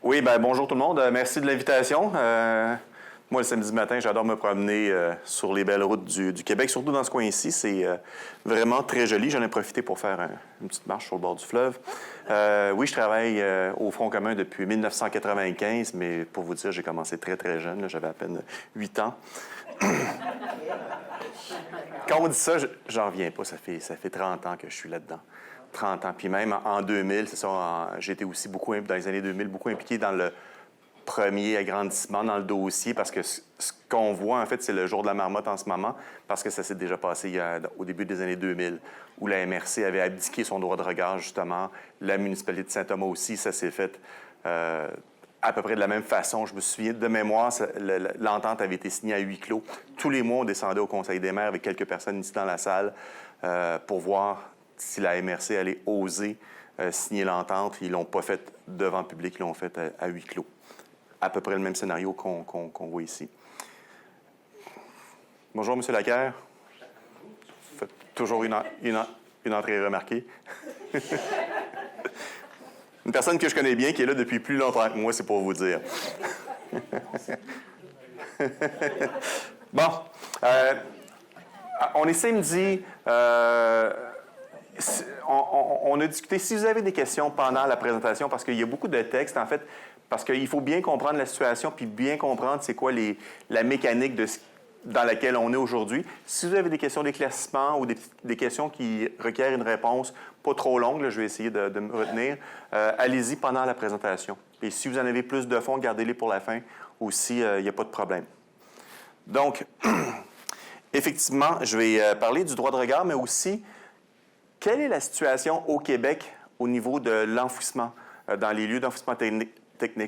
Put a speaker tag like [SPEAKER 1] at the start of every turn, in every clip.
[SPEAKER 1] Oui, bien, bonjour tout le monde. Merci de l'invitation. Moi, le samedi matin, j'adore me promener sur les belles routes du Québec, surtout dans ce coin-ci. C'est vraiment très joli. J'en ai profité pour faire une petite marche sur le bord du fleuve. Oui, je travaille au Front commun depuis 1995, mais pour vous dire, j'ai commencé très, très jeune. Là, j'avais à peine 8 ans. Quand on dit ça, j'en reviens pas. Ça fait 30 ans que je suis là-dedans. 30 ans. Puis même en 2000, c'est ça, j'ai été aussi beaucoup, dans les années 2000, beaucoup impliqué dans le premier agrandissement, dans le dossier, parce que ce qu'on voit, en fait, c'est le jour de la marmotte en ce moment, parce que ça s'est déjà passé au début des années 2000, où la MRC avait abdiqué son droit de regard, justement. La municipalité de Saint-Thomas aussi, ça s'est fait à peu près de la même façon. Je me souviens de mémoire, l'entente avait été signée à huis clos. Tous les mois, on descendait au Conseil des maires avec quelques personnes ici dans la salle pour voir si la MRC allait oser signer l'entente. Ils ne l'ont pas fait devant le public, ils l'ont fait à huis clos. À peu près le même scénario qu'on voit ici. Bonjour, M. Lacaire. Vous faites toujours une entrée remarquée. Une personne que je connais bien, qui est là depuis plus longtemps que moi, c'est pour vous dire. Bon. On est samedi. On a discuté. Si vous avez des questions pendant la présentation, parce qu'il y a beaucoup de textes, en fait, parce qu'il faut bien comprendre la situation puis bien comprendre c'est quoi la mécanique dans laquelle on est aujourd'hui. Si vous avez des questions d'éclaircissement ou des questions qui requièrent une réponse pas trop longue, là, je vais essayer de me retenir, allez-y pendant la présentation. Et si vous en avez plus de fonds, gardez-les pour la fin aussi, il n'y a pas de problème. Donc, effectivement, je vais parler du droit de regard, mais aussi quelle est la situation au Québec au niveau de l'enfouissement dans les lieux d'enfouissement technique?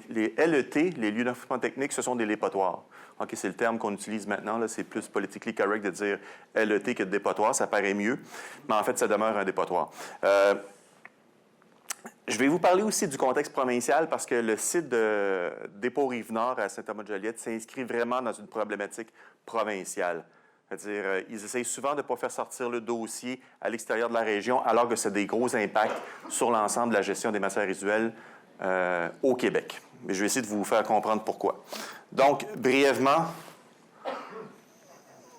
[SPEAKER 1] Les LET, les lieux d'enfouissement technique, ce sont des dépotoirs. OK, c'est le terme qu'on utilise maintenant. C'est plus politically correct de dire LET que de dépotoir. Ça paraît mieux, mais en fait, ça demeure un dépotoir. Je vais vous parler aussi du contexte provincial parce que le site de dépôt Rive-Nord à Saint-Thomas-de-Joliette s'inscrit vraiment dans une problématique provinciale. C'est-à-dire, ils essayent souvent de ne pas faire sortir le dossier à l'extérieur de la région alors que ça a des gros impacts sur l'ensemble de la gestion des matières résiduelles au Québec. Mais je vais essayer de vous faire comprendre pourquoi. Donc, brièvement,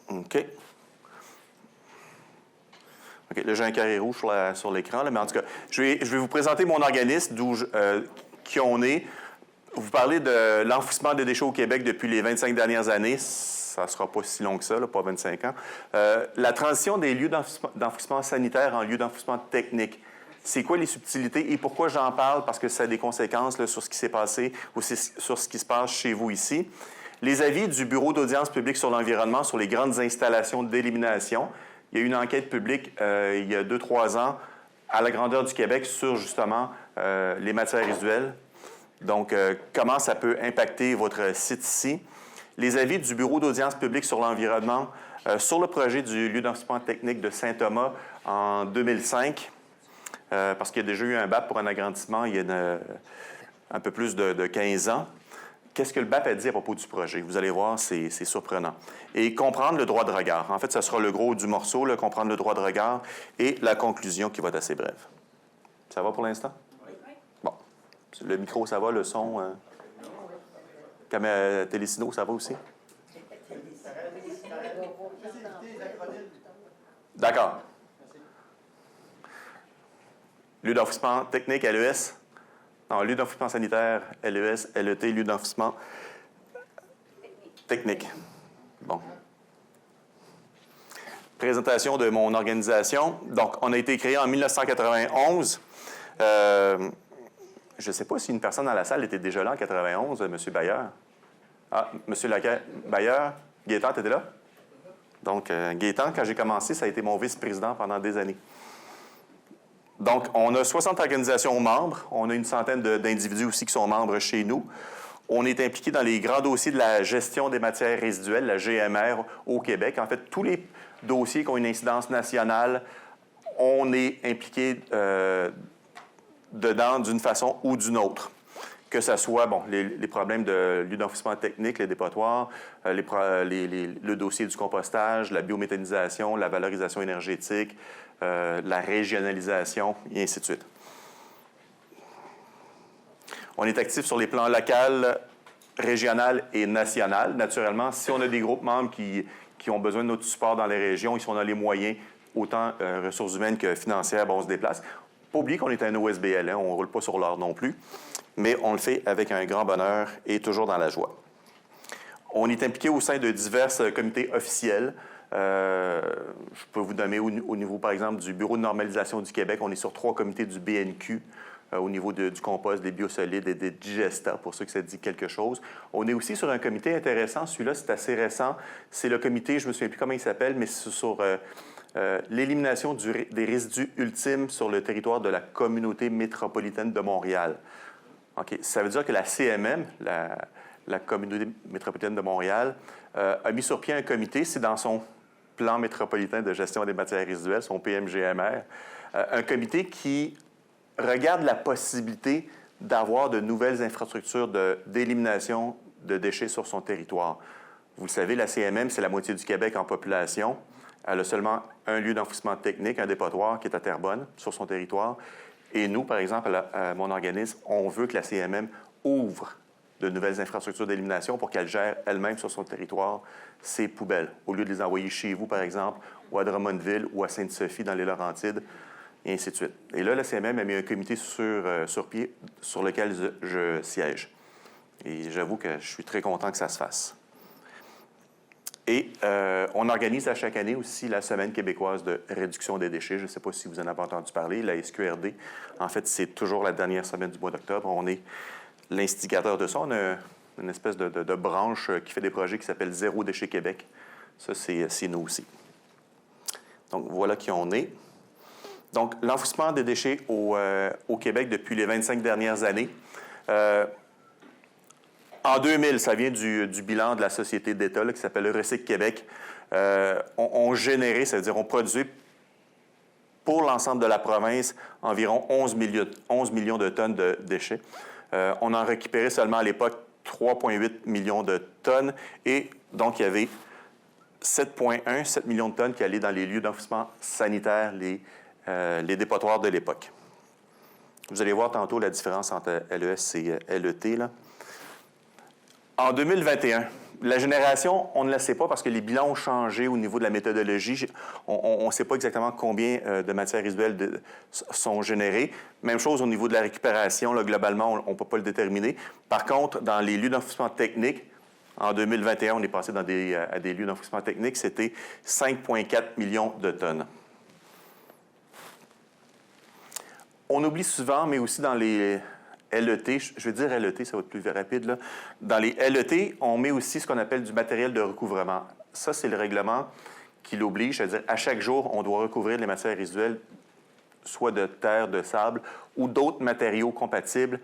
[SPEAKER 1] OK, là, j'ai un carré rouge sur l'écran, mais en tout cas, je vais vous présenter mon organisme, qui on est. Vous parlez de l'enfouissement des déchets au Québec depuis les 25 dernières années. Ça ne sera pas si long que ça, là, pas 25 ans. La transition des lieux d'enfouissement sanitaire en lieux d'enfouissement technique. C'est quoi les subtilités et pourquoi j'en parle? Parce que ça a des conséquences là, sur ce qui s'est passé ou sur ce qui se passe chez vous ici. Les avis du Bureau d'audience publique sur l'environnement sur les grandes installations d'élimination. Il y a eu une enquête publique il y a 2-3 ans à la grandeur du Québec sur justement les matières résiduelles. Donc, comment ça peut impacter votre site ici. Les avis du Bureau d'audience publique sur l'environnement sur le projet du lieu d'enfouissement technique de Saint-Thomas en 2005. Parce qu'il y a déjà eu un BAP pour un agrandissement il y a un peu plus de 15 ans. Qu'est-ce que le BAP a dit à propos du projet? Vous allez voir, c'est surprenant. Et comprendre le droit de regard. En fait, ça sera le gros du morceau, là, comprendre le droit de regard et la conclusion qui va être assez brève. Ça va pour l'instant? Oui. Bon. Le micro, ça va? Le son? Télécino, ça va aussi? D'accord. Lieu d'enfouissement technique, LES. Non, lieu d'enfouissement sanitaire, LES, LET, lieu d'enfouissement technique. Bon. Présentation de mon organisation. Donc, on a été créé en 1991. Je ne sais pas si une personne dans la salle était déjà là en 91, M. Bailleur. Ah, M. Bailleur, Gaétan, tu étais là? Donc, Gaétan, quand j'ai commencé, ça a été mon vice-président pendant des années. Donc, on a 60 organisations membres. On a une centaine d'individus aussi qui sont membres chez nous. On est impliqué dans les grands dossiers de la gestion des matières résiduelles, la GMR, au Québec. En fait, tous les dossiers qui ont une incidence nationale, on est impliqué dedans d'une façon ou d'une autre. Que ce soit les problèmes de lieu d'enfouissement technique, les dépotoirs, le dossier du compostage, la biométhanisation, la valorisation énergétique, la régionalisation, et ainsi de suite. On est actif sur les plans local, régional et national. Naturellement, si on a des groupes membres qui ont besoin de notre support dans les régions, ils sont dans les moyens, autant ressources humaines que financières, on se déplace. Pas oublier qu'on est un OSBL, on ne roule pas sur l'or non plus, mais on le fait avec un grand bonheur et toujours dans la joie. On est impliqué au sein de divers comités officiels. Je peux vous nommer au niveau, par exemple, du Bureau de normalisation du Québec. On est sur 3 comités du BNQ au niveau du compost, des biosolides et des Digesta, pour ceux que ça dit quelque chose. On est aussi sur un comité intéressant. Celui-là, c'est assez récent. C'est le comité, je ne me souviens plus comment il s'appelle, mais c'est sur l'élimination des résidus ultimes sur le territoire de la communauté métropolitaine de Montréal. OK. Ça veut dire que la CMM, la communauté métropolitaine de Montréal, a mis sur pied un comité. C'est dans son plan métropolitain de gestion des matières résiduelles, son PMGMR, un comité qui regarde la possibilité d'avoir de nouvelles infrastructures d'élimination de déchets sur son territoire. Vous le savez, la CMM, c'est la moitié du Québec en population. Elle a seulement un lieu d'enfouissement technique, un dépotoir qui est à Terrebonne, sur son territoire. Et nous, par exemple, à mon organisme, on veut que la CMM ouvre de nouvelles infrastructures d'élimination pour qu'elle gère elle-même sur son territoire ses poubelles, au lieu de les envoyer chez vous, par exemple, ou à Drummondville ou à Sainte-Sophie, dans les Laurentides, et ainsi de suite. Et là, la CMM a mis un comité sur pied sur lequel je siège. Et j'avoue que je suis très content que ça se fasse. Et on organise à chaque année aussi la Semaine québécoise de réduction des déchets. Je ne sais pas si vous en avez entendu parler, la SQRD. En fait, c'est toujours la dernière semaine du mois d'octobre. On est l'instigateur de ça. On a une espèce de branche qui fait des projets qui s'appelle Zéro déchet Québec. Ça, c'est nous aussi. Donc, voilà qui on est. Donc, l'enfouissement des déchets au Québec depuis les 25 dernières années. En 2000, ça vient du bilan de la société d'État qui s'appelle Recycle Québec. On générait, c'est-à-dire on produisait pour l'ensemble de la province environ 11 millions de tonnes de déchets. On en récupérait seulement à l'époque 3,8 millions de tonnes. Et donc, il y avait 7 millions de tonnes qui allaient dans les lieux d'enfouissement sanitaire, les dépotoirs de l'époque. Vous allez voir tantôt la différence entre LES et LET, là. En 2021, la génération, on ne la sait pas parce que les bilans ont changé au niveau de la méthodologie. On ne sait pas exactement combien de matières résiduelles sont générées. Même chose au niveau de la récupération. Là, globalement, on ne peut pas le déterminer. Par contre, dans les lieux d'enfouissement technique, en 2021, on est passé à des lieux d'enfouissement technique, c'était 5,4 millions de tonnes. On oublie souvent, mais aussi dans les LET, je vais dire LET, ça va être plus rapide, là. Dans les LET, on met aussi ce qu'on appelle du matériel de recouvrement. Ça, c'est le règlement qui l'oblige, c'est-à-dire à chaque jour, on doit recouvrir les matières résiduelles, soit de terre, de sable ou d'autres matériaux compatibles.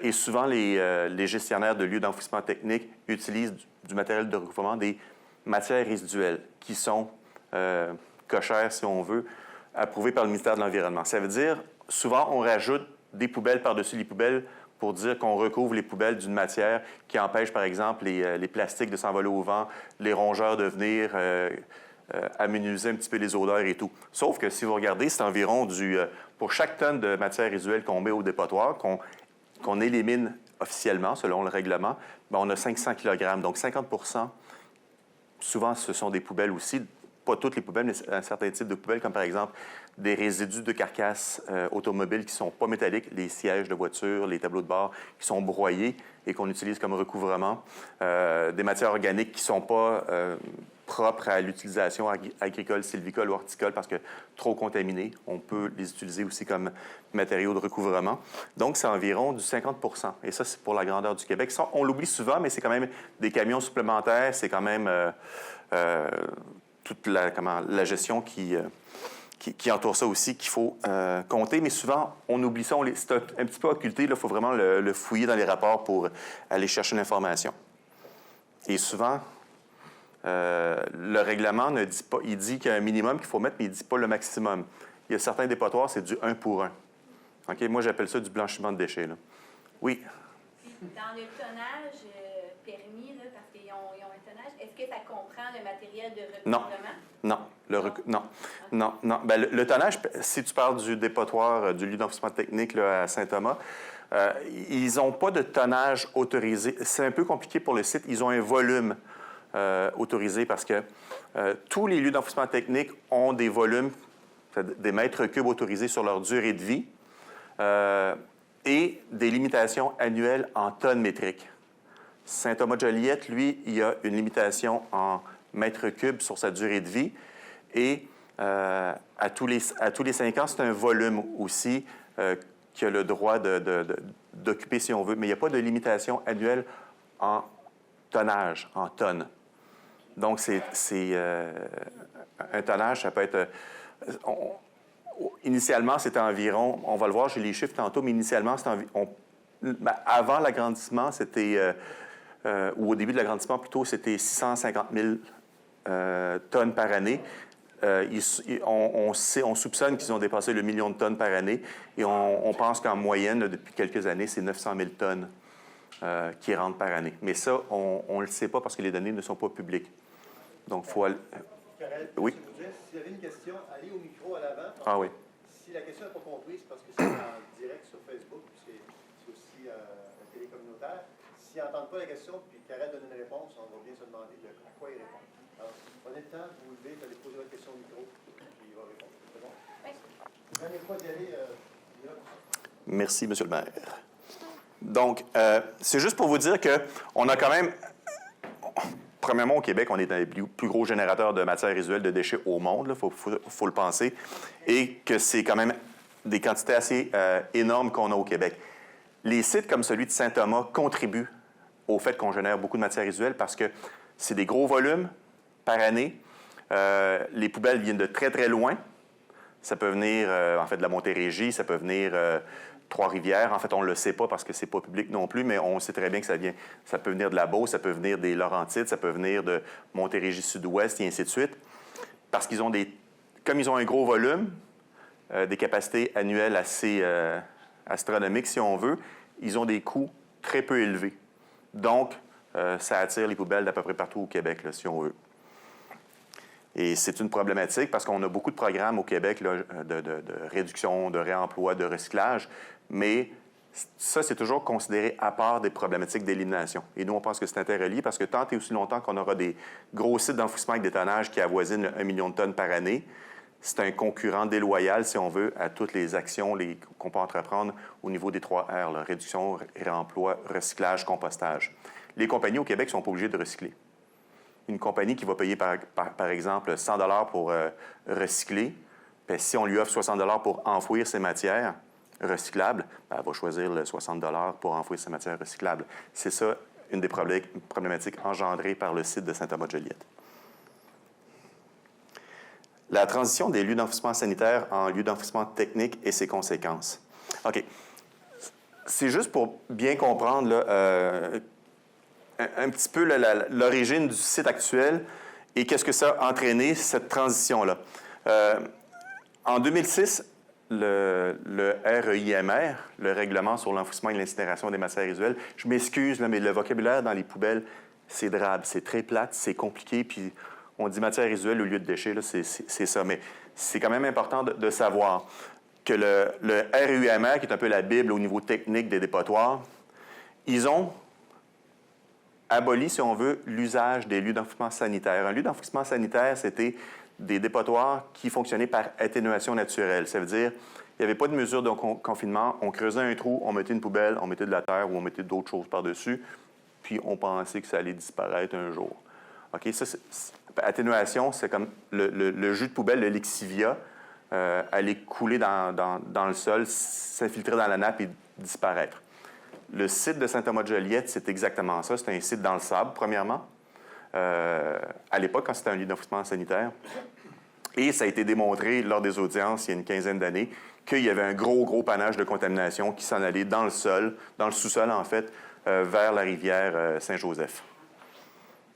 [SPEAKER 1] Et souvent, les gestionnaires de lieux d'enfouissement technique utilisent du matériel de recouvrement, des matières résiduelles qui sont cochères, si on veut, approuvées par le ministère de l'Environnement. Ça veut dire, souvent, on rajoute des poubelles par-dessus les poubelles pour dire qu'on recouvre les poubelles d'une matière qui empêche, par exemple, les plastiques de s'envoler au vent, les rongeurs de venir amenuiser un petit peu les odeurs et tout. Sauf que si vous regardez, c'est environ pour chaque tonne de matière résiduelle qu'on met au dépotoir, qu'on élimine officiellement, selon le règlement, bien, on a 500 kg. Donc 50 %, souvent, ce sont des poubelles aussi. Pas toutes les poubelles, mais un certain type de poubelles, comme par exemple des résidus de carcasses automobiles qui ne sont pas métalliques, les sièges de voiture, les tableaux de bord qui sont broyés et qu'on utilise comme recouvrement, des matières organiques qui ne sont pas propres à l'utilisation agricole, sylvicole ou horticole parce que trop contaminées. On peut les utiliser aussi comme matériaux de recouvrement. Donc, c'est environ du 50 %. Et ça, c'est pour la grandeur du Québec. Ça, on l'oublie souvent, mais c'est quand même des camions supplémentaires. C'est quand même toute la gestion qui entoure ça aussi qu'il faut compter. Mais souvent, on oublie ça. C'est un petit peu occulté. Il faut vraiment le fouiller dans les rapports pour aller chercher l'information. Et souvent, le règlement ne dit pas... Il dit qu'il y a un minimum qu'il faut mettre, mais il ne dit pas le maximum. Il y a certains dépotoirs, c'est du 1 pour 1. OK? Moi, j'appelle ça du blanchiment de déchets, là. Oui?
[SPEAKER 2] Dans le tonnage permis, là, parce qu'ils ont un tonnage, est-ce que ça comprend le matériel de recouvrement?
[SPEAKER 1] Non. Non. Bien, le tonnage, si tu parles du dépotoir, du lieu d'enfouissement technique là, à Saint-Thomas, Ils n'ont pas de tonnage autorisé. C'est un peu compliqué pour le site. Ils ont un volume autorisé parce que tous les lieux d'enfouissement technique ont des volumes, des mètres cubes autorisés sur leur durée de vie et des limitations annuelles en tonnes métriques. Saint-Thomas-de-Joliette, lui, il a une limitation en mètres cubes sur sa durée de vie et à tous les 5 ans, c'est un volume aussi qui a le droit d'occuper si on veut, mais il n'y a pas de limitation annuelle en tonnage, en tonnes. Donc, un tonnage, ça peut être... initialement, c'était environ, on va le voir, j'ai les chiffres tantôt, mais initialement, avant l'agrandissement, c'était, ou au début de l'agrandissement plutôt, c'était 650 000 tonnes par année. On soupçonne qu'ils ont dépassé le million de tonnes par année et on pense qu'en moyenne, depuis quelques années, c'est 900 000 tonnes qui rentrent par année. Mais ça, on ne le sait pas parce que les données ne sont pas publiques. Donc, il faut aller...
[SPEAKER 3] Karel,
[SPEAKER 1] oui.
[SPEAKER 3] Si vous avez une question, allez au micro à l'avant.
[SPEAKER 1] Ah oui.
[SPEAKER 3] Si la question n'est pas comprise, parce que c'est en direct sur Facebook, c'est aussi un télécommunautaire, s'ils n'entendent pas la question, puis Karel donne une réponse, on va bien se demander à quoi il répond. Alors, prenez le temps, vous levez, vous allez poser votre question au micro, puis il va répondre. C'est bon? Oui. Dernière fois d'y aller,
[SPEAKER 1] Merci, M. le maire. Donc, c'est juste pour vous dire qu'on a quand même... Premièrement, au Québec, on est un des plus gros générateurs de matières résiduelles de déchets au monde, il faut le penser, et que c'est quand même des quantités assez énormes qu'on a au Québec. Les sites comme celui de Saint-Thomas contribuent au fait qu'on génère beaucoup de matières résiduelles parce que c'est des gros volumes par année. Les poubelles viennent de très, très loin. Ça peut venir, en fait, de la Montérégie, ça peut venir Trois-Rivières. En fait, on ne le sait pas parce que c'est pas public non plus, mais on sait très bien que ça peut venir de la Beauce, ça peut venir des Laurentides, ça peut venir de Montérégie Sud-Ouest et ainsi de suite. Parce qu'ils ont comme ils ont un gros volume, des capacités annuelles assez astronomiques, si on veut, ils ont des coûts très peu élevés. Donc, ça attire les poubelles d'à peu près partout au Québec, là, si on veut. Et c'est une problématique parce qu'on a beaucoup de programmes au Québec là, de réduction, de réemploi, de recyclage, mais ça, c'est toujours considéré à part des problématiques d'élimination. Et nous, on pense que c'est interrelié parce que tant et aussi longtemps qu'on aura des gros sites d'enfouissement avec des tonnages qui avoisinent 1 million de tonnes par année, c'est un concurrent déloyal, si on veut, à toutes les actions qu'on peut entreprendre au niveau des 3 R, là, réduction, réemploi, recyclage, compostage. Les compagnies au Québec ne sont pas obligées de recycler. Une compagnie qui va payer, par exemple, 100 $ pour recycler, bien, si on lui offre 60 $ pour enfouir ses matières recyclables, bien, elle va choisir le 60 $ pour enfouir ses matières recyclables. C'est ça, une des problématiques engendrées par le site de Saint-Thomas-de-Joliette. La transition des lieux d'enfouissement sanitaire en lieux d'enfouissement technique et ses conséquences. OK. C'est juste pour bien comprendre là, un petit peu l'origine du site actuel et qu'est-ce que ça a entraîné, cette transition-là. En 2006, le REIMR, le Règlement sur l'enfouissement et l'incinération des matières résiduelles, je m'excuse, là, mais le vocabulaire dans les poubelles, c'est drabe, c'est très plate, c'est compliqué, puis on dit matières résiduelles au lieu de déchets, là, c'est ça. Mais c'est quand même important de savoir que le REIMR, qui est un peu la Bible au niveau technique des dépotoirs, ils ont aboli, si on veut, l'usage des lieux d'enfouissement sanitaire. Un lieu d'enfouissement sanitaire, c'était des dépotoirs qui fonctionnaient par atténuation naturelle. Ça veut dire il n'y avait pas de mesure de confinement. On creusait un trou, on mettait une poubelle, on mettait de la terre ou on mettait d'autres choses par-dessus, puis on pensait que ça allait disparaître un jour. OK? Ça, atténuation, c'est comme le jus de poubelle, le lexivia, allait couler dans le sol, s'infiltrer dans la nappe et disparaître. Le site de Saint-Thomas-de-Joliette, c'est exactement ça. C'est un site dans le sable, premièrement, à l'époque, quand c'était un lieu d'enfouissement sanitaire. Et ça a été démontré lors des audiences, il y a une quinzaine d'années, qu'il y avait un gros panache de contamination qui s'en allait dans le sol, dans le sous-sol, en fait, vers la rivière Saint-Joseph.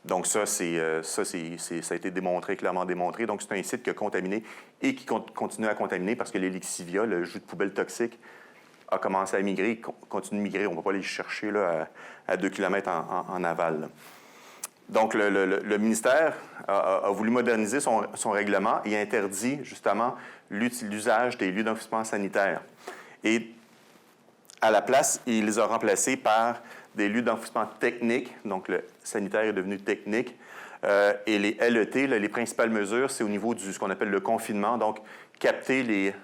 [SPEAKER 1] Donc ça a été démontré, clairement démontré. Donc c'est un site qui a contaminé et qui continue à contaminer parce que les lexivia, le jus de poubelle toxique, a commencé à migrer, continue de migrer. On ne va pas aller chercher là, à 2 km en aval. Là. Donc, le ministère a voulu moderniser son règlement et interdit justement l'usage des lieux d'enfouissement sanitaire. Et À la place, il les a remplacés par des lieux d'enfouissement technique. Donc, le sanitaire est devenu technique. Et les LET, là, les principales mesures, c'est au niveau de ce qu'on appelle le confinement. Donc, capter les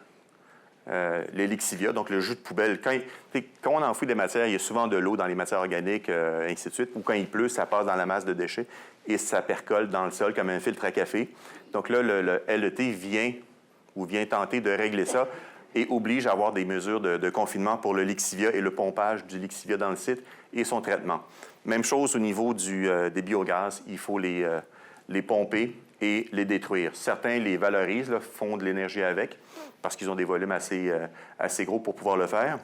[SPEAKER 1] lixivia, donc le jus de poubelle. Quand on enfouit des matières, il y a souvent de l'eau dans les matières organiques, ainsi de suite. Ou quand il pleut, ça passe dans la masse de déchets et ça percole dans le sol comme un filtre à café. Donc là, le LET vient tenter de régler ça et oblige à avoir des mesures de confinement pour le lixivia et le pompage du lixivia dans le site et son traitement. Même chose au niveau des biogaz. Il faut les pomper et les détruire. Certains les valorisent, là, font de l'énergie avec, parce qu'ils ont des volumes assez gros pour pouvoir le faire.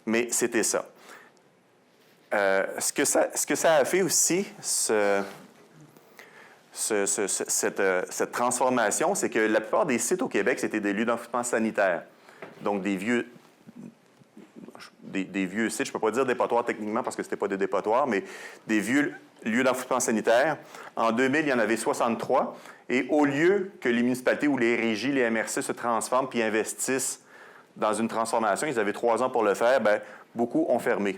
[SPEAKER 1] Mais c'était ça. Ce que ça a fait aussi, cette transformation, c'est que la plupart des sites au Québec, c'était des lieux d'enfouissement sanitaire. Donc, des vieux sites, je ne peux pas dire dépotoirs techniquement parce que ce n'était pas des dépotoirs, mais des vieux lieux d'enfouissement sanitaire. En 2000, il y en avait 63. Et au lieu que les municipalités ou les régies, les MRC se transforment puis investissent dans une transformation, ils avaient 3 ans pour le faire, bien, beaucoup ont fermé.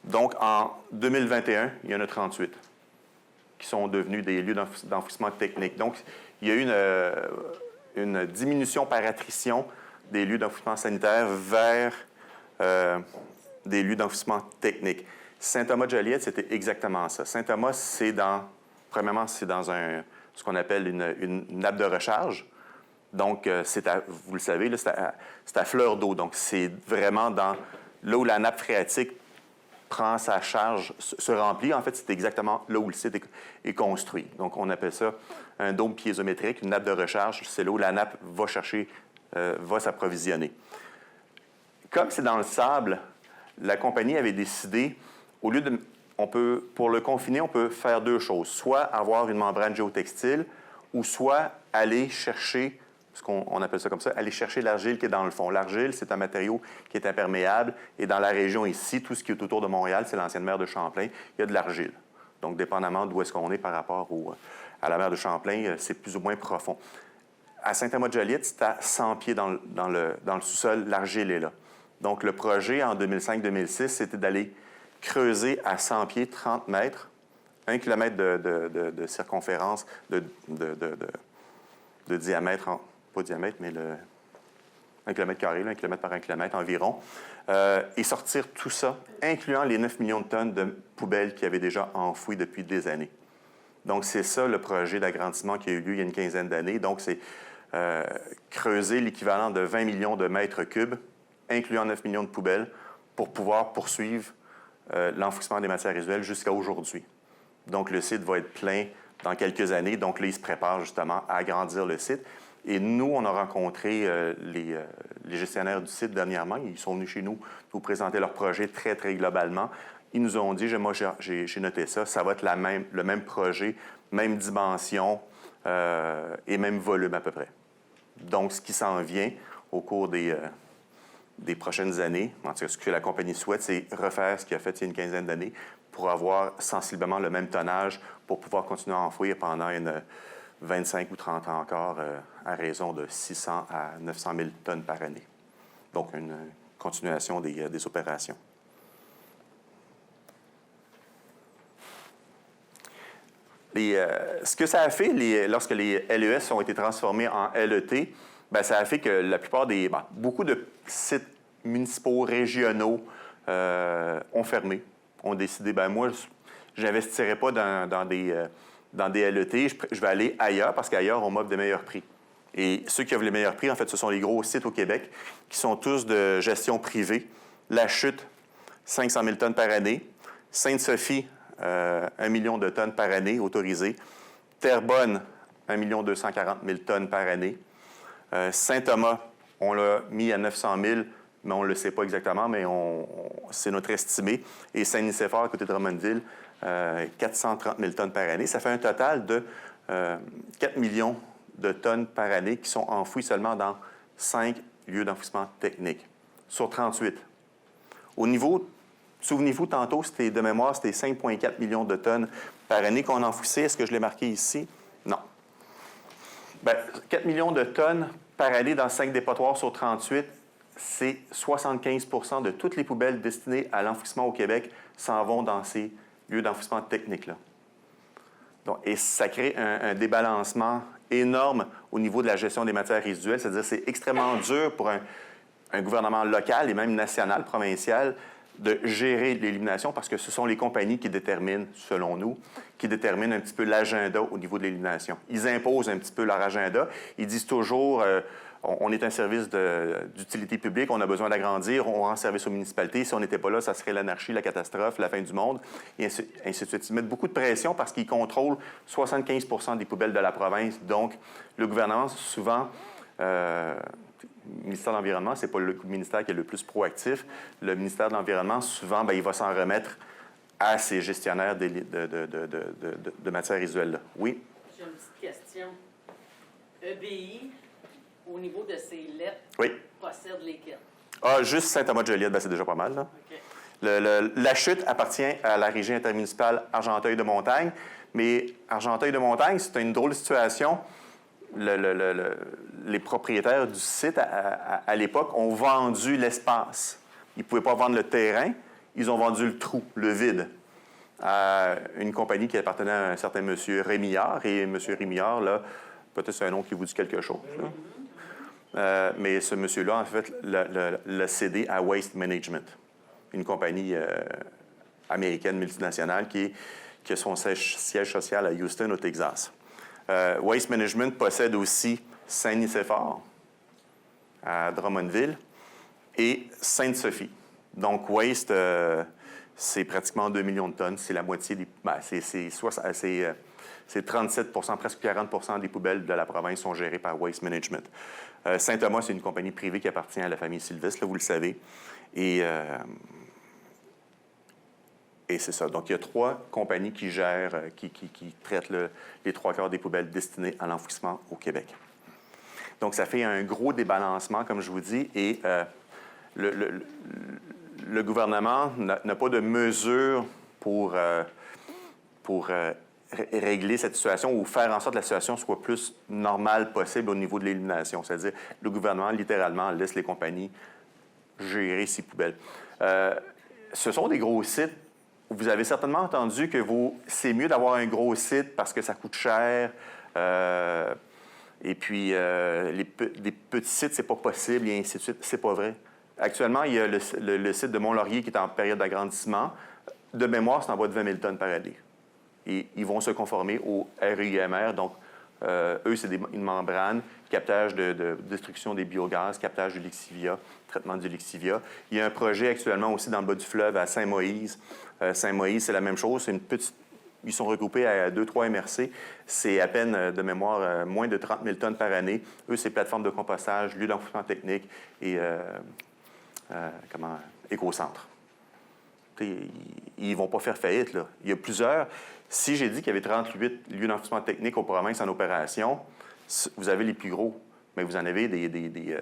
[SPEAKER 1] Donc, en 2021, il y en a 38 qui sont devenus des lieux d'enfouissement technique. Donc, il y a eu une diminution par attrition des lieux d'enfouissement sanitaire vers des lieux d'enfouissement technique. Saint-Thomas-de-Joliette, c'était exactement ça. Saint-Thomas, premièrement, c'est dans ce qu'on appelle une nappe de recharge. Donc, vous le savez, là, c'est à fleur d'eau. Donc, c'est vraiment là où la nappe phréatique prend sa charge, se remplit. En fait, c'est exactement là où le site est construit. Donc, on appelle ça un dôme piézométrique, une nappe de recharge. C'est là où la nappe va s'approvisionner. Comme c'est dans le sable, la compagnie avait décidé, pour le confiner, on peut faire 2 choses. Soit avoir une membrane géotextile, ou soit aller chercher, ce qu'on appelle ça comme ça, aller chercher l'argile qui est dans le fond. L'argile, c'est un matériau qui est imperméable. Et dans la région ici, tout ce qui est autour de Montréal, c'est l'ancienne mer de Champlain, il y a de l'argile. Donc, dépendamment d'où est-ce qu'on est par rapport à la mer de Champlain, c'est plus ou moins profond. À Saint-Thomas-de-Joliette, c'est à 100 pieds dans le sous-sol, l'argile est là. Donc, le projet en 2005-2006, c'était d'aller creuser à 100 pieds, 30 mètres, 1 kilomètre de circonférence, de diamètre, pas diamètre, mais 1 kilomètre carré, 1 kilomètre par 1 kilomètre environ, et sortir tout ça, incluant les 9 millions de tonnes de poubelles qui avaient déjà enfouies depuis des années. Donc, c'est ça le projet d'agrandissement qui a eu lieu il y a une quinzaine d'années. Donc, c'est creuser l'équivalent de 20 millions de mètres cubes, incluant 9 millions de poubelles, pour pouvoir poursuivre l'enfouissement des matières résiduelles jusqu'à aujourd'hui. Donc, le site va être plein dans quelques années. Donc, là, ils se préparent justement à agrandir le site. Et nous, on a rencontré les gestionnaires du site dernièrement. Ils sont venus chez nous présenter leur projet très, très globalement. Ils nous ont dit, moi, j'ai noté ça, ça va être le même projet, même dimension et même volume à peu près. Donc, ce qui s'en vient au cours des prochaines années, en tout cas, ce que la compagnie souhaite, c'est refaire ce qu'il a fait il y a une quinzaine d'années pour avoir sensiblement le même tonnage pour pouvoir continuer à enfouir pendant 25 ou 30 ans encore à raison de 600 à 900 000 tonnes par année. Donc, une continuation des opérations. Ce que ça a fait lorsque les LES ont été transformés en LET, bien, ça a fait que la plupart beaucoup de sites municipaux, régionaux ont fermé, ont décidé, moi, je n'investirai pas dans des LET, je vais aller ailleurs parce qu'ailleurs, on m'offre de meilleurs prix. Et ceux qui offrent les meilleurs prix, en fait, ce sont les gros sites au Québec qui sont tous de gestion privée. La Chute, 500 000 tonnes par année. Sainte-Sophie, 1 million de tonnes par année autorisées. Terrebonne, 1 240 000 tonnes par année. Saint-Thomas, on l'a mis à 900 000, mais on ne le sait pas exactement, mais c'est notre estimé. Et Saint-Nicéphore, à côté de Drummondville, 430 000 tonnes par année. Ça fait un total de 4 millions de tonnes par année qui sont enfouies seulement dans 5 lieux d'enfouissement technique, sur 38. Au niveau, souvenez-vous, tantôt, de mémoire, c'était 5,4 millions de tonnes par année qu'on enfouissait. Est-ce que je l'ai marqué ici? Non. 4 millions de tonnes par année dans 5 dépotoirs sur 38, c'est 75 de toutes les poubelles destinées à l'enfouissement au Québec s'en vont dans ces lieux d'enfouissement technique-là. Donc, et ça crée un débalancement énorme au niveau de la gestion des matières résiduelles, c'est-à-dire que c'est extrêmement dur pour un gouvernement local et même national, provincial, de gérer l'élimination parce que ce sont les compagnies qui déterminent, selon nous, qui déterminent un petit peu l'agenda au niveau de l'élimination. Ils imposent un petit peu leur agenda. Ils disent toujours on est un service d'utilité publique, on a besoin d'agrandir, on rend service aux municipalités. Si on n'était pas là, ça serait l'anarchie, la catastrophe, la fin du monde, et ainsi de suite. Ils mettent beaucoup de pression parce qu'ils contrôlent 75 des poubelles de la province. Donc, le gouvernement, souvent, le ministère de l'Environnement, ce n'est pas le ministère qui est le plus proactif. Le ministère de l'Environnement, souvent, bien, il va s'en remettre à ces gestionnaires de matières résiduelles-là. Oui?
[SPEAKER 4] J'ai une petite question. EBI, au niveau de ses lettres,
[SPEAKER 1] Oui.
[SPEAKER 4] possède lesquelles?
[SPEAKER 1] Ah, juste Saint-Thomas-de-Joliette, bien, c'est déjà pas mal, là.
[SPEAKER 4] OK.
[SPEAKER 1] La chute appartient à la régie intermunicipale Argenteuil-de-Montagne, mais Argenteuil-de-Montagne, c'est une drôle de situation. Les propriétaires du site, à l'époque, ont vendu l'espace. Ils ne pouvaient pas vendre le terrain, ils ont vendu le trou, le vide, à une compagnie qui appartenait à un certain M. Rémillard. Et M. Rémillard, là, peut-être c'est un nom qui vous dit quelque chose. Mais ce monsieur-là, en fait, l'a cédé à Waste Management, une compagnie américaine multinationale qui a son siège social à Houston, au Texas. Waste Management possède aussi Saint-Nicéphore, à Drummondville, et Sainte-Sophie. Donc, Waste, c'est pratiquement 2 millions de tonnes. C'est la moitié des... c'est 37 presque 40 des poubelles de la province sont gérées par Waste Management. Saint-Thomas, c'est une compagnie privée qui appartient à la famille Sylvestre, là, vous le savez. Et c'est ça. Donc, il y a 3 compagnies qui gèrent, qui traitent les 3/4 des poubelles destinées à l'enfouissement au Québec. Donc, ça fait un gros débalancement, comme je vous dis, et le gouvernement n'a pas de mesures pour régler cette situation ou faire en sorte que la situation soit plus normale possible au niveau de l'élimination. C'est-à-dire, le gouvernement, littéralement, laisse les compagnies gérer ces poubelles. Ce sont des gros sites. Vous avez certainement entendu que c'est mieux d'avoir un gros site parce que ça coûte cher. Et puis, les petits sites, c'est pas possible, et ainsi de suite. C'est pas vrai. Actuellement, il y a le site de Mont-Laurier qui est en période d'agrandissement. De mémoire, c'est en bas de 20 000 tonnes par année. Et ils vont se conformer au RUMR. Donc, eux, c'est une membrane, captage de destruction des biogaz, captage du lixivia, traitement du lixivia. Il y a un projet actuellement aussi dans le bas du fleuve à Saint-Moïse. Saint-Moïse, c'est la même chose. C'est une petite... Ils sont regroupés à 2-3 MRC. C'est à peine, de mémoire, moins de 30 000 tonnes par année. Eux, c'est plateforme de compostage, lieu d'enfouissement technique et écocentre. Ils ne vont pas faire faillite, là. Il y a plusieurs... Si j'ai dit qu'il y avait 38 lieux d'enfouissement technique aux provinces en opération, vous avez les plus gros, mais vous en avez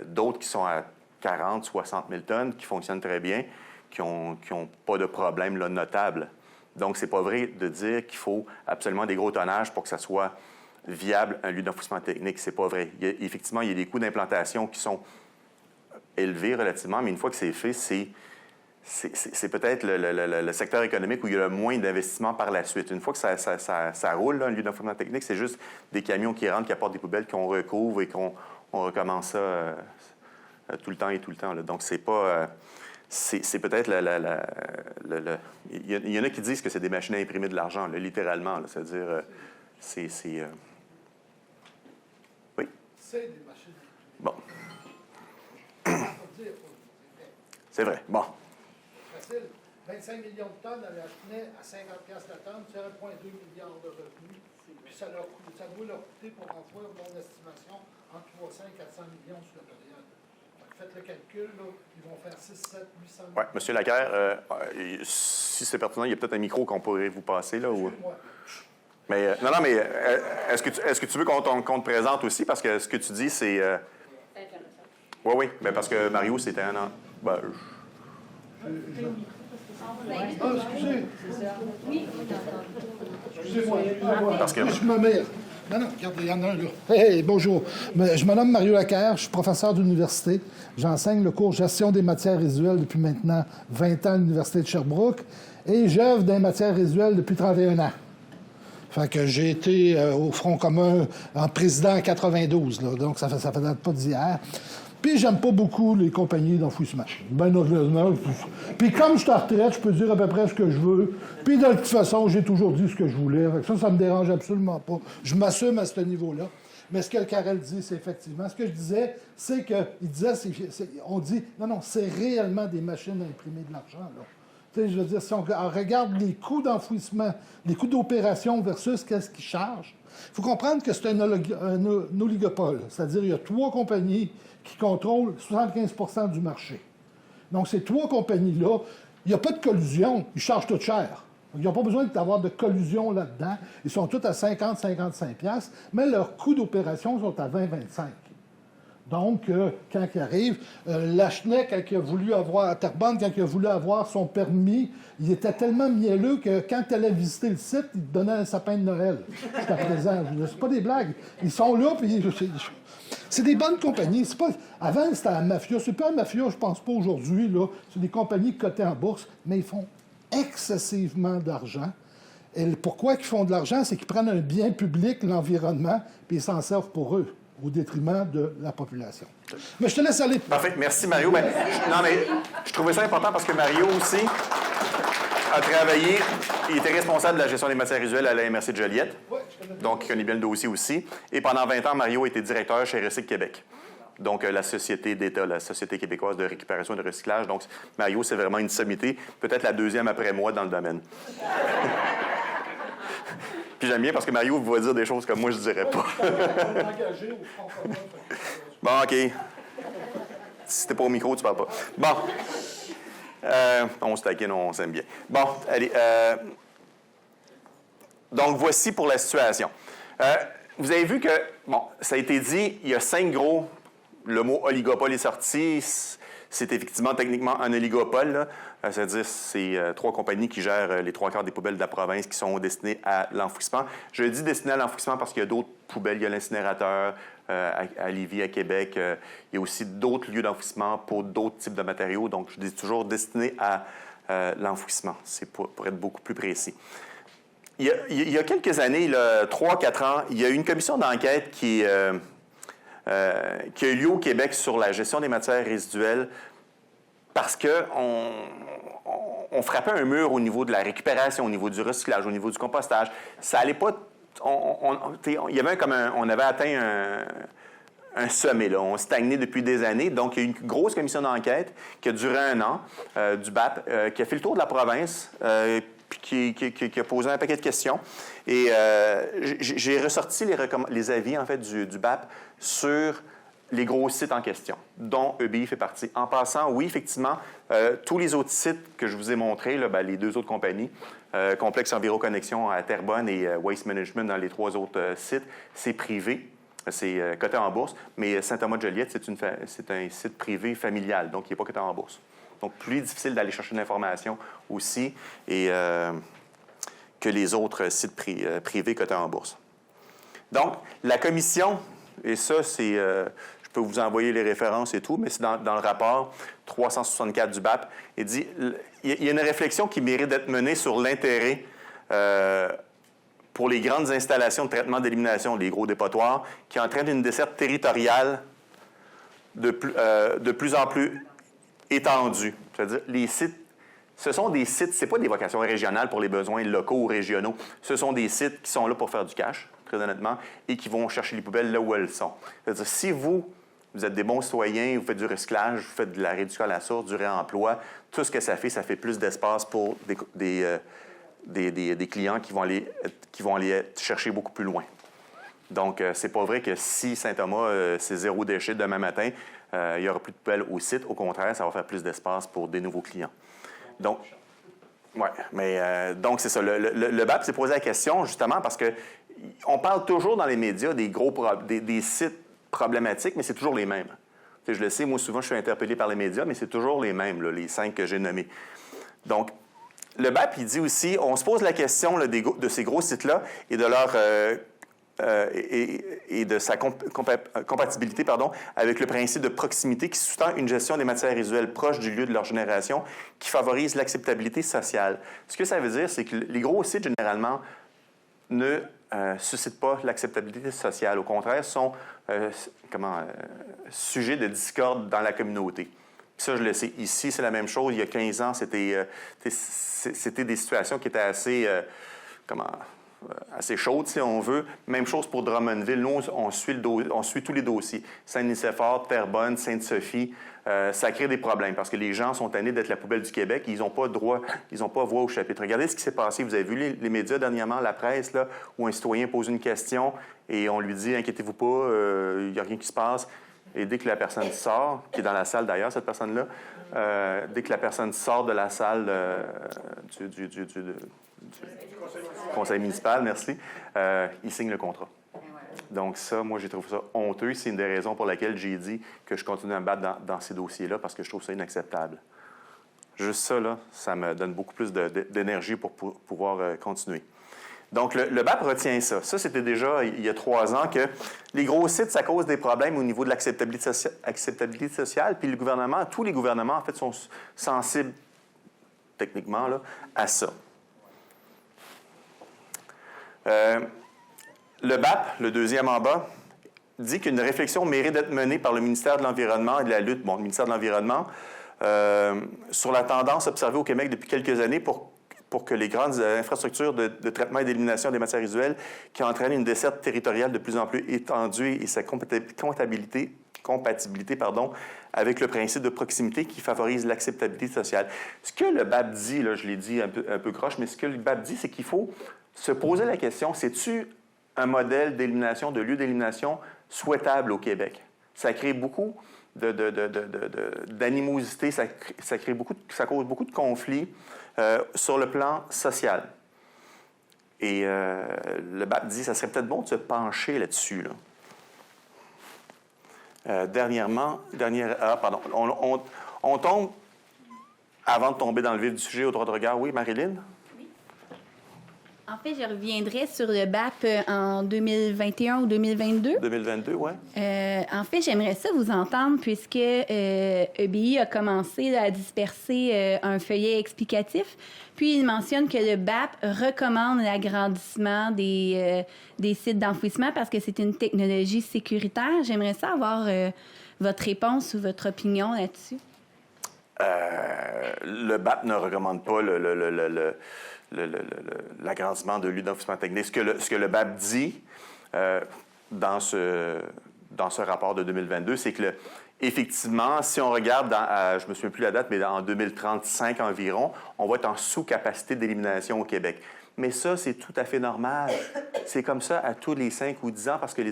[SPEAKER 1] d'autres qui sont à 40, 60 000 tonnes, qui fonctionnent très bien, qui n'ont pas de problème là, notable. Donc, c'est pas vrai de dire qu'il faut absolument des gros tonnages pour que ça soit viable, un lieu d'enfouissement technique. C'est pas vrai. Effectivement, il y a des coûts d'implantation qui sont élevés relativement, mais une fois que c'est fait, c'est peut-être le secteur économique où il y a le moins d'investissement par la suite. Une fois que ça roule, là, un lieu d'enfouissement technique, c'est juste des camions qui rentrent, qui apportent des poubelles, qu'on recouvre et qu'on recommence ça tout le temps et tout le temps, là. Donc, c'est pas... c'est peut-être il y en a qui disent que c'est des machines à imprimer de l'argent, là, littéralement. Là, c'est-à-dire, Oui?
[SPEAKER 5] C'est des machines.
[SPEAKER 1] Bon. C'est vrai. Bon.
[SPEAKER 5] Facile. 25 millions de tonnes, elle achetait à 50$ la tonne, c'est 1,2 milliard de revenus. Puis ça doit leur coûter pour emploi, mon estimation, entre 300 et 400 millions sur la période. Faites le calcul, là, ils vont faire 6, 7, 800 millions.
[SPEAKER 1] Oui, M. Lacaire, si c'est pertinent, il y a peut-être un micro qu'on pourrait vous passer, là. Ou... Mais, non, mais est-ce que tu veux qu'on te présente aussi? Parce que ce que tu dis, c'est... Oui, oui, mais parce que Mario, c'était un an... Ben,
[SPEAKER 5] excusez. Excusez-moi.
[SPEAKER 1] Parce que...
[SPEAKER 5] Je me mets. Non, regarde, il y en a un là. Hey, bonjour. Je me nomme Mario Lacaire, je suis professeur d'université. J'enseigne le cours Gestion des matières résiduelles depuis maintenant 20 ans à l'Université de Sherbrooke et j'œuvre dans les matières résiduelles depuis 31 ans. Fait que j'ai été au Front commun en président en 92, là, donc ça date pas d'hier. Puis j'aime pas beaucoup les compagnies d'enfouissement. Ben heureusement. Puis comme je suis en retraite, je peux dire à peu près ce que je veux. Puis de toute façon, j'ai toujours dit ce que je voulais. Ça me dérange absolument pas. Je m'assume à ce niveau-là. Mais ce que le Carrel dit, c'est effectivement... Ce que je disais, c'est qu'il disait... on dit, non, c'est réellement des machines à imprimer de l'argent, là. Tu sais, je veux dire, si on regarde les coûts d'enfouissement, les coûts d'opération versus qu'est-ce qu'ils chargent, il faut comprendre que c'est un oligopole. C'est-à-dire qu'il y a 3 compagnies qui contrôlent 75 du marché. Donc, ces 3 compagnies-là, il n'y a pas de collusion. Ils chargent tout cher. Ils n'ont pas besoin d'avoir de collusion là-dedans. Ils sont tous à 50-55$, mais leurs coûts d'opération sont à 20-25$. Donc, quand il arrive, Lachenay, quand il a voulu avoir, à Terrebonne, quand il a voulu avoir son permis, il était tellement mielleux que quand tu allais visiter le site, il te donnait un sapin de Noël. Jusqu'à présent. C'est pas des blagues. Ils sont là, puis c'est des bonnes compagnies. C'est pas... Avant, c'était la mafia. C'est pas la mafia, je pense pas aujourd'hui, là. C'est des compagnies cotées en bourse, mais ils font excessivement d'argent. Et pourquoi ils font de l'argent? C'est qu'ils prennent un bien public, l'environnement, puis ils s'en servent pour eux, au détriment de la population. Mais je te laisse aller.
[SPEAKER 1] Parfait. Merci, Mario. Mais je trouvais ça important parce que Mario aussi a travaillé. Il était responsable de la gestion des matières résiduelles à la MRC de Joliette.
[SPEAKER 5] Ouais, je connais bien.
[SPEAKER 1] Donc, il connaît bien le dossier aussi. Et pendant 20 ans, Mario était directeur chez Recycle Québec. Donc, la société d'État, la Société québécoise de récupération et de recyclage. Donc, Mario, c'est vraiment une sommité, peut-être la 2e après moi dans le domaine. Puis j'aime bien parce que Mario va dire des choses comme moi, je ne dirais pas.
[SPEAKER 5] Engagé au Front commun.
[SPEAKER 1] Bon, OK. Si t'es pas au micro, tu parles pas. Bon. On se taquine, on s'aime bien. Bon, allez. Donc, voici pour la situation. Vous avez vu que, bon, ça a été dit, il y a 5 gros... Le mot oligopole est sorti. C'est effectivement techniquement un oligopole, là. C'est-à-dire c'est 3 compagnies qui gèrent les 3/4 des poubelles de la province qui sont destinées à l'enfouissement. Je dis destinées à l'enfouissement parce qu'il y a d'autres poubelles. Il y a l'incinérateur à Lévis, à Québec. Il y a aussi d'autres lieux d'enfouissement pour d'autres types de matériaux. Donc, je dis toujours destinées à l'enfouissement. C'est pour être beaucoup plus précis. Il y a quelques années, 3-4 ans, il y a eu une commission d'enquête qui a eu lieu au Québec sur la gestion des matières résiduelles parce qu'on frappait un mur au niveau de la récupération, au niveau du recyclage, au niveau du compostage. Ça allait pas... il y avait on avait atteint un sommet, là. On stagnait depuis des années. Donc, il y a eu une grosse commission d'enquête qui a duré 1 an, du BAP, qui a fait le tour de la province, puis qui a posé un paquet de questions. Et j'ai ressorti les avis, en fait, du BAP sur les gros sites en question, dont EBI fait partie. En passant, oui, effectivement, tous les autres sites que je vous ai montrés, là, les 2 autres compagnies, Complexe Enviroconnexion à Terrebonne et Waste Management dans les 3 autres sites, c'est privé. C'est coté en bourse, mais Saint-Thomas-de-Joliette, c'est un site privé familial, donc il n'est pas coté en bourse. Donc, plus difficile d'aller chercher de l'information aussi et, que les autres sites privés cotés en bourse. Donc, la commission, et ça, c'est... je peux vous envoyer les références et tout, mais c'est dans le rapport 364 du BAP. Il dit il y a une réflexion qui mérite d'être menée sur l'intérêt pour les grandes installations de traitement d'élimination, les gros dépotoirs, qui entraînent une desserte territoriale de plus en plus étendue. C'est-à-dire, les sites, ce sont des sites, ce n'est pas des vocations régionales pour les besoins locaux ou régionaux. Ce sont des sites qui sont là pour faire du cash, très honnêtement, et qui vont chercher les poubelles là où elles sont. C'est-à-dire, si vous êtes des bons citoyens, vous faites du recyclage, vous faites de la réduction à la source, du réemploi, tout ce que ça fait plus d'espace pour des clients qui vont aller chercher beaucoup plus loin. Donc, c'est pas vrai que si Saint-Thomas, c'est 0 déchet demain matin, il n'y aura plus de poubelles au site. Au contraire, ça va faire plus d'espace pour des nouveaux clients. Donc, ouais, mais donc c'est ça. Le BAP s'est posé la question justement parce que on parle toujours dans les médias des sites problématiques, mais c'est toujours les mêmes. Je le sais, moi souvent je suis interpellé par les médias, mais c'est toujours les mêmes, là, les 5 que j'ai nommés. Donc, le BAP, il dit aussi, on se pose la question là, de ces gros sites-là et de leur et de sa compatibilité avec le principe de proximité qui sous-tend une gestion des matières résiduelles proches du lieu de leur génération qui favorise l'acceptabilité sociale. Ce que ça veut dire, c'est que les gros sites, généralement, ne suscitent pas l'acceptabilité sociale. Au contraire, sont sujets de discorde dans la communauté. Puis ça, je le sais. Ici, c'est la même chose. Il y a 15 ans, c'était des situations qui étaient assez... assez chaude, si on veut. Même chose pour Drummondville. Nous, on suit tous les dossiers. Saint-Nicéphore, Terrebonne, Sainte-Sophie. Ça crée des problèmes parce que les gens sont tannés d'être la poubelle du Québec. Ils n'ont pas droit, ils n'ont pas voix au chapitre. Regardez ce qui s'est passé. Vous avez vu les médias dernièrement, la presse, là, où un citoyen pose une question et on lui dit « Inquiétez-vous pas, il n'y a rien qui se passe ». Et dès que la personne sort, qui est dans la salle d'ailleurs, cette personne-là, dès que la personne sort de la salle du conseil municipal, merci, il signe le contrat. Donc ça, moi, j'ai trouvé ça honteux. C'est une des raisons pour laquelle j'ai dit que je continue à me battre dans ces dossiers-là, parce que je trouve ça inacceptable. Juste ça, là, ça me donne beaucoup plus d'énergie pour pouvoir continuer. Donc, le BAP retient ça. Ça, c'était déjà il y a 3 ans que les gros sites, ça cause des problèmes au niveau de l'acceptabilité sociale. Puis le gouvernement, tous les gouvernements, en fait, sont sensibles, techniquement, là, à ça. Le BAP, le deuxième en bas, dit qu'une réflexion mérite d'être menée par le ministère de l'Environnement et de la lutte, le ministère de l'Environnement, sur la tendance observée au Québec depuis quelques années pour que les grandes infrastructures de traitement et d'élimination des matières résiduelles qui entraînent une desserte territoriale de plus en plus étendue et sa compatibilité avec le principe de proximité qui favorise l'acceptabilité sociale. Ce que le BAP dit, là, je l'ai dit un peu croche, mais ce que le BAP dit, c'est qu'il faut se poser la question, c'est-tu un modèle d'élimination, de lieu d'élimination souhaitable au Québec? Ça crée beaucoup d'animosité, ça cause beaucoup de conflits sur le plan social. Et le BAP dit que ça serait peut-être bon de se pencher là-dessus. Là. On tombe, avant de tomber dans le vif du sujet, au droit de regard. Oui, Marilyn?
[SPEAKER 2] En fait, je reviendrai sur le BAP en 2021 ou 2022.
[SPEAKER 1] 2022, oui.
[SPEAKER 2] En fait, j'aimerais ça vous entendre puisque EBI a commencé à disperser un feuillet explicatif. Puis, il mentionne que le BAP recommande l'agrandissement des sites d'enfouissement parce que c'est une technologie sécuritaire. J'aimerais ça avoir votre réponse ou votre opinion là-dessus.
[SPEAKER 1] Le BAP ne recommande pas l'agrandissement de lieux d'enfouissement technique. Ce que le BAP dit dans ce rapport de 2022, c'est que, effectivement, si on regarde, je ne me souviens plus la date, mais en 2035 environ, on va être en sous-capacité d'élimination au Québec. Mais ça, c'est tout à fait normal. C'est comme ça à tous les 5 ou 10 ans, parce que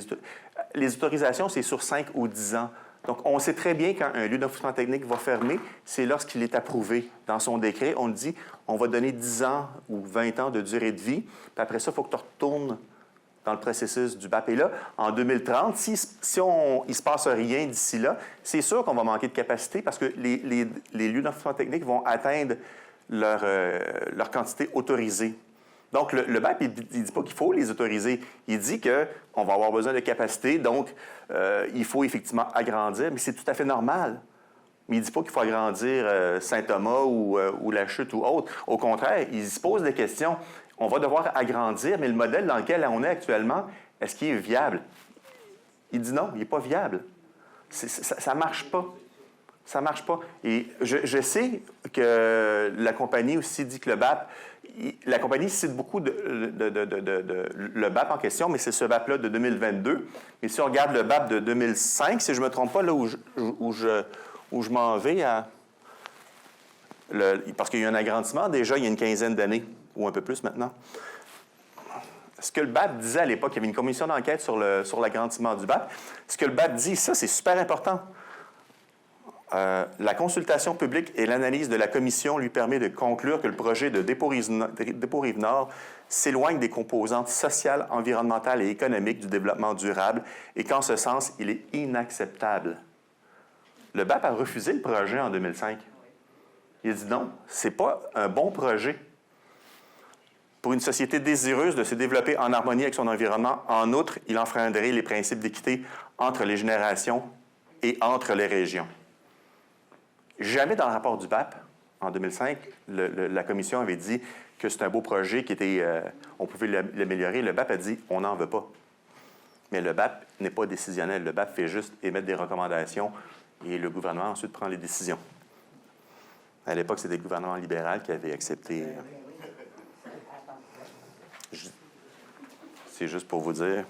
[SPEAKER 1] les autorisations, c'est sur 5 ou 10 ans. Donc, on sait très bien quand un lieu d'enfouissement technique va fermer, c'est lorsqu'il est approuvé. Dans son décret, on dit on va donner 10 ans ou 20 ans de durée de vie, puis après ça, il faut que tu retournes dans le processus du BAP. Et là, en 2030, si il ne se passe rien d'ici là, c'est sûr qu'on va manquer de capacité parce que les lieux d'enfouissement technique vont atteindre leur quantité autorisée. Donc, le BAP, il ne dit pas qu'il faut les autoriser. Il dit qu'on va avoir besoin de capacité, donc il faut effectivement agrandir, mais c'est tout à fait normal. Mais il ne dit pas qu'il faut agrandir Saint-Thomas ou la Chute ou autre. Au contraire, il se pose des questions. On va devoir agrandir, mais le modèle dans lequel on est actuellement, est-ce qu'il est viable? Il dit non, il n'est pas viable. Ça ne marche pas. Ça ne marche pas. Et je sais que la compagnie aussi dit que le BAP... La compagnie cite beaucoup le BAP en question, mais c'est ce BAP-là de 2022. Mais si on regarde le BAP de 2005, si je ne me trompe pas, là où je m'en vais, parce qu'il y a eu un agrandissement déjà il y a une quinzaine d'années, ou un peu plus maintenant. Ce que le BAP disait à l'époque, il y avait une commission d'enquête sur l'agrandissement du BAP. Ce que le BAP dit, ça, c'est super important. La consultation publique et l'analyse de la commission lui permet de conclure que le projet de Dépôt-Rive-Nord s'éloigne des composantes sociales, environnementales et économiques du développement durable et qu'en ce sens, il est inacceptable. Le BAP a refusé le projet en 2005. Il a dit non, ce n'est pas un bon projet. Pour une société désireuse de se développer en harmonie avec son environnement, en outre, il enfreindrait les principes d'équité entre les générations et entre les régions. Jamais dans le rapport du BAP, en 2005, la Commission avait dit que c'est un beau projet, on pouvait l'améliorer. Le BAP a dit on n'en veut pas. Mais le BAP n'est pas décisionnel. Le BAP fait juste émettre des recommandations et le gouvernement ensuite prend les décisions. À l'époque, c'était le gouvernement libéral qui avait accepté. C'est juste pour vous dire.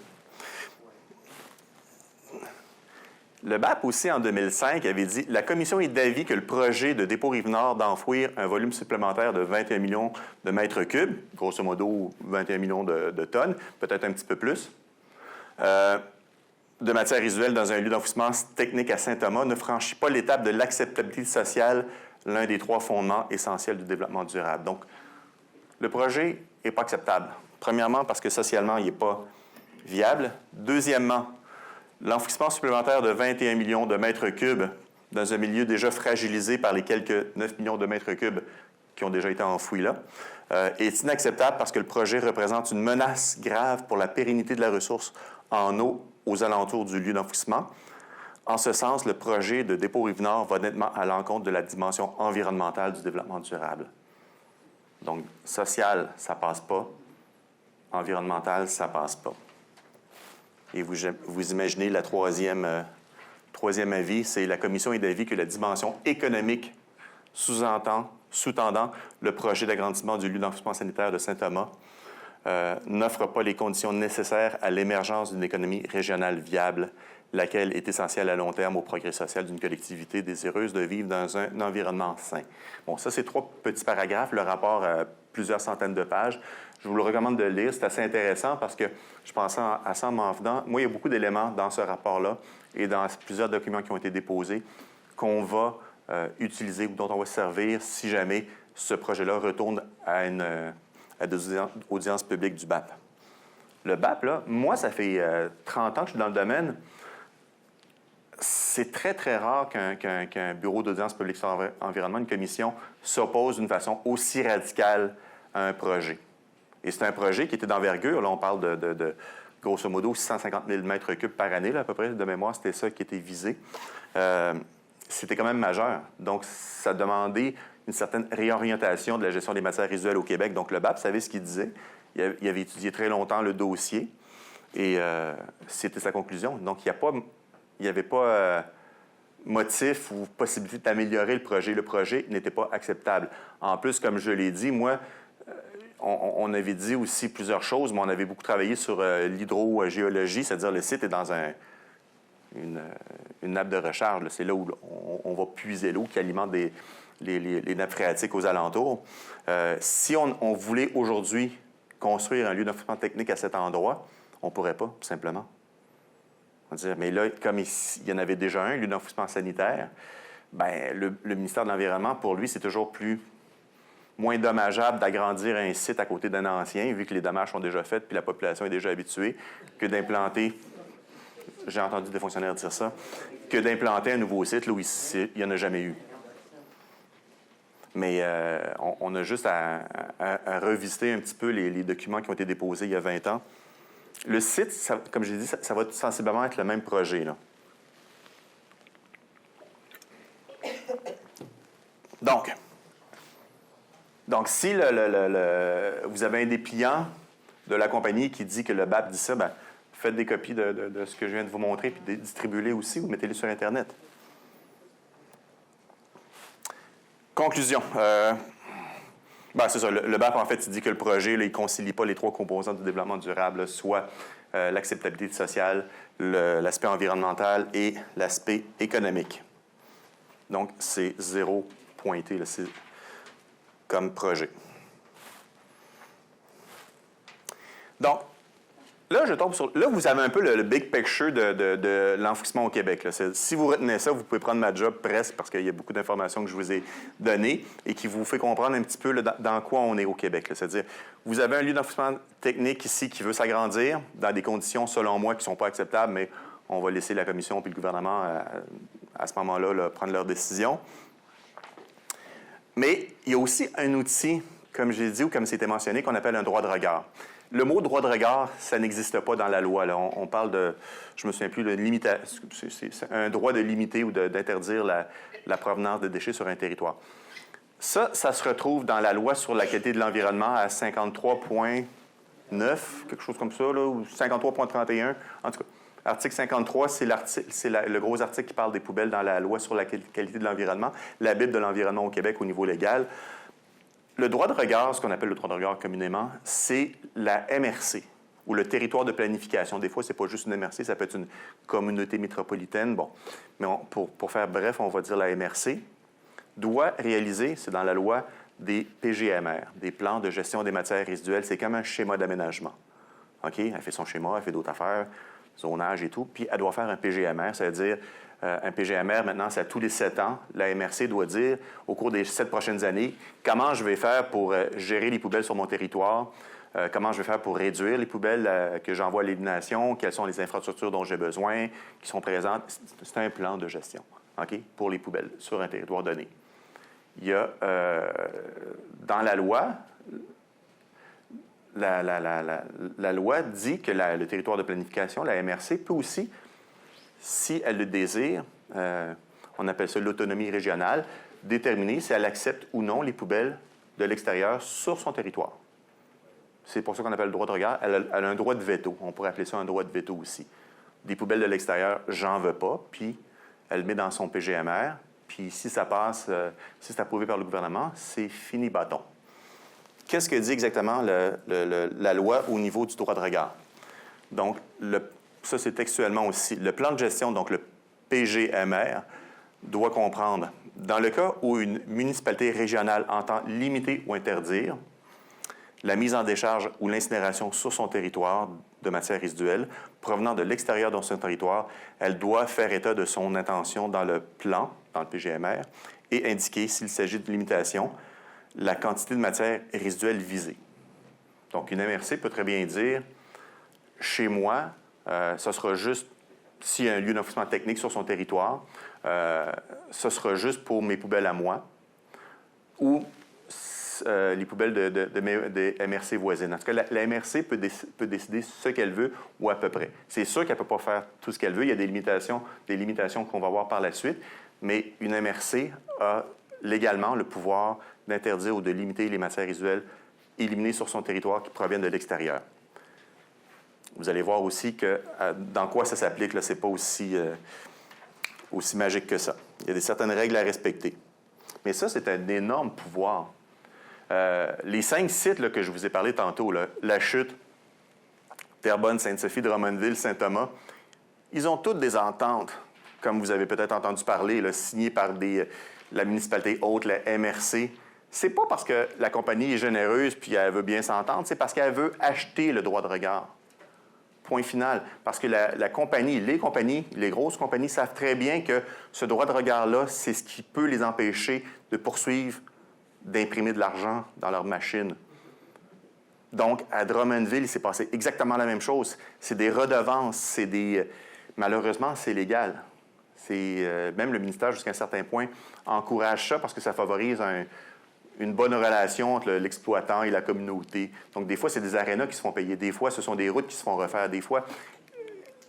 [SPEAKER 1] Le BAP aussi, en 2005, avait dit « La Commission est d'avis que le projet de dépôt Rive-Nord d'enfouir un volume supplémentaire de 21 millions de mètres cubes, grosso modo 21 millions de tonnes, peut-être un petit peu plus, de matière résiduelle dans un lieu d'enfouissement technique à Saint-Thomas ne franchit pas l'étape de l'acceptabilité sociale, l'un des 3 fondements essentiels du développement durable. » Donc, le projet n'est pas acceptable. Premièrement, parce que socialement, il n'est pas viable. Deuxièmement, l'enfouissement supplémentaire de 21 millions de mètres cubes dans un milieu déjà fragilisé par les quelques 9 millions de mètres cubes qui ont déjà été enfouis là, est inacceptable parce que le projet représente une menace grave pour la pérennité de la ressource en eau aux alentours du lieu d'enfouissement. En ce sens, le projet de dépôt Rive-Nord va nettement à l'encontre de la dimension environnementale du développement durable. Donc, social, ça ne passe pas. Environnemental, ça ne passe pas. Et vous imaginez la troisième avis, c'est la Commission est d'avis que la dimension économique sous-tendant le projet d'agrandissement du lieu d'enfouissement sanitaire de Saint-Thomas n'offre pas les conditions nécessaires à l'émergence d'une économie régionale viable, laquelle est essentielle à long terme au progrès social d'une collectivité désireuse de vivre dans un environnement sain. Bon, ça, c'est 3 petits paragraphes. Le rapport a plusieurs centaines de pages. Je vous le recommande de le lire. C'est assez intéressant parce que je pensais à ça en m'en venant. Moi, il y a beaucoup d'éléments dans ce rapport-là et dans plusieurs documents qui ont été déposés qu'on va utiliser ou dont on va se servir si jamais ce projet-là retourne à des audiences publiques du BAP. Le BAP, là, moi, ça fait 30 ans que je suis dans le domaine. C'est très, très rare qu'un bureau d'audience publique sur l'environnement, une commission, s'oppose d'une façon aussi radicale à un projet. Et c'est un projet qui était d'envergure. Là, on parle de grosso modo, 650 000 mètres cubes par année, là, à peu près, de mémoire, c'était ça qui était visé. C'était quand même majeur. Donc, ça demandait une certaine réorientation de la gestion des matières résiduelles au Québec. Donc, le BAP savait ce qu'il disait. Il avait étudié très longtemps le dossier et c'était sa conclusion. Donc, il n'y avait pas motif ou possibilité d'améliorer le projet. Le projet n'était pas acceptable. En plus, comme je l'ai dit, moi, on avait dit aussi plusieurs choses, mais on avait beaucoup travaillé sur l'hydrogéologie, c'est-à-dire le site est dans une nappe de recharge. C'est là où on va puiser l'eau qui alimente les nappes phréatiques aux alentours. Si on voulait aujourd'hui construire un lieu d'enfouissement technique à cet endroit, on ne pourrait pas, tout simplement. On va dire, mais là, comme il y en avait déjà un lieu d'enfouissement sanitaire, bien, le ministère de l'Environnement, pour lui, c'est toujours moins dommageable d'agrandir un site à côté d'un ancien, vu que les dommages sont déjà faits puis la population est déjà habituée, que d'implanter, j'ai entendu des fonctionnaires dire ça, que d'implanter un nouveau site là où il n'y en a jamais eu. Mais on a juste à revisiter un petit peu les documents qui ont été déposés il y a 20 ans. Le site, comme j'ai dit, ça va sensiblement être le même projet, là. Donc, si vous avez un dépliant de la compagnie qui dit que le BAP dit ça, bien, faites des copies de ce que je viens de vous montrer puis distribuez-les aussi ou mettez-les sur Internet. Conclusion. C'est ça. Le BAP, en fait, il dit que le projet, là, il ne concilie pas les 3 composantes du développement durable, là, soit l'acceptabilité sociale, l'aspect environnemental et l'aspect économique. Donc, c'est 0 pointé là, comme projet. Donc, là, je tombe sur... Là, vous avez un peu le big picture de l'enfouissement au Québec. Là. Si vous retenez ça, vous pouvez prendre ma job presque parce qu'il y a beaucoup d'informations que je vous ai données et qui vous fait comprendre un petit peu là, dans quoi on est au Québec. Là. C'est-à-dire, vous avez un lieu d'enfouissement technique ici qui veut s'agrandir dans des conditions, selon moi, qui ne sont pas acceptables, mais on va laisser la Commission et le gouvernement, à ce moment-là, prendre leurs décisions. Mais il y a aussi un outil comme j'ai dit ou comme c'était mentionné, qu'on appelle un droit de regard. Le mot droit de regard, ça n'existe pas dans la loi. Là. On parle de, je me souviens plus, c'est un droit de limiter ou d'interdire la provenance de déchets sur un territoire. Ça se retrouve dans la loi sur la qualité de l'environnement à 53.9, quelque chose comme ça, là, ou 53.31. En tout cas, article 53, c'est le gros article qui parle des poubelles dans la loi sur la qualité de l'environnement, la Bible de l'environnement au Québec au niveau légal. Le droit de regard, ce qu'on appelle le droit de regard communément, c'est la MRC, ou le territoire de planification. Des fois, ce n'est pas juste une MRC, ça peut être une communauté métropolitaine. Bon, mais pour faire bref, on va dire la MRC, doit réaliser, c'est dans la loi, des PGMR, des plans de gestion des matières résiduelles. C'est comme un schéma d'aménagement. OK? Elle fait son schéma, elle fait d'autres affaires, zonage et tout, puis elle doit faire un PGMR, ça veut dire un PGMR, maintenant, c'est à tous les 7 ans. La MRC doit dire, au cours des 7 prochaines années, comment je vais faire pour gérer les poubelles sur mon territoire, comment je vais faire pour réduire les poubelles que j'envoie à l'élimination, quelles sont les infrastructures dont j'ai besoin, qui sont présentes. C'est un plan de gestion, OK, pour les poubelles sur un territoire donné. Il y a, dans la loi, la loi dit que le territoire de planification, la MRC, peut aussi, si elle le désire, on appelle ça l'autonomie régionale, déterminer si elle accepte ou non les poubelles de l'extérieur sur son territoire. C'est pour ça qu'on appelle le droit de regard. Elle a un droit de veto. On pourrait appeler ça un droit de veto aussi. Des poubelles de l'extérieur, j'en veux pas, puis elle met dans son PGMR, puis si ça passe, si c'est approuvé par le gouvernement, c'est fini bâton. Qu'est-ce que dit exactement la loi au niveau du droit de regard? Donc, ça, c'est textuellement aussi. Le plan de gestion, donc le PGMR, doit comprendre, dans le cas où une municipalité régionale entend limiter ou interdire la mise en décharge ou l'incinération sur son territoire de matières résiduelles provenant de l'extérieur de son territoire, elle doit faire état de son intention dans le plan, dans le PGMR, et indiquer, s'il s'agit de limitation, la quantité de matière résiduelle visée. Donc, une MRC peut très bien dire, chez moi, ce sera juste, s'il y a un lieu d'enfouissement technique sur son territoire, ce sera juste pour mes poubelles à moi ou les poubelles de MRC voisines. En tout cas, la MRC peut décider ce qu'elle veut ou à peu près. C'est sûr qu'elle ne peut pas faire tout ce qu'elle veut. Il y a des limitations qu'on va voir par la suite, mais une MRC a légalement le pouvoir d'interdire ou de limiter les matières résiduelles éliminées sur son territoire qui proviennent de l'extérieur. Vous allez voir aussi que dans quoi ça s'applique, ce n'est pas aussi magique que ça. Il y a certaines règles à respecter. Mais ça, c'est un énorme pouvoir. Les 5 sites là, que je vous ai parlé tantôt, là, La Chute, Terrebonne, Sainte-Sophie, Drummondville, Saint-Thomas, ils ont toutes des ententes, comme vous avez peut-être entendu parler, là, signées par la municipalité haute, la MRC. C'est pas parce que la compagnie est généreuse puis elle veut bien s'entendre, c'est parce qu'elle veut acheter le droit de regard. Point final. Parce que les grosses compagnies savent très bien que ce droit de regard-là, c'est ce qui peut les empêcher de poursuivre, d'imprimer de l'argent dans leurs machines. Donc, à Drummondville, il s'est passé exactement la même chose. C'est des redevances, malheureusement, c'est légal. Même le ministère, jusqu'à un certain point, encourage ça parce que ça favorise une bonne relation entre l'exploitant et la communauté. Donc, des fois, c'est des arénas qui se font payer. Des fois, ce sont des routes qui se font refaire. Des fois,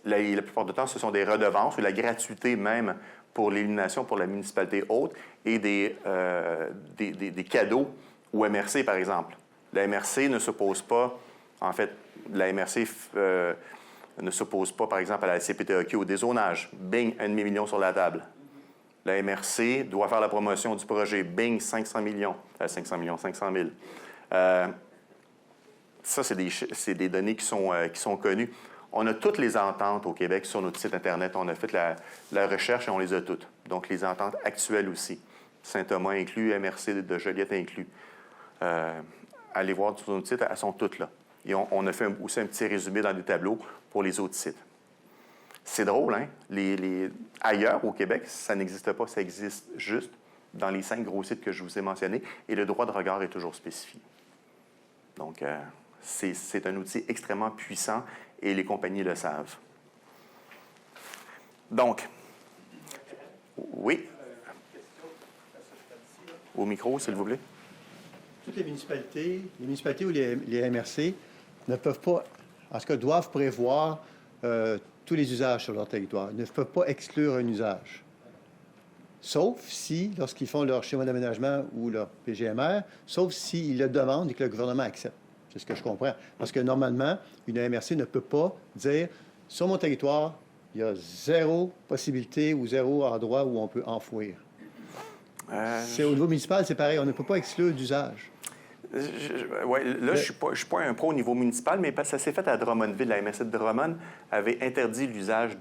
[SPEAKER 1] la plupart du temps, ce sont des redevances ou la gratuité même pour l'élimination pour la municipalité haute et des cadeaux au MRC, par exemple. La MRC ne s'oppose pas, la MRC ne s'oppose pas, par exemple, à la CPTEQ au dézonage. Bing, 1,5 million sur la table. La MRC doit faire la promotion du projet. Bing, 500 000. Ça, c'est des données qui sont connues. On a toutes les ententes au Québec sur notre site Internet. On a fait la recherche et on les a toutes. Donc, les ententes actuelles aussi. Saint-Thomas inclus, MRC de Joliette inclus. Allez voir sur notre site, elles sont toutes là. Et on a fait aussi un petit résumé dans des tableaux pour les autres sites. C'est drôle, hein? Ailleurs, au Québec, ça n'existe pas. Ça existe juste dans les 5 gros sites que je vous ai mentionnés. Et le droit de regard est toujours spécifié. Donc, c'est un outil extrêmement puissant et les compagnies le savent. Donc, oui? Au micro, s'il vous plaît.
[SPEAKER 3] toutes les municipalités ou les MRC ne peuvent pas, en tout cas, doivent prévoir tous les usages sur leur territoire. Ils ne peuvent pas exclure un usage. Sauf si, lorsqu'ils font leur schéma d'aménagement ou leur PGMR, sauf s'ils le demandent et que le gouvernement accepte. C'est ce que je comprends. Parce que normalement, une MRC ne peut pas dire, sur mon territoire, il y a 0 possibilité ou 0 endroit où on peut enfouir. C'est au niveau municipal, c'est pareil. On ne peut pas exclure d'usage.
[SPEAKER 1] Oui, là, je ne suis pas un pro au niveau municipal, mais ça s'est fait à Drummondville. La MRC de Drummond avait interdit l'usage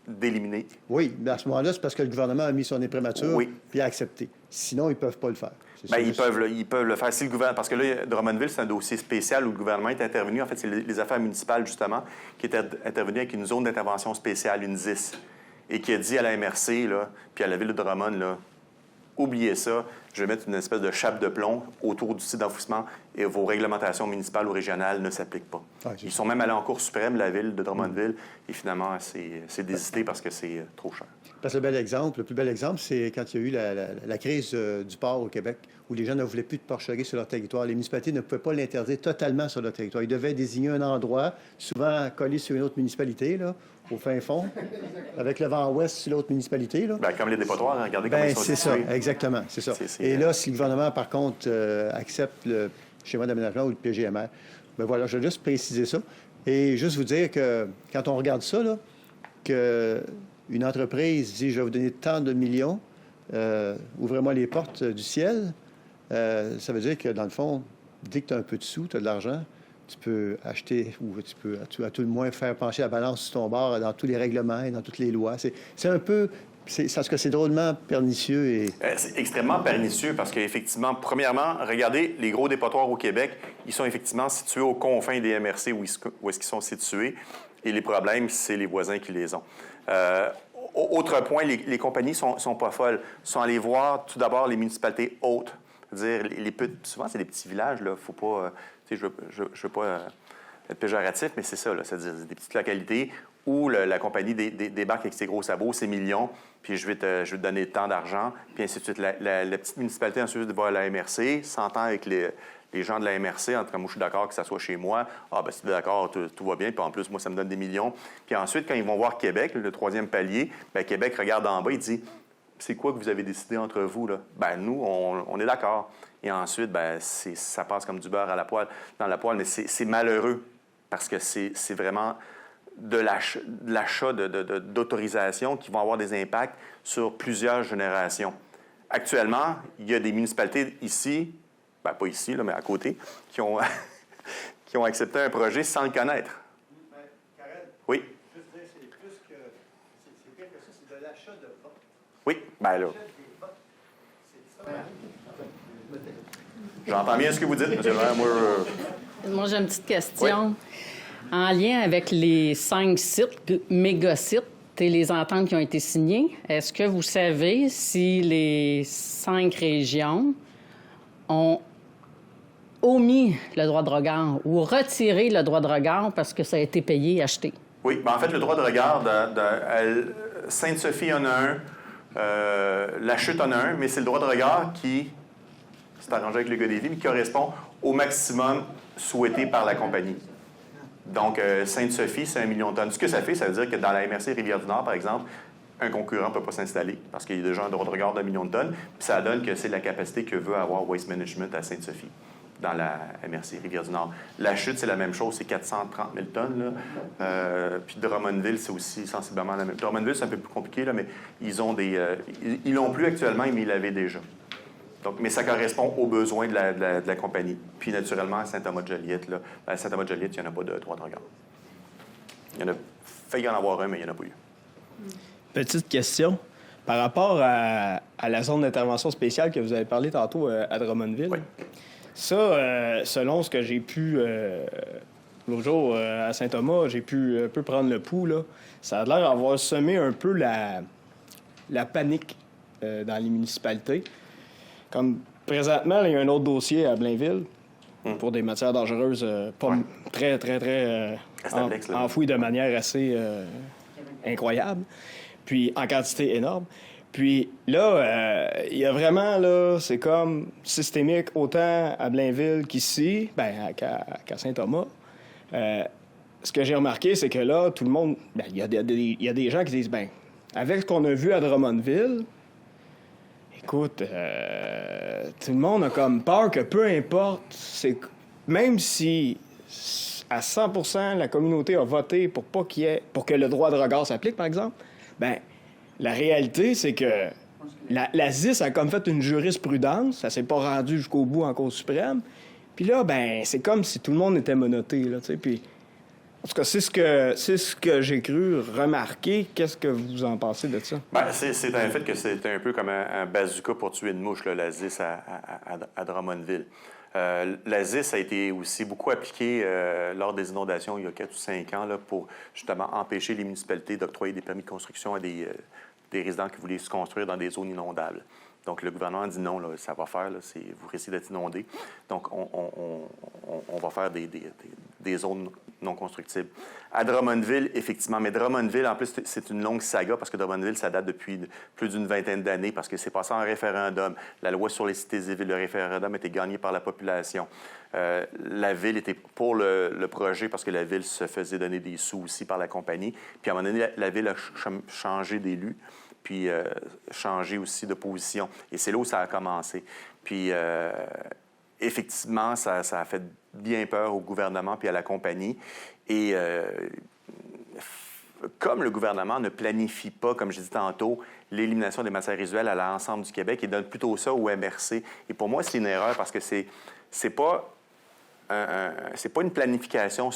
[SPEAKER 1] d'éliminer.
[SPEAKER 3] Oui, mais à ce moment-là, c'est parce que le gouvernement a mis son imprimature puis a accepté. Sinon, ils ne peuvent pas le faire.
[SPEAKER 1] Bien, ils peuvent le faire si le gouvernement... Parce que là, Drummondville, c'est un dossier spécial où le gouvernement est intervenu. En fait, c'est les affaires municipales, justement, qui étaient intervenues avec une zone d'intervention spéciale, une ZIS, et qui a dit à la MRC, là, puis à la ville de Drummond, là, oubliez ça, je vais mettre une espèce de chape de plomb autour du site d'enfouissement et vos réglementations municipales ou régionales ne s'appliquent pas. Ils sont même allés en Cour suprême, la ville de Drummondville, et finalement, c'est désisté parce que c'est trop cher.
[SPEAKER 3] Parce que le plus bel exemple, c'est quand il y a eu la crise du port au Québec, où les gens ne voulaient plus de porcheries sur leur territoire. Les municipalités ne pouvaient pas l'interdire totalement sur leur territoire. Ils devaient désigner un endroit, souvent collé sur une autre municipalité, là, au fin fond, avec le vent ouest sur l'autre municipalité. Là.
[SPEAKER 1] Bien, comme les dépotoirs, regardez comment ils sont
[SPEAKER 3] c'est
[SPEAKER 1] situés.
[SPEAKER 3] ça, exactement, c'est ça. Et là, si le gouvernement, par contre, accepte le schéma d'aménagement ou le PGMR, bien voilà, je vais juste préciser ça. Et juste vous dire que quand on regarde ça, là, qu'une entreprise dit « je vais vous donner tant de millions, ouvrez-moi les portes du ciel », ça veut dire que, dans le fond, dès que tu as un peu de sous, tu as de l'argent, tu peux acheter ou tu peux à tout le moins faire pencher la balance sur ton bord dans tous les règlements et dans toutes les lois. C'est un peu... Parce que c'est drôlement pernicieux et...
[SPEAKER 1] C'est extrêmement pernicieux parce qu'effectivement, premièrement, regardez, les gros dépotoirs au Québec, ils sont effectivement situés aux confins des MRC où est-ce qu'ils sont situés. Et les problèmes, c'est les voisins qui les ont. Autre point, les compagnies sont pas folles. Sont allées voir tout d'abord les municipalités hautes. C'est-à-dire, souvent, c'est des petits villages, là. Faut pas... je veux pas être péjoratif, mais c'est ça, là. C'est-à-dire des petites localités où la compagnie débarque avec ses gros sabots, ses millions, puis je vais te donner tant d'argent, puis ainsi de suite. La petite municipalité, ensuite, va à la MRC, s'entend avec les gens de la MRC, en tout cas, moi, je suis d'accord que ça soit chez moi. Ah, bien, si tu es d'accord, tout va bien, puis en plus, moi, ça me donne des millions. Puis ensuite, quand ils vont voir Québec, le troisième palier, bien, Québec regarde en bas, il dit... C'est quoi que vous avez décidé entre vous, là? Bien, nous, on est d'accord. Et ensuite, bien, ça passe comme du beurre dans la poêle, mais c'est malheureux parce que c'est vraiment de l'achat d'autorisations qui vont avoir des impacts sur plusieurs générations. Actuellement, il y a des municipalités ici, bien, pas ici, là, mais à côté, qui ont accepté un projet sans le connaître.
[SPEAKER 3] Karel,
[SPEAKER 1] oui?
[SPEAKER 3] Juste dire, c'est plus que... C'est quelque chose, c'est de l'achat de votes.
[SPEAKER 1] Oui, bien là. J'entends bien ce que vous dites, M. le maire.
[SPEAKER 4] Moi, j'ai une petite question. Oui. En lien avec les 5 sites, méga-sites, et les ententes qui ont été signées, est-ce que vous savez si les 5 régions ont omis le droit de regard ou retiré le droit de regard parce que ça a été payé et acheté?
[SPEAKER 1] Oui, bien, en fait, le droit de regard, Sainte-Sophie en a un, la Chute en a un, mais c'est le droit de regard qui, c'est arrangé avec le gars des vies, mais qui correspond au maximum souhaité par la compagnie. Donc, Sainte-Sophie, c'est 1 million de tonnes. Ce que ça fait, ça veut dire que dans la MRC Rivière-du-Nord, par exemple, un concurrent ne peut pas s'installer parce qu'il y a déjà un droit de regard d'1 million de tonnes. Puis ça donne que c'est la capacité que veut avoir Waste Management à Sainte-Sophie, dans la MRC Rivière-du-Nord. La Chute, c'est la même chose, c'est 430 000 tonnes. Là. Puis Drummondville, c'est aussi sensiblement la même. Drummondville, c'est un peu plus compliqué, là, mais ils l'ont plus actuellement, mais ils l'avaient déjà. Donc, mais ça correspond aux besoins de la compagnie. Puis, naturellement, à Saint-Thomas-de-Joliette, à Saint-Thomas-de-Joliette, il n'y en a pas de droit de regard. Il y en a failli en avoir un, mais il n'y en a pas eu.
[SPEAKER 6] Petite question. Par rapport à la zone d'intervention spéciale que vous avez parlé tantôt à Drummondville, oui. Ça, selon ce que j'ai pu... l'autre jour, à Saint-Thomas, j'ai pu un peu prendre le pouls, là. Ça a l'air d'avoir semé un peu la panique dans les municipalités. Comme présentement, là, il y a un autre dossier à Blainville pour des matières dangereuses très enfouies de manière assez incroyable, puis en quantité énorme. Puis là, il y a vraiment, là, c'est comme systémique autant à Blainville qu'ici, qu'à Saint-Thomas. Ce que j'ai remarqué, c'est que là, tout le monde... Il y a des gens qui disent, avec ce qu'on a vu à Drummondville, écoute, tout le monde a comme peur que peu importe, même si à 100% la communauté a voté pour que le droit de regard s'applique, par exemple, la réalité, c'est que la ZIS a comme fait une jurisprudence, ça s'est pas rendu jusqu'au bout en Cour suprême, puis là, c'est comme si tout le monde était menotté, là, tu sais, puis... En tout cas, c'est ce que j'ai cru remarquer. Qu'est-ce que vous en pensez de ça?
[SPEAKER 1] C'est un fait que c'était un peu comme un bazooka pour tuer une mouche, là, la ZIS à Drummondville. La ZIS a été aussi beaucoup appliquée lors des inondations il y a 4 ou 5 ans là, pour justement empêcher les municipalités d'octroyer des permis de construction à des résidents qui voulaient se construire dans des zones inondables. Donc, le gouvernement a dit non, là, ça va faire, là, vous risquez d'être inondés. Donc, on va faire des zones non constructibles. À Drummondville, effectivement, mais Drummondville, en plus, c'est une longue saga parce que Drummondville, ça date depuis plus d'une vingtaine d'années parce que c'est passé en référendum. La loi sur les cités et villes, le référendum était gagné par la population. La ville était pour le projet parce que la ville se faisait donner des sous aussi par la compagnie. Puis, à un moment donné, la ville a changé d'élu. Puis changer aussi de position. Et c'est là où ça a commencé. Puis, effectivement, ça a fait bien peur au gouvernement puis à la compagnie. Et comme le gouvernement ne planifie pas, comme je disais tantôt, l'élimination des matières résiduelles à l'ensemble du Québec, il donne plutôt ça au MRC. Et pour moi, c'est une erreur parce que c'est pas une planification.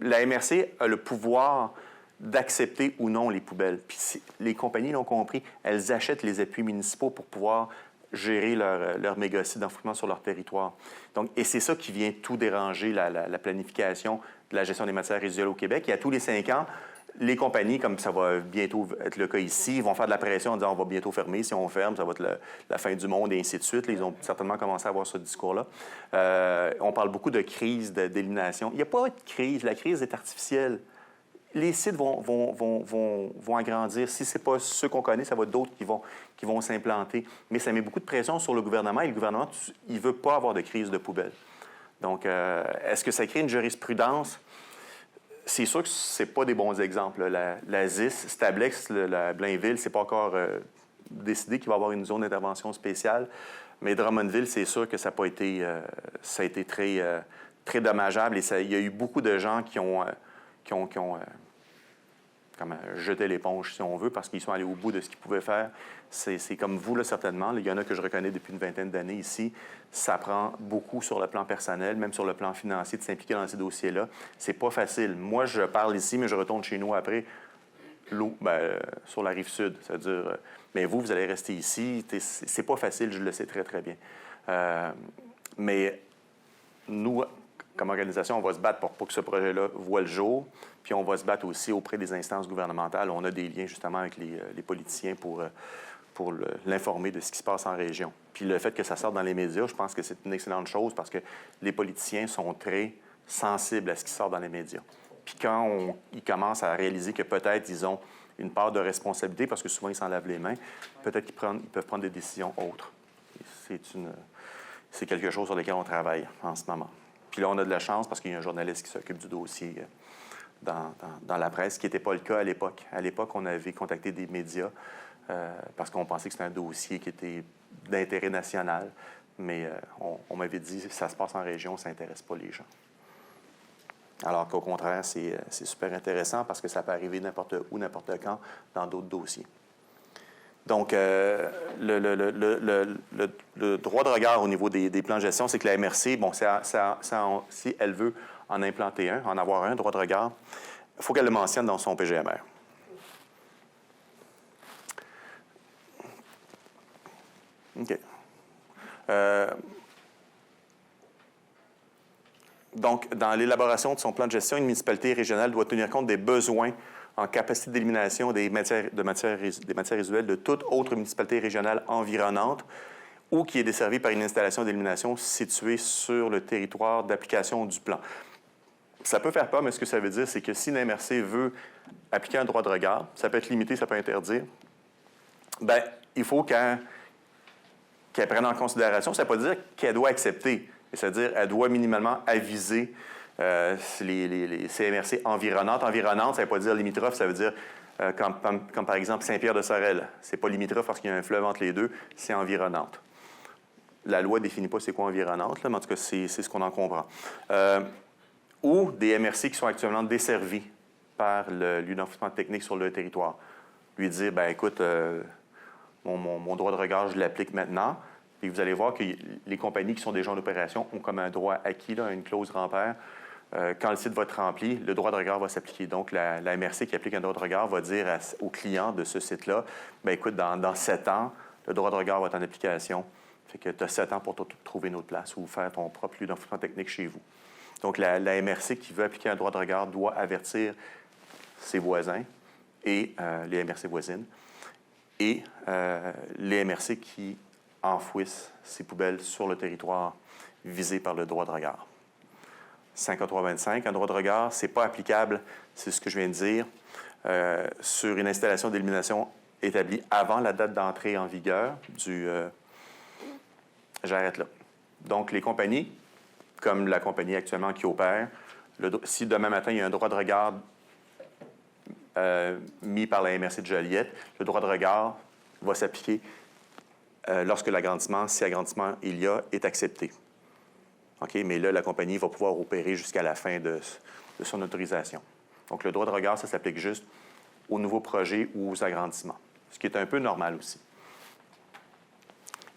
[SPEAKER 1] La MRC a le pouvoir d'accepter ou non les poubelles. Puis les compagnies l'ont compris, elles achètent les appuis municipaux pour pouvoir gérer leur méga-site d'enfouissement sur leur territoire. Donc, et c'est ça qui vient tout déranger la planification de la gestion des matières résiduelles au Québec. Et à tous les 5 ans, les compagnies, comme ça va bientôt être le cas ici, vont faire de la pression en disant on va bientôt fermer. Si on ferme, ça va être la fin du monde et ainsi de suite. Là, ils ont certainement commencé à avoir ce discours-là. On parle beaucoup de crise d'élimination. Il n'y a pas de crise. La crise est artificielle. Les sites vont agrandir. Si ce n'est pas ceux qu'on connaît, ça va être d'autres qui vont s'implanter. Mais ça met beaucoup de pression sur le gouvernement et le gouvernement, il ne veut pas avoir de crise de poubelle. Donc, est-ce que ça crée une jurisprudence? C'est sûr que ce n'est pas des bons exemples. La ZIS, Stablex, la Blainville, ce n'est pas encore décidé qu'il va y avoir une zone d'intervention spéciale. Mais Drummondville, c'est sûr que ça n'a pas été... ça a été très, très dommageable. Et il y a eu beaucoup de gens qui ont jeté l'éponge, si on veut, parce qu'ils sont allés au bout de ce qu'ils pouvaient faire. C'est comme vous, là, certainement. Il y en a que je reconnais depuis une vingtaine d'années ici. Ça prend beaucoup sur le plan personnel, même sur le plan financier, de s'impliquer dans ces dossiers-là. C'est pas facile. Moi, je parle ici, mais je retourne chez nous après, sur la Rive-Sud. C'est-à-dire, mais vous allez rester ici. C'est pas facile, je le sais très, très bien. Mais nous, comme organisation, on va se battre pour que ce projet-là voie le jour. Puis on va se battre aussi auprès des instances gouvernementales. On a des liens justement avec les politiciens pour l'informer de ce qui se passe en région. Puis le fait que ça sorte dans les médias, je pense que c'est une excellente chose parce que les politiciens sont très sensibles à ce qui sort dans les médias. Puis quand ils commencent à réaliser que peut-être ils ont une part de responsabilité, parce que souvent ils s'en lavent les mains, peut-être qu'ils peuvent prendre des décisions autres. C'est quelque chose sur lequel on travaille en ce moment. Puis là, on a de la chance parce qu'il y a un journaliste qui s'occupe du dossier dans la presse, ce qui n'était pas le cas à l'époque. À l'époque, on avait contacté des médias parce qu'on pensait que c'était un dossier qui était d'intérêt national. Mais on m'avait dit que ça se passe en région, ça n'intéresse pas les gens. Alors qu'au contraire, c'est super intéressant parce que ça peut arriver n'importe où, n'importe quand, dans d'autres dossiers. Donc, le droit de regard au niveau des plans de gestion, c'est que la MRC, si elle veut en implanter en avoir un droit de regard, il faut qu'elle le mentionne dans son PGMR. OK. Donc, dans l'élaboration de son plan de gestion, une municipalité régionale doit tenir compte des besoins en capacité d'élimination des matières résiduelles de toute autre municipalité régionale environnante ou qui est desservie par une installation d'élimination située sur le territoire d'application du plan. Ça peut faire peur, mais ce que ça veut dire, c'est que si une MRC veut appliquer un droit de regard, ça peut être limité, ça peut interdire, Bien, il faut qu'elle prenne en considération. Ça ne veut pas dire qu'elle doit accepter. C'est-à-dire qu'elle doit minimalement aviser les CMRC environnantes. Environnantes, ça ne veut pas dire limitrophes, ça veut dire comme par exemple Saint-Pierre-de-Sorel. Ce n'est pas limitrophe parce qu'il y a un fleuve entre les deux, c'est environnante. La loi ne définit pas c'est quoi environnante, là, mais en tout cas, c'est ce qu'on en comprend. Ou des MRC qui sont actuellement desservis par l'Union d'enfouissement technique sur le territoire. Lui dire, bien écoute, mon droit de regard, je l'applique maintenant. Et vous allez voir que les compagnies qui sont déjà en opération ont comme un droit acquis, là, une clause rempart. Quand le site va être rempli, le droit de regard va s'appliquer. Donc, la MRC qui applique un droit de regard va dire au client de ce site-là, bien écoute, dans 7 ans, le droit de regard va être en application. Fait que tu as 7 ans pour trouver une autre place ou faire ton propre lieu d'enfouissement technique chez vous. Donc, la MRC qui veut appliquer un droit de regard doit avertir ses voisins et les MRC voisines et les MRC qui enfouissent ces poubelles sur le territoire visé par le droit de regard. 5325, un droit de regard, ce n'est pas applicable, c'est ce que je viens de dire, sur une installation d'élimination établie avant la date d'entrée en vigueur du... J'arrête là. Donc, les compagnies, comme la compagnie actuellement qui opère, si demain matin, il y a un droit de regard mis par la MRC de Joliette, le droit de regard va s'appliquer lorsque l'agrandissement, si agrandissement il y a, est accepté. OK? Mais là, la compagnie va pouvoir opérer jusqu'à la fin de son autorisation. Donc, le droit de regard, ça s'applique juste aux nouveaux projets ou aux agrandissements, ce qui est un peu normal aussi.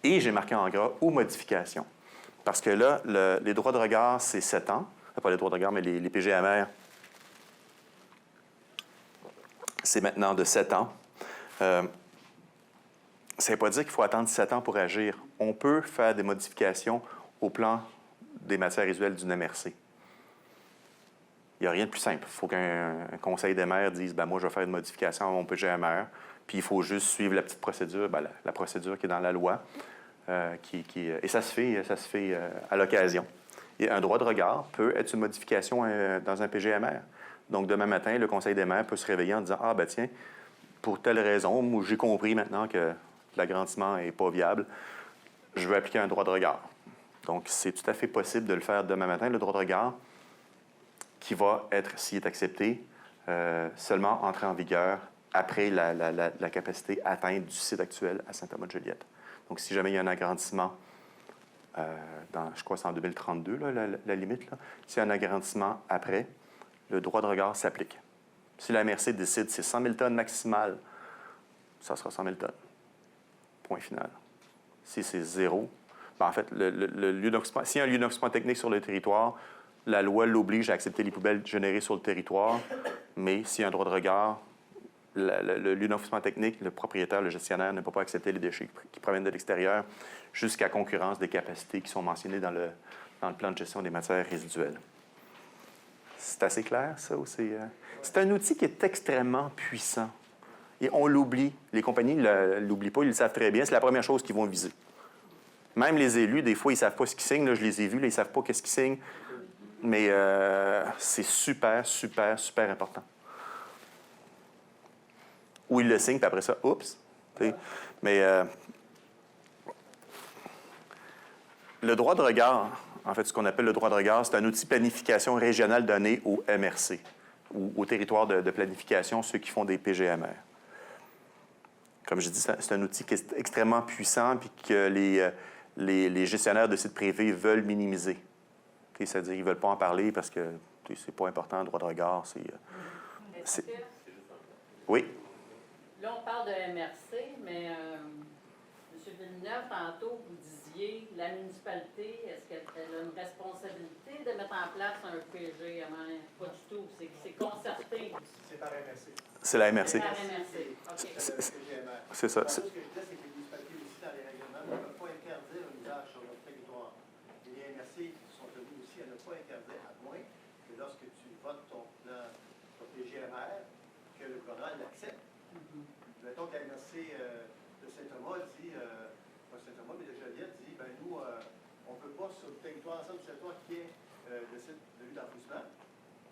[SPEAKER 1] Et j'ai marqué en gras « ou modification ». Parce que là, les droits de regard, c'est 7 ans. Pas les droits de regard, mais les PGMR, c'est maintenant de 7 ans. Ça ne veut pas dire qu'il faut attendre 7 ans pour agir. On peut faire des modifications au plan des matières résiduelles d'une MRC. Il n'y a rien de plus simple. Il faut qu'un conseil des maires dise « moi, je vais faire une modification à mon PGMR », puis il faut juste suivre la petite procédure, la procédure qui est dans la loi. Et ça se fait à l'occasion. Et un droit de regard peut être une modification dans un PGMR. Donc, demain matin, le conseil des maires peut se réveiller en disant « Ah, ben tiens, pour telle raison, moi, j'ai compris maintenant que l'agrandissement n'est pas viable, je veux appliquer un droit de regard. » Donc, c'est tout à fait possible de le faire demain matin, le droit de regard, qui va être, s'il est accepté, seulement entrer en vigueur après la capacité atteinte du site actuel à Saint-Thomas-de-Joliette. Donc, si jamais il y a un agrandissement, je crois que c'est en 2032, là, la limite, là. S'il y a un agrandissement après, le droit de regard s'applique. Si la MRC décide que c'est 100 000 tonnes maximal, ça sera 100 000 tonnes. Point final. Si c'est 0, en fait, s'il y a un lieu d'enfouissement technique sur le territoire, la loi l'oblige à accepter les poubelles générées sur le territoire, mais s'il y a un droit de regard, le lieu d'enfouissement technique, le propriétaire, le gestionnaire ne peut pas accepter les déchets qui proviennent de l'extérieur jusqu'à concurrence des capacités qui sont mentionnées dans le plan de gestion des matières résiduelles. C'est assez clair, ça? C'est un outil qui est extrêmement puissant. Et on l'oublie. Les compagnies ne l'oublient pas, ils le savent très bien. C'est la première chose qu'ils vont viser. Même les élus, des fois, ils ne savent pas ce qu'ils signent. Là, je les ai vus, là, ils ne savent pas qu'est-ce qu'ils signent. Mais c'est super, super, super important. Ou ils le signent, puis après ça, oups. Mais le droit de regard, en fait, ce qu'on appelle le droit de regard, c'est un outil de planification régionale donné au MRC, ou au territoire de planification, ceux qui font des PGMR. Comme je dis, c'est un outil qui est extrêmement puissant puis que les gestionnaires de sites privés veulent minimiser. C'est-à-dire qu'ils ne veulent pas en parler parce que c'est pas important, le droit de regard. Oui.
[SPEAKER 4] Là, on parle de MRC, mais M. Villeneuve, tantôt, vous disiez, la municipalité, est-ce qu'elle a une responsabilité de mettre en place un PGMR? Pas du tout. C'est concerté.
[SPEAKER 3] C'est par MRC.
[SPEAKER 1] C'est la MRC.
[SPEAKER 4] C'est par MRC. OK.
[SPEAKER 1] C'est ça.
[SPEAKER 3] Ce que je disais, c'est que les municipalités aussi, dans les règlements, ne peuvent pas interdire un usage sur leur territoire. Et les MRC sont tenus aussi à ne pas interdire, à moins que lorsque tu votes ton plan, ton PGMR, que le gouvernement l'accepte. Mettons que la MRC de Saint-Thomas dit, pas Saint-Thomas, mais de Joliette dit, ben nous, on ne peut pas, sur le territoire ensemble du territoire qui est le site de lieu d'enfouissement,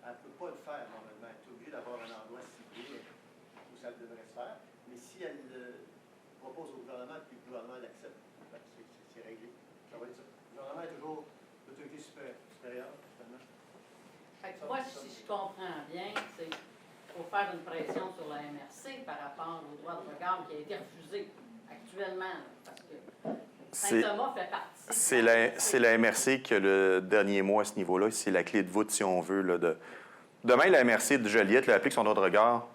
[SPEAKER 3] elle ne peut pas le faire normalement. Elle est obligée d'avoir un endroit ciblé où ça devrait se faire. Mais si elle, pour propose au gouvernement, puis le gouvernement l'accepte. C'est réglé. Ça va être ça. Le gouvernement est toujours l'autorité supérieure, finalement.
[SPEAKER 4] Fait que moi, si je comprends bien, c'est qu'il faut faire une pression sur la MRC par rapport au droit de regard qui a été refusé actuellement. Là, parce que Saint-Thomas fait partie.
[SPEAKER 1] C'est la MRC qui a le dernier mot à ce niveau-là. C'est la clé de voûte, si on veut. Là, Demain, la MRC de Joliette applique son droit de regard.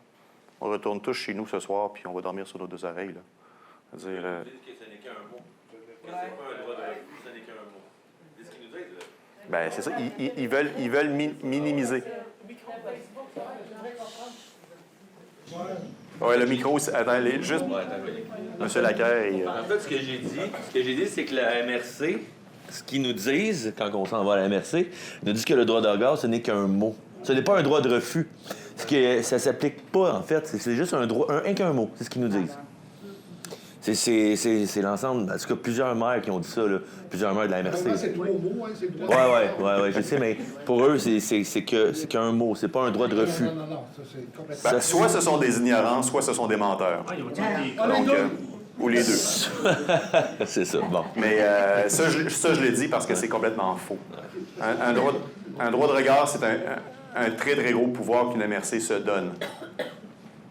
[SPEAKER 1] On retourne tous chez nous ce soir, puis on va dormir sur nos deux oreilles. Là. C'est-à-dire,
[SPEAKER 7] Vous dites que ce n'est qu'un mot. C'est pas un droit de refus, ce n'est qu'un mot. C'est ce qu'ils nous disent, là.
[SPEAKER 1] ben, c'est ça. Ils veulent minimiser. Oui, le micro, attends, juste. Monsieur Lacaire.
[SPEAKER 7] En fait, ce que j'ai dit, c'est que la MRC, ce qu'ils nous disent, quand on s'en va à la MRC, nous disent que le droit de regard, ce n'est qu'un mot. Ce n'est pas un droit de refus. Ça ne s'applique pas, en fait. C'est juste qu'un mot. C'est ce qu'ils nous disent. C'est l'ensemble. En tout cas, plusieurs maires qui ont dit ça, là. Plusieurs maires de la MRC.
[SPEAKER 5] C'est trois mots, hein, c'est le droit.
[SPEAKER 7] Oui, je sais, mais pour eux, c'est qu'un mot. C'est pas un droit de refus.
[SPEAKER 5] Non, ça c'est complètement.
[SPEAKER 1] Ben, soit ce sont des ignorants, soit ce sont des menteurs. Donc, ou les deux.
[SPEAKER 7] C'est ça, bon.
[SPEAKER 1] Mais ça, je l'ai dit parce que c'est complètement faux. Un droit de regard, c'est un très, très gros pouvoir qu'une MRC se donne.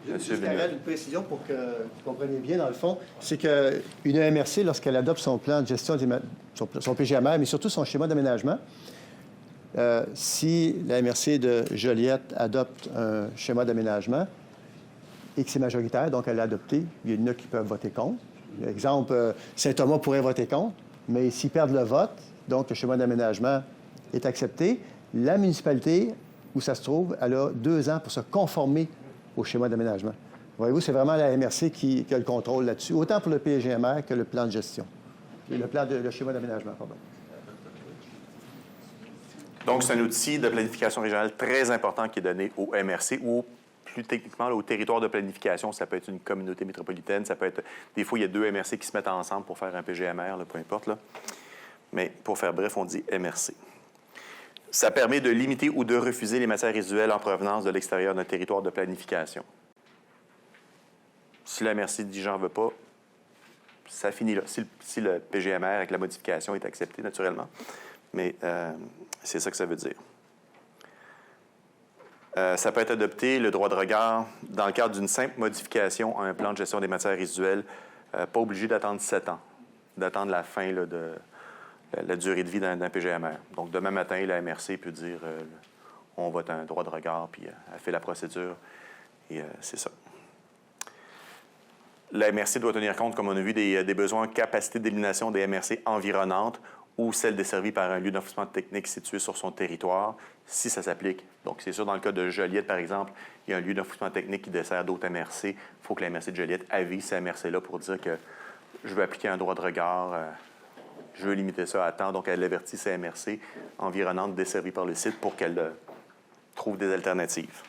[SPEAKER 1] Monsieur
[SPEAKER 3] Juste
[SPEAKER 1] Villeneuve.
[SPEAKER 3] une précision pour que vous compreniez bien, dans le fond, c'est qu'une MRC, lorsqu'elle adopte son plan de gestion, son PGMR, mais surtout son schéma d'aménagement, si la MRC de Joliette adopte un schéma d'aménagement et que c'est majoritaire, donc elle l'a adopté, il y en a qui peuvent voter contre. Par exemple, Saint-Thomas pourrait voter contre, mais s'ils perdent le vote, donc le schéma d'aménagement est accepté, la municipalité où ça se trouve, elle a 2 ans pour se conformer au schéma d'aménagement. Voyez-vous, c'est vraiment la MRC qui a le contrôle là-dessus, autant pour le PGMR que le plan de gestion. Le schéma d'aménagement, pardon.
[SPEAKER 1] Donc, c'est un outil de planification régionale très important qui est donné au MRC ou plus techniquement là, au territoire de planification. Ça peut être une communauté métropolitaine, ça peut être... Des fois, il y a 2 MRC qui se mettent ensemble pour faire un PGMR, là, peu importe. Là. Mais pour faire bref, on dit MRC. Ça permet de limiter ou de refuser les matières résiduelles en provenance de l'extérieur d'un territoire de planification. Si la MRC dit « j'en veux pas », ça finit là. Si le PGMR avec la modification est accepté, naturellement. Mais c'est ça que ça veut dire. Ça peut être adopté, le droit de regard, dans le cadre d'une simple modification à un plan de gestion des matières résiduelles, pas obligé d'attendre 7 ans, d'attendre la fin là, de la durée de vie d'un PGMR. Donc, demain matin, la MRC peut dire on vote un droit de regard, puis elle fait la procédure, et c'est ça. La MRC doit tenir compte, comme on a vu, des besoins en capacité d'élimination des MRC environnantes ou celles desservies par un lieu d'enfouissement technique situé sur son territoire, si ça s'applique. Donc, c'est sûr, dans le cas de Joliette, par exemple, il y a un lieu d'enfouissement technique qui dessert d'autres MRC. Il faut que la MRC de Joliette avise ces MRC-là pour dire que je veux appliquer un droit de regard, je veux limiter ça à temps. Donc, elle avertit ces MRC environnantes desservies par le site pour qu'elle trouve des alternatives.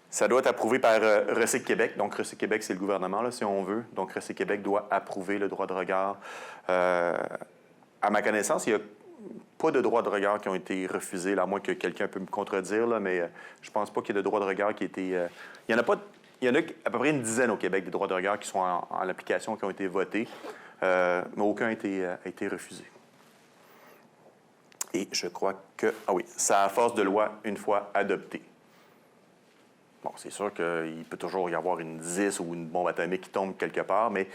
[SPEAKER 1] Ça doit être approuvé par Recyc Québec. Donc, Recyc Québec, c'est le gouvernement, là, si on veut. Donc, Recyc Québec doit approuver le droit de regard. À ma connaissance, il n'y a pas de droits de regard qui ont été refusés, là, à moins que quelqu'un peut me contredire, là, mais je ne pense pas qu'il y ait de droits de regard qui aient été... Il y en a à peu près une dizaine au Québec, des droits de regard qui sont en application, qui ont été votés, mais aucun n'a été refusé. Et je crois que... Ah oui, ça a force de loi une fois adopté. Bon, c'est sûr qu'il peut toujours y avoir une 10 ou une bombe atomique qui tombe quelque part, mais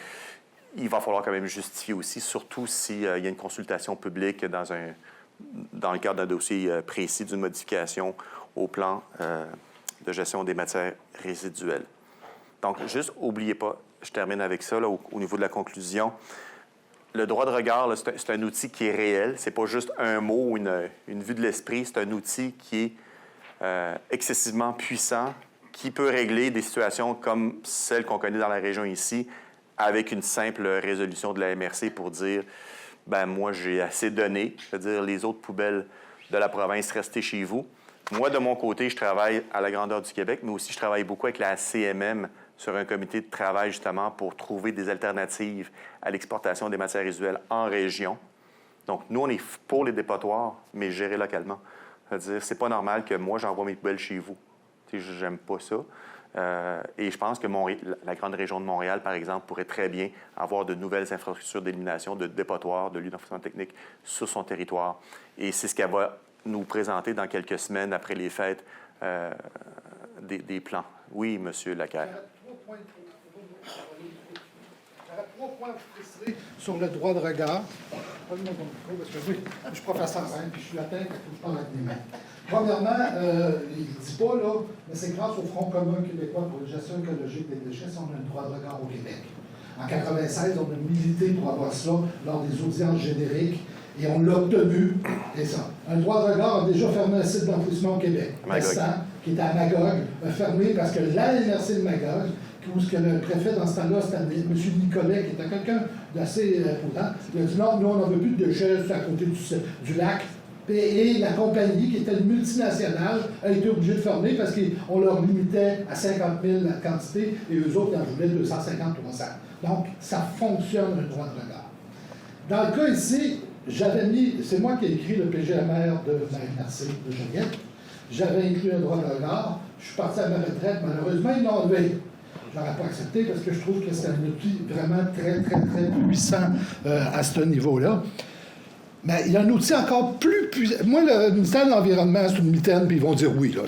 [SPEAKER 1] il va falloir quand même justifier aussi, surtout s'il y a une consultation publique dans le cadre d'un dossier précis d'une modification au plan de gestion des matières résiduelles. Donc, juste, n'oubliez pas, je termine avec ça, là, au niveau de la conclusion. Le droit de regard, là, c'est un outil qui est réel. C'est pas juste un mot ou une vue de l'esprit. C'est un outil qui est excessivement puissant, qui peut régler des situations comme celle qu'on connaît dans la région ici, avec une simple résolution de la MRC pour dire « ben moi, j'ai assez donné, c'est-à-dire les autres poubelles de la province, restez chez vous ». Moi, de mon côté, je travaille à la grandeur du Québec, mais aussi je travaille beaucoup avec la CMM sur un comité de travail, justement, pour trouver des alternatives à l'exportation des matières résiduelles en région. Donc, nous, on est pour les dépotoirs, mais gérés localement. C'est-à-dire, c'est pas normal que moi, j'envoie mes poubelles chez vous. J'aime pas ça. Et je pense que la grande région de Montréal, par exemple, pourrait très bien avoir de nouvelles infrastructures d'élimination, de dépotoirs, de lieux d'enfouissement technique sur son territoire. Et c'est ce qu'elle va nous présenter dans quelques semaines après les fêtes des plans. Oui, M. Lacaire.
[SPEAKER 5] J'aurais 3 points à vous préciser sur le droit de regard. Prenez-moi mon micro, parce que oui, je suis professeur, hein, puis je suis latin quand je parle avec mes mains. Premièrement, il ne dit pas, là, mais c'est grâce au Front commun québécois pour la gestion écologique des déchets si on a le droit de regard au Québec. En 1996, on a milité pour avoir ça lors des audiences génériques et on l'a obtenu. Et ça. Un droit de regard a déjà fermé un site d'enfouissement au Québec. Restant, qui était à Magog, a fermé parce que la MRC de Magog, où ce que le préfet dans ce temps-là, c'était M. Nicolet, qui était quelqu'un d'assez prudent, il a dit non, nous on n'en veut plus de déchets, c'est à côté du lac. Et la compagnie, qui était une multinationale, a été obligée de fermer parce qu'on leur limitait à 50 000 la quantité et eux autres, ils en voulaient 250-300. Donc, ça fonctionne, le droit de regard. Dans le cas ici, j'avais mis, c'est moi qui ai écrit le PGMR de la MRC de Joliette, j'avais inclus un droit de regard, je suis parti à ma retraite, malheureusement, ils l'ont enlevé. Je n'aurais pas accepté parce que je trouve que c'est un outil vraiment très, très, très puissant à ce niveau-là. Mais il y a un outil encore plus puissant. Moi, le ministère de l'Environnement, c'est une mitaine, puis ils vont dire oui. Là.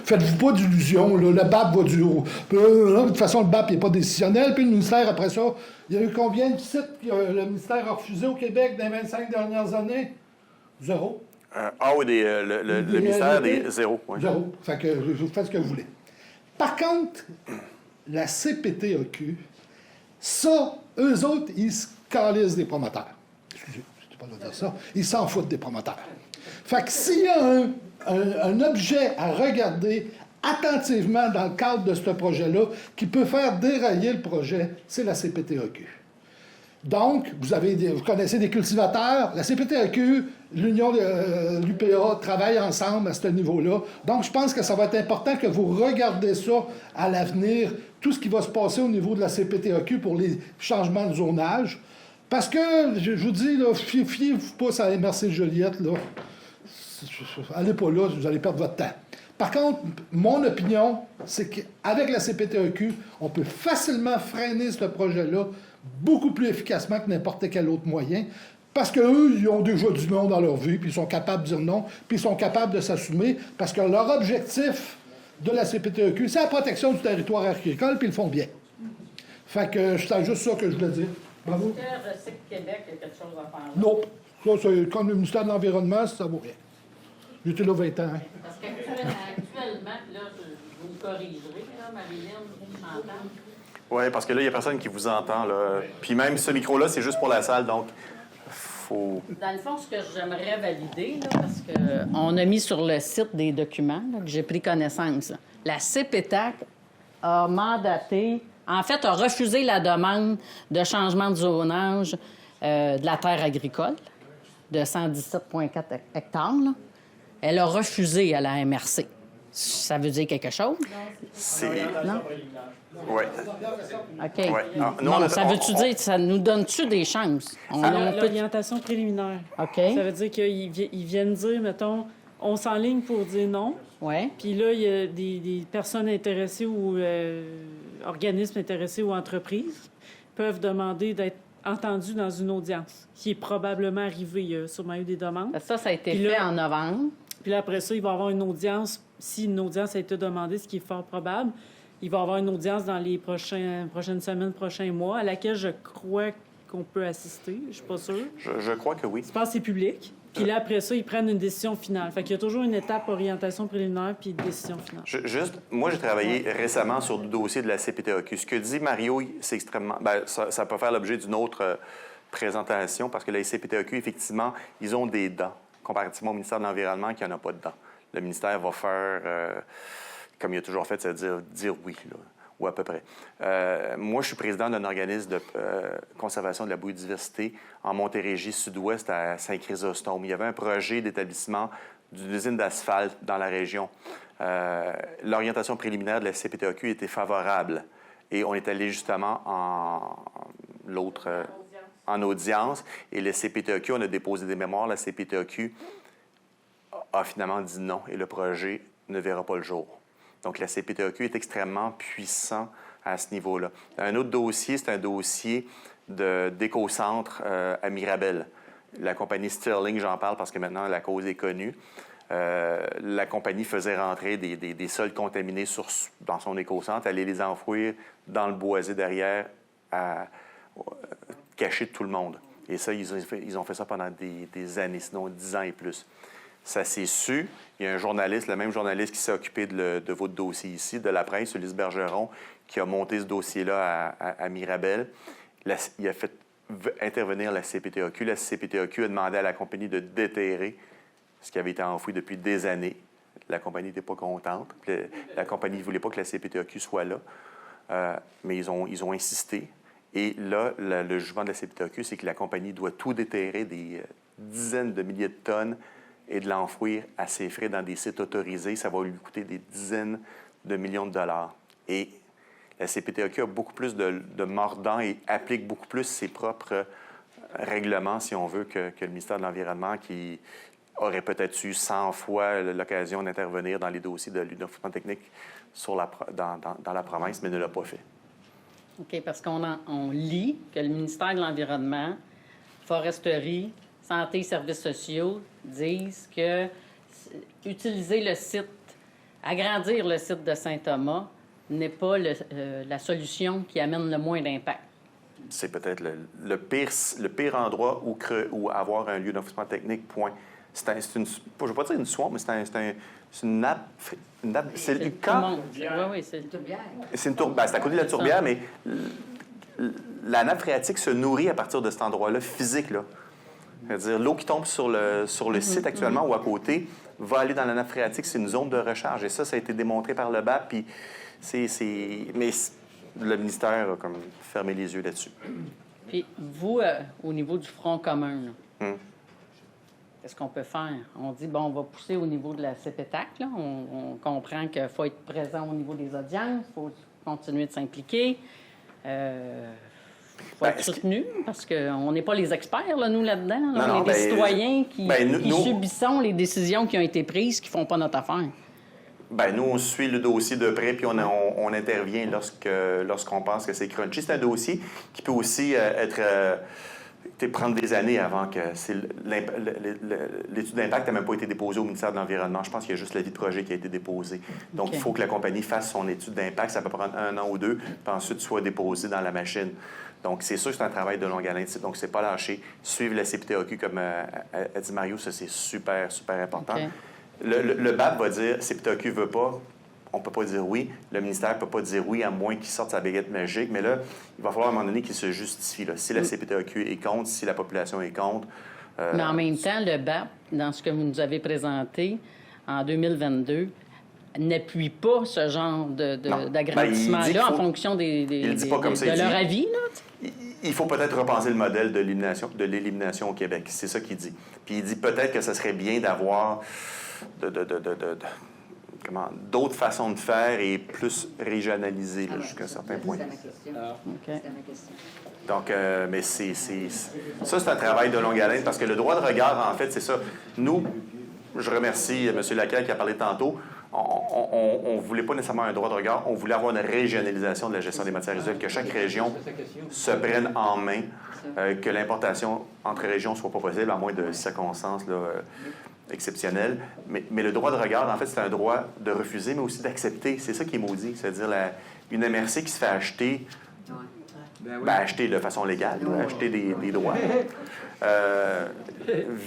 [SPEAKER 5] Faites-vous pas d'illusions. Le BAP va du haut. De toute façon, le BAP n'est pas décisionnel. Puis le ministère, après ça, il y a eu combien de sites que le ministère a refusé au Québec dans les 25 dernières années? 0.
[SPEAKER 1] Le ministère des 0. Oui.
[SPEAKER 5] 0. Fait que vous faites ce que vous voulez. Par contre, la CPTEQ, ça, eux autres, ils se calissent des promoteurs. Excusez, je ne sais pas dire ça. Ils s'en foutent des promoteurs. Fait que s'il y a un objet à regarder attentivement dans le cadre de ce projet-là qui peut faire dérailler le projet, c'est la CPTEQ. Donc, vous connaissez des cultivateurs. La CPTEQ, l'Union de l'UPA travaillent ensemble à ce niveau-là. Donc, je pense que ça va être important que vous regardez ça à l'avenir, tout ce qui va se passer au niveau de la CPTEQ pour les changements de zonage. Parce que, je vous dis, là, fiez-vous pas à la MRC Joliette, là. Allez pas là, vous allez perdre votre temps. Par contre, mon opinion, c'est qu'avec la CPTEQ, on peut facilement freiner ce projet-là beaucoup plus efficacement que n'importe quel autre moyen, parce qu'eux, ils ont déjà du nom dans leur vie, puis ils sont capables de dire non, puis ils sont capables de s'assumer, parce que leur objectif de la CPTEQ, c'est la protection du territoire agricole, puis ils le font bien. Fait que c'est juste ça que je voulais dire. Bravo.
[SPEAKER 4] Est-ce que Recycle Québec a quelque chose à faire là?
[SPEAKER 5] Non. Ça, c'est comme le ministère de l'Environnement, ça vaut rien. J'étais là 20 ans. Hein.
[SPEAKER 4] Parce qu'actuellement, là, vous me corrigerez, là, Marie-Lynn, Chantal.
[SPEAKER 1] Oui, parce que là, il n'y a personne qui vous entend. Là. Puis même ce micro-là, c'est juste pour la salle, donc faut...
[SPEAKER 4] Dans le fond, ce que j'aimerais valider, là, parce qu'on a mis sur le site des documents là, que j'ai pris connaissance, là. La CPTAC a mandaté, en fait, a refusé la demande de changement de zonage de la terre agricole de 117,4 hectares. Là. Elle a refusé à la MRC. Ça veut dire quelque chose?
[SPEAKER 1] C'est...
[SPEAKER 4] Non?
[SPEAKER 1] Oui.
[SPEAKER 4] OK.
[SPEAKER 1] Ouais. Nous,
[SPEAKER 4] Bon, ça veut-tu dire, ça nous donne-tu des chances? On peut...
[SPEAKER 8] L'orientation préliminaire.
[SPEAKER 4] OK.
[SPEAKER 8] Ça veut dire qu'ils viennent dire, mettons, on s'enligne pour dire non.
[SPEAKER 4] Oui.
[SPEAKER 8] Puis là, il y a des personnes intéressées ou organismes intéressés ou entreprises peuvent demander d'être entendus dans une audience qui est probablement arrivée. Il y a sûrement eu des demandes.
[SPEAKER 4] Ça a été
[SPEAKER 8] Puis
[SPEAKER 4] fait
[SPEAKER 8] là-
[SPEAKER 4] en novembre.
[SPEAKER 8] Puis là, après ça, il va y avoir une audience. Si une audience a été demandée, ce qui est fort probable, il va y avoir une audience dans les prochaines semaines, prochains mois, à laquelle je crois qu'on peut assister. Je suis pas sûre.
[SPEAKER 1] Je crois que oui.
[SPEAKER 8] Je pense que c'est public. Puis là, après ça, ils prennent une décision finale. Fait qu'il y a toujours une étape orientation préliminaire puis décision finale.
[SPEAKER 1] Moi, j'ai travaillé récemment sur le dossier de la CPTEQ. Ce que dit Mario, c'est extrêmement... Bien, ça peut faire l'objet d'une autre présentation, parce que la CPTEQ, effectivement, ils ont des dents, comparativement au ministère de l'Environnement, qui n'en a pas de dents. Le ministère va faire, comme il a toujours fait, c'est-à-dire dire oui, là, ou à peu près. Moi, je suis président d'un organisme de conservation de la biodiversité en Montérégie sud-ouest à Saint-Chrysostome. Il y avait un projet d'établissement d'une usine d'asphalte dans la région. L'orientation préliminaire de la CPTEQ était favorable. Et on est allé justement en audience. Et le CPTEQ, on a déposé des mémoires. La CPTEQ a finalement dit non et le projet ne verra pas le jour. Donc, la CPTAQ est extrêmement puissant à ce niveau-là. Un autre dossier, c'est un dossier d'éco-centre à Mirabel. La compagnie Sterling, j'en parle parce que maintenant la cause est connue. La compagnie faisait rentrer des sols contaminés dans son éco-centre, allait les enfouir dans le boisé derrière, caché de tout le monde. Et ça, ils ont fait ça pendant des années, sinon 10 ans et plus. Ça s'est su. Il y a un journaliste, le même journaliste qui s'est occupé de votre dossier ici, de la presse, Ulysse Bergeron, qui a monté ce dossier-là à Mirabel. Il a fait intervenir la CPTAQ. La CPTAQ a demandé à la compagnie de déterrer ce qui avait été enfoui depuis des années. La compagnie n'était pas contente. La compagnie ne voulait pas que la CPTAQ soit là. Mais ils ont insisté. Et là, le jugement de la CPTAQ, c'est que la compagnie doit tout déterrer, des dizaines de milliers de tonnes, et de l'enfouir à ses frais dans des sites autorisés. Ça va lui coûter des dizaines de millions de dollars. Et la CPTAQ a beaucoup plus de mordant et applique beaucoup plus ses propres règlements, si on veut, que le ministère de l'Environnement, qui aurait peut-être eu 100 fois l'occasion d'intervenir dans les dossiers de l'enfouissement technique dans la province, mais ne l'a pas fait.
[SPEAKER 4] OK, parce qu'on lit que le ministère de l'Environnement, Foresterie, Santé et Services sociaux disent que utiliser le site, agrandir le site de Saint-Thomas n'est pas la solution qui amène le moins d'impact.
[SPEAKER 1] C'est peut-être le pire endroit où avoir un lieu d'enfouissement technique, point. Je ne veux pas dire une swamp, mais c'est une nappe. C'est le camp.
[SPEAKER 4] Oui, c'est une tourbière.
[SPEAKER 1] C'est à côté de la tourbière, mais la nappe phréatique se nourrit à partir de cet endroit-là, physique, là. C'est-à-dire, l'eau qui tombe sur le site actuellement ou à côté va aller dans la nappe phréatique. C'est une zone de recharge. Et ça a été démontré par le BAP. Puis mais le ministère a comme fermé les yeux là-dessus.
[SPEAKER 4] Puis vous, au niveau du Front commun, qu'est-ce qu'on peut faire? On dit, bon, on va pousser au niveau de la CPTAC. Là. On comprend qu'il faut être présent au niveau des audiences, il faut continuer de s'impliquer. Il faut être soutenu, parce qu'on n'est pas les experts, là, nous, là-dedans. On est des citoyens qui subissons les décisions qui ont été prises, qui ne font pas notre affaire.
[SPEAKER 1] Bien, nous, on suit le dossier de près, puis on intervient lorsqu'on pense que c'est crunchy. C'est un dossier qui peut aussi prendre des années avant que l'étude d'impact n'a même pas été déposée au ministère de l'Environnement. Je pense qu'il y a juste l'avis de projet qui a été déposé. Donc, il faut que la compagnie fasse son étude d'impact. Ça peut prendre 1 an ou 2, puis ensuite soit déposé dans la machine. Donc, c'est sûr que c'est un travail de longue haleine. Donc, c'est pas lâcher. Suivre la CPTAQ, comme a dit Mario, ça, c'est super, super important.
[SPEAKER 4] Okay.
[SPEAKER 1] Le BAP va dire, CPTAQ veut pas, on peut pas dire oui. Le ministère peut pas dire oui, à moins qu'il sorte sa baguette magique. Mais là, il va falloir à un moment donné qu'il se justifie. Là. Si la CPTAQ est contre, si la population est contre...
[SPEAKER 4] Mais en même temps, le BAP, dans ce que vous nous avez présenté en 2022... n'appuie pas ce genre d'agrandissement-là en fonction de leur avis, là?
[SPEAKER 1] Il faut peut-être repenser le modèle de l'élimination au Québec. C'est ça qu'il dit. Puis il dit peut-être que ce serait bien d'avoir d'autres façons de faire et plus régionalisées jusqu'à un certain point.
[SPEAKER 9] C'était ma question.
[SPEAKER 1] Donc, mais ça, c'est un travail de longue haleine parce que le droit de regard, en fait, c'est ça. Nous, je remercie M. Laquelle qui a parlé tantôt. On ne voulait pas nécessairement un droit de regard, on voulait avoir une régionalisation de la gestion des matières résiduelles, que chaque région se prenne en main, que l'importation entre régions ne soit pas possible, à moins de circonstances exceptionnelles. Mais le droit de regard, en fait, c'est un droit de refuser, mais aussi d'accepter. C'est ça qui est maudit. C'est-à-dire une MRC qui se fait acheter, acheter de façon légale, acheter des droits.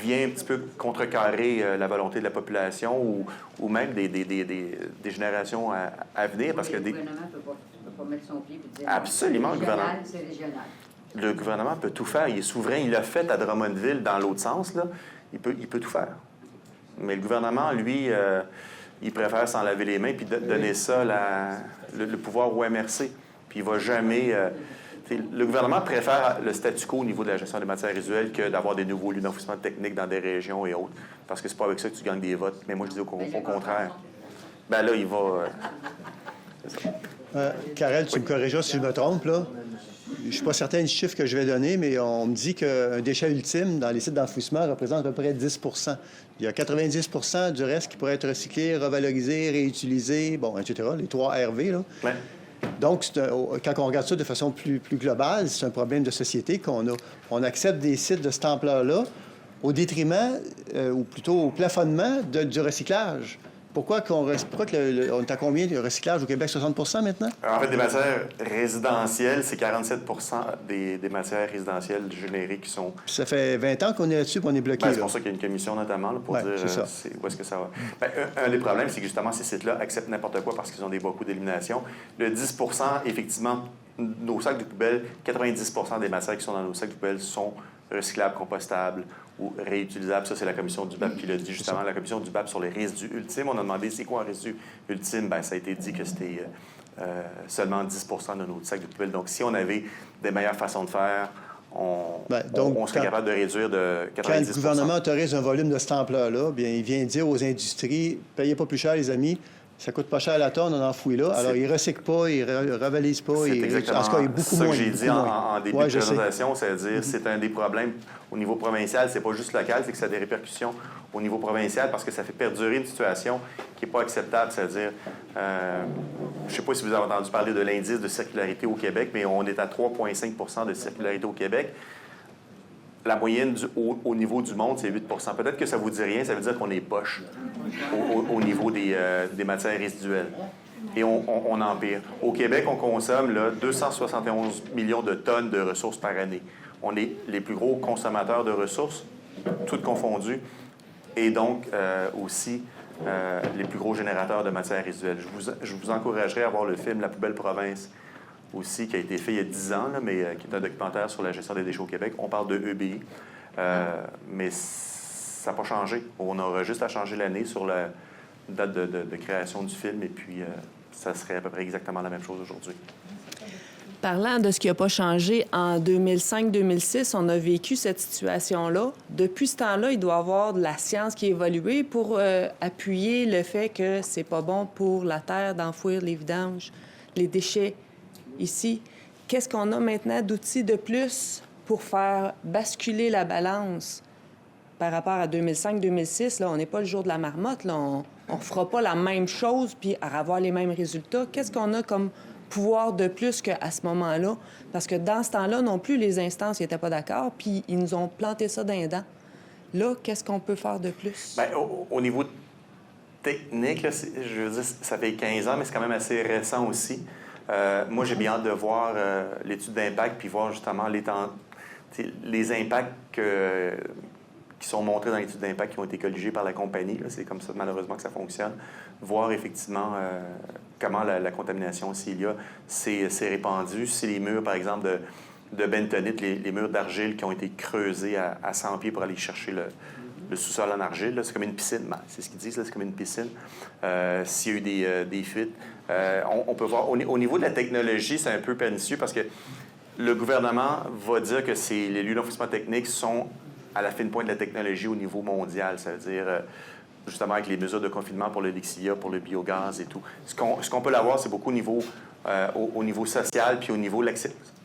[SPEAKER 1] Vient un petit peu contrecarrer la volonté de la population ou même des générations à venir. Parce que
[SPEAKER 9] le gouvernement ne peut pas mettre son pied et dire
[SPEAKER 1] absolument,
[SPEAKER 9] c'est régional, c'est régional.
[SPEAKER 1] Le gouvernement peut tout faire. Il est souverain. Il l'a fait à Drummondville dans l'autre sens. Là. Il peut tout faire. Mais le gouvernement, lui, il préfère s'en laver les mains puis donner ça, le pouvoir au MRC. Puis il ne va jamais... le gouvernement préfère le statu quo au niveau de la gestion des matières résiduelles que d'avoir des nouveaux lieux d'enfouissement technique dans des régions et autres. Parce que c'est pas avec ça que tu gagnes des votes. Mais moi, je dis au contraire. Ben là, il va...
[SPEAKER 3] Karel, tu me corrigeras si je me trompe, là. je ne suis pas certain du chiffre que je vais donner, mais on me dit qu'un déchet ultime dans les sites d'enfouissement représente à peu près 10 %. Il y a 90 % du reste qui pourrait être recyclé, revalorisé, réutilisé, bon, etc., les 3 RV, là.
[SPEAKER 1] Ouais.
[SPEAKER 3] Donc, quand on regarde ça de façon plus globale, c'est un problème de société qu'on a. On accepte des sites de cette ampleur-là au détriment, ou plutôt au plafonnement du recyclage. Pourquoi on est à combien de recyclage au Québec? 60 % maintenant?
[SPEAKER 1] En fait, des matières résidentielles, c'est 47 % des matières résidentielles génériques qui sont...
[SPEAKER 3] Ça fait 20 ans qu'on est là-dessus et on est bloqué.
[SPEAKER 1] Ben, c'est pour ça qu'il y a une commission, notamment, là, pour dire où est-ce que ça va. Ben, un des problèmes, c'est que justement, ces sites-là acceptent n'importe quoi parce qu'ils ont des bas coûts d'élimination. Le 10 %, effectivement, nos sacs de poubelle, 90 % des matières qui sont dans nos sacs de poubelle sont recyclables, compostables ou réutilisables. Ça, c'est la commission du BAP qui l'a dit, justement. La commission du BAP sur les résidus ultimes. On a demandé c'est quoi un résidu ultime? Bien, ça a été dit que c'était seulement 10 % de nos sacs de poubelle. Donc, si on avait des meilleures façons de faire, on serait capable de réduire de 90 %.
[SPEAKER 3] Quand le gouvernement autorise un volume de cette ampleur-là, bien, il vient dire aux industries, payez pas plus cher, les amis. Ça coûte pas cher à la tonne, on enfoui là. Alors, ils ne recyclent pas, ils ne revalisent pas.
[SPEAKER 1] C'est exactement
[SPEAKER 3] en tout cas, il y a beaucoup
[SPEAKER 1] ça
[SPEAKER 3] moins.
[SPEAKER 1] que j'ai dit en début de présentation, c'est-à-dire c'est un des problèmes au niveau provincial. C'est pas juste local, c'est que ça a des répercussions au niveau provincial parce que ça fait perdurer une situation qui n'est pas acceptable. C'est-à-dire, je ne sais pas si vous avez entendu parler de l'indice de circularité au Québec, mais on est à 3,5 % de circularité au Québec. La moyenne au niveau du monde, c'est 8 %. Peut-être que ça ne vous dit rien, ça veut dire qu'on est poche au niveau des matières résiduelles. Et on empire. Au Québec, on consomme là, 271 millions de tonnes de ressources par année. On est les plus gros consommateurs de ressources, toutes confondues, et donc aussi les plus gros générateurs de matières résiduelles. Je vous encouragerais à voir le film « La poubelle province », aussi, qui a été fait il y a 10 ans, là, mais qui est un documentaire sur la gestion des déchets au Québec. On parle de EBI, mais ça n'a pas changé. On aura juste à changer l'année sur la date de création du film, et puis ça serait à peu près exactement la même chose aujourd'hui.
[SPEAKER 10] Parlant de ce qui n'a pas changé, en 2005-2006, on a vécu cette situation-là. Depuis ce temps-là, il doit y avoir de la science qui a évolué pour appuyer le fait que c'est pas bon pour la terre d'enfouir les vidanges, les déchets ici. Qu'est-ce qu'on a maintenant d'outils de plus pour faire basculer la balance par rapport à 2005-2006? Là, on n'est pas le jour de la marmotte. Là. On ne fera pas la même chose puis avoir les mêmes résultats. Qu'est-ce qu'on a comme pouvoir de plus qu'à ce moment-là? Parce que dans ce temps-là, non plus, les instances n'étaient pas d'accord, puis ils nous ont planté ça dans les dents. Là, qu'est-ce qu'on peut faire de plus?
[SPEAKER 1] Bien, au niveau technique, là, je veux dire, ça fait 15 ans, mais c'est quand même assez récent aussi. Moi, j'ai bien hâte de voir l'étude d'impact puis voir justement les impacts qui sont montrés dans l'étude d'impact qui ont été colligés par la compagnie. Là. C'est comme ça, malheureusement, que ça fonctionne. Voir effectivement comment la contamination, s'il y a, s'est répandue. Si les murs, par exemple, de bentonite, les murs d'argile qui ont été creusés à 100 pieds pour aller chercher le sous-sol en argile, là, c'est comme une piscine. Ben, c'est ce qu'ils disent, là, c'est comme une piscine. S'il y a eu des fuites, on peut voir. Au niveau de la technologie, c'est un peu pernicieux parce que le gouvernement va dire que les lieux d'enfouissement technique sont à la fine pointe de la technologie au niveau mondial. Ça veut dire, justement, avec les mesures de confinement pour le Lexia, pour le biogaz et tout. Ce qu'on peut l'avoir, c'est beaucoup au niveau social, puis au niveau de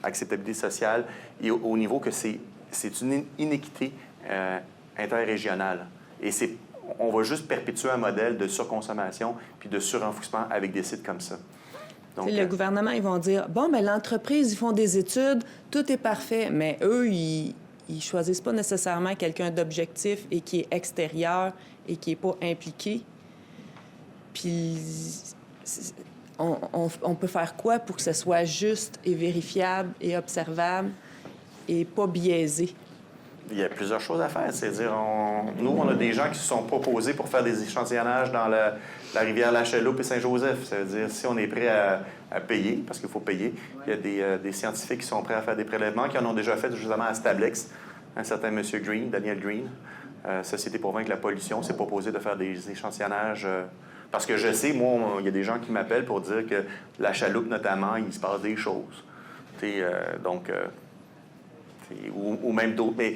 [SPEAKER 1] l'acceptabilité sociale, et au niveau que c'est une inéquité interrégionale. Et on va juste perpétuer un modèle de surconsommation puis de surenfouissement avec des sites comme ça. Donc,
[SPEAKER 10] le gouvernement, ils vont dire, bon, bien, l'entreprise, ils font des études, tout est parfait, mais eux, ils choisissent pas nécessairement quelqu'un d'objectif et qui est extérieur et qui est pas impliqué. Puis, on peut faire quoi pour que ce soit juste et vérifiable et observable et pas biaisé?
[SPEAKER 1] Il y a plusieurs choses à faire. C'est-à-dire, nous, on a des gens qui se sont proposés pour faire des échantillonnages dans la rivière La Chaloupe et Saint-Joseph. Ça veut dire, si on est prêt à payer, parce qu'il faut payer, il y a des scientifiques qui sont prêts à faire des prélèvements, qui en ont déjà fait justement à Stablex. Un certain M. Green, Daniel Green, Société pour vaincre la pollution, s'est proposé de faire des échantillonnages. Parce que je sais, moi, il y a des gens qui m'appellent pour dire que La Chaloupe, notamment, il se passe des choses. Ou même d'autres. Mais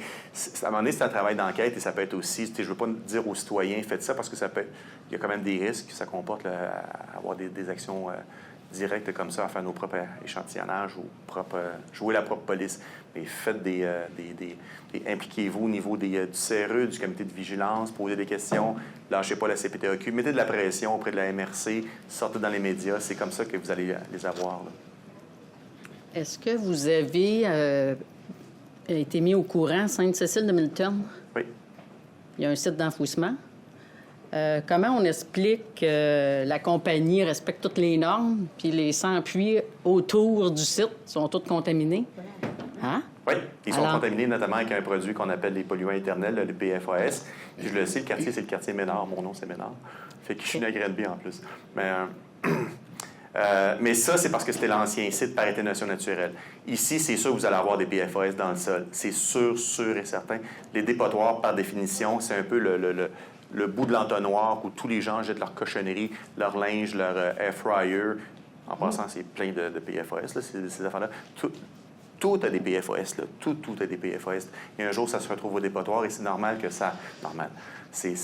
[SPEAKER 1] à un moment donné, c'est un travail d'enquête et ça peut être aussi... Je ne veux pas dire aux citoyens, faites ça, parce que il y a quand même des risques que ça comporte à avoir des actions directe comme ça à faire nos propres échantillonnages ou jouer la propre police. Mais faites impliquez-vous au niveau du CRE, du comité de vigilance, posez des questions, lâchez pas la CPTAQ, mettez de la pression auprès de la MRC, sortez dans les médias, c'est comme ça que vous allez les avoir. Là.
[SPEAKER 4] Est-ce que vous avez été mis au courant, Sainte-Cécile de Milton?
[SPEAKER 1] Oui.
[SPEAKER 4] Il y a un site d'enfouissement. Comment on explique que la compagnie respecte toutes les normes, puis les 100 puits autour du site sont tous contaminés? Hein?
[SPEAKER 1] Oui, ils sont contaminés notamment avec un produit qu'on appelle les polluants éternels, le PFAS. Puis je le sais, le quartier, c'est le quartier Ménard. Mon nom, c'est Ménard. Fait que je suis né à Grenby en plus. Mais ça, c'est parce que c'était l'ancien site par atténuation naturelle. Ici, c'est sûr que vous allez avoir des PFAS dans le sol. C'est sûr et certain. Les dépotoirs, par définition, c'est un peu le bout de l'entonnoir où tous les gens jettent leur cochonnerie, leur linge, leur air fryer. En passant, c'est plein de PFAS, là, ces affaires-là. Tout a des PFAS, là. Tout a des PFAS. Et un jour, ça se retrouve au dépotoir et c'est normal que ça... Normal. C'est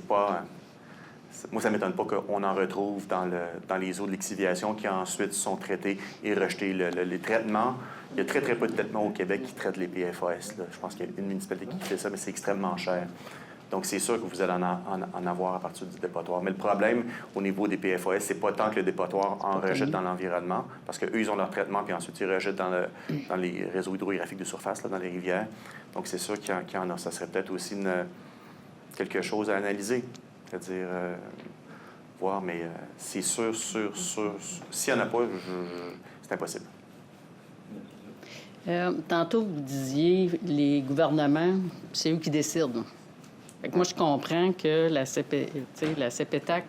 [SPEAKER 1] pas... Moi, ça ne m'étonne pas qu'on en retrouve dans les eaux de lixiviation qui ensuite sont traités et rejetés. Les traitements, il y a très peu de traitements au Québec qui traitent les PFAS. Là. Je pense qu'il y a une municipalité qui fait ça, mais c'est extrêmement cher. Donc, c'est sûr que vous allez en avoir à partir du dépotoir. Mais le problème au niveau des PFAS, c'est pas tant que le dépotoir en rejette dans l'environnement, parce qu'eux, ils ont leur traitement, puis ensuite, ils rejettent dans les réseaux hydrographiques de surface, là, dans les rivières. Donc, c'est sûr qu'il y en a. Ça serait peut-être aussi quelque chose à analyser. C'est-à-dire, voir, mais c'est sûr. S'il n'y en a pas, c'est impossible.
[SPEAKER 4] Tantôt, vous disiez, les gouvernements, c'est eux qui décident. Fait que moi, je comprends que la CPTAC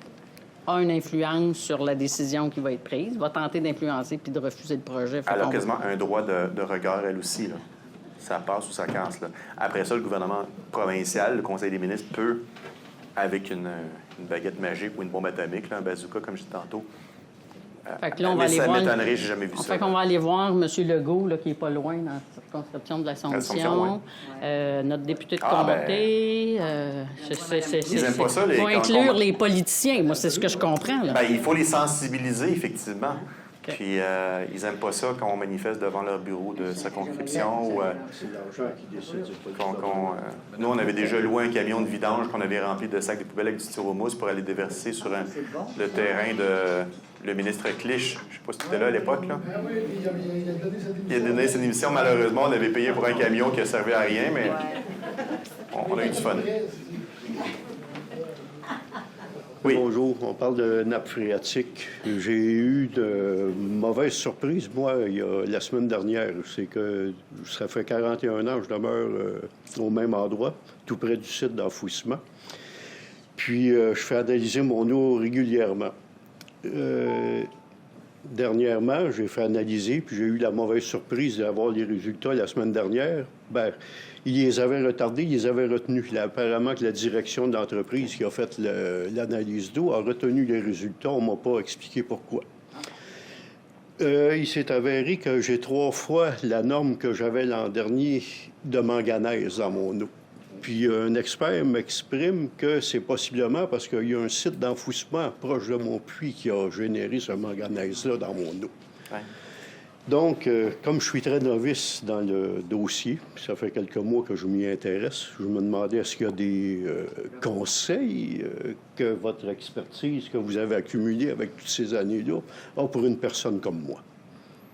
[SPEAKER 4] a une influence sur la décision qui va être prise, va tenter d'influencer puis de refuser le projet.
[SPEAKER 1] Elle a quasiment un droit de regard, elle aussi. Là. Ça passe ou ça casse. Là. Après ça, le gouvernement provincial, le Conseil des ministres, peut, avec une baguette magique ou une bombe atomique, là, un bazooka, comme je disais tantôt,
[SPEAKER 4] fait que là, on va aller voir...
[SPEAKER 1] m'étonnerait, j'ai jamais vu ça.
[SPEAKER 4] Fait qu'on va aller voir M. Legault, là, qui n'est pas loin dans la circonscription de l'Assomption, notre député de comté.
[SPEAKER 1] Ils n'aiment pas ça,
[SPEAKER 4] il faut inclure les politiciens. Moi, c'est ce que je comprends. Là.
[SPEAKER 1] Bien, il faut les sensibiliser, effectivement. Okay. Puis, ils n'aiment pas ça quand on manifeste devant leur bureau de circonscription.
[SPEAKER 3] C'est l'argent qui décide.
[SPEAKER 1] Nous, on avait déjà loué un camion de vidange qu'on avait rempli de sacs de poubelle avec du styromousse pour aller déverser sur le terrain de le ministre Clich. Je ne sais pas si tu étais là à l'époque. Là. Il a donné sa démission. Malheureusement, on avait payé pour un camion qui a servi à rien, mais on a eu du fun.
[SPEAKER 11] Oui. Bonjour, on parle de nappe phréatique. J'ai eu de mauvaises surprises, moi, la semaine dernière. C'est que ça fait 41 ans que je demeure au même endroit, tout près du site d'enfouissement. Puis, je fais analyser mon eau régulièrement. Dernièrement, j'ai fait analyser, puis j'ai eu la mauvaise surprise d'avoir les résultats la semaine dernière. Bien, ils les avaient retardés, ils les avaient retenus. Là, apparemment que la direction de l'entreprise qui a fait l'analyse d'eau a retenu les résultats. On ne m'a pas expliqué pourquoi. Il s'est avéré que j'ai 3 fois la norme que j'avais l'an dernier de manganèse dans mon eau. Puis un expert m'exprime que c'est possiblement parce qu'il y a un site d'enfouissement proche de mon puits qui a généré ce manganèse-là dans mon eau. Ouais. Donc, comme je suis très novice dans le dossier, ça fait quelques mois que je m'y intéresse, je me demandais est-ce qu'il y a des conseils que votre expertise que vous avez accumulée avec toutes ces années-là a pour une personne comme moi,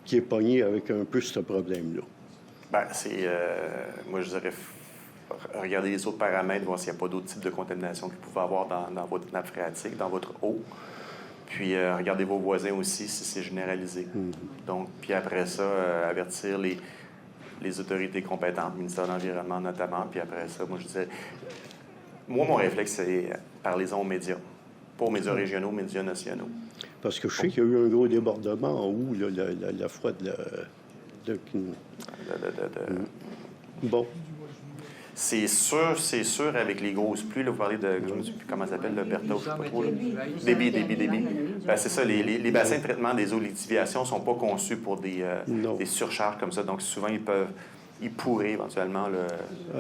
[SPEAKER 11] qui est pognée avec un peu ce problème-là?
[SPEAKER 1] Bien, c'est... moi, je dirais... Regardez les autres paramètres, voir s'il n'y a pas d'autres types de contamination que vous pouvez avoir dans votre nappe phréatique, dans votre eau. Puis, regardez vos voisins aussi, si c'est généralisé. Donc, puis après ça, avertir les autorités compétentes, le ministère de l'Environnement notamment. Puis après ça, moi, je disais... Moi, mon réflexe, c'est parlez-en aux médias. Pas aux médias régionaux, aux médias nationaux.
[SPEAKER 11] Parce que je sais qu'il y a eu un gros débordement en haut, là, la fois de... Bon.
[SPEAKER 1] C'est sûr, avec les grosses pluies, là, vous parlez de, je ne sais plus comment ça s'appelle, le Berthaud, je ne sais pas trop. Débit. Ben, c'est ça, les bassins de traitement des eaux de lixiviation ne sont pas conçus pour des surcharges comme ça. Donc, souvent, ils peuvent il pourrait éventuellement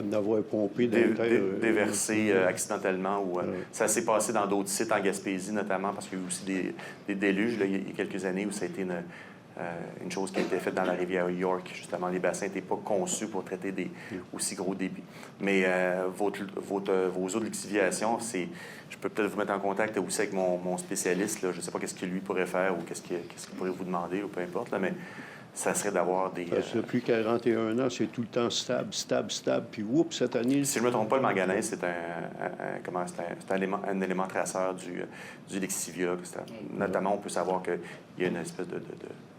[SPEAKER 11] d'avoir pompé dans le terre,
[SPEAKER 1] déverser accidentellement. Ou, ça s'est passé dans d'autres sites en Gaspésie, notamment, parce qu'il y a eu aussi des déluges là, il y a quelques années où ça a été une chose qui a été faite dans la rivière York. Justement, les bassins n'étaient pas conçus pour traiter des aussi gros débits. Mais vos eaux de lixiviation, je peux peut-être vous mettre en contact aussi avec mon spécialiste. Là. Je ne sais pas qu'est-ce qu'il lui pourrait faire ou qu'est-ce qu'il pourrait vous demander, ou peu importe, là, mais ça serait d'avoir des...
[SPEAKER 11] Depuis 41 ans, c'est tout le temps stable, puis oups, cette année...
[SPEAKER 1] Si je ne me trompe pas, le manganèse, c'est un élément traceur du lexivia. Notamment, on peut savoir qu'il y a une espèce de...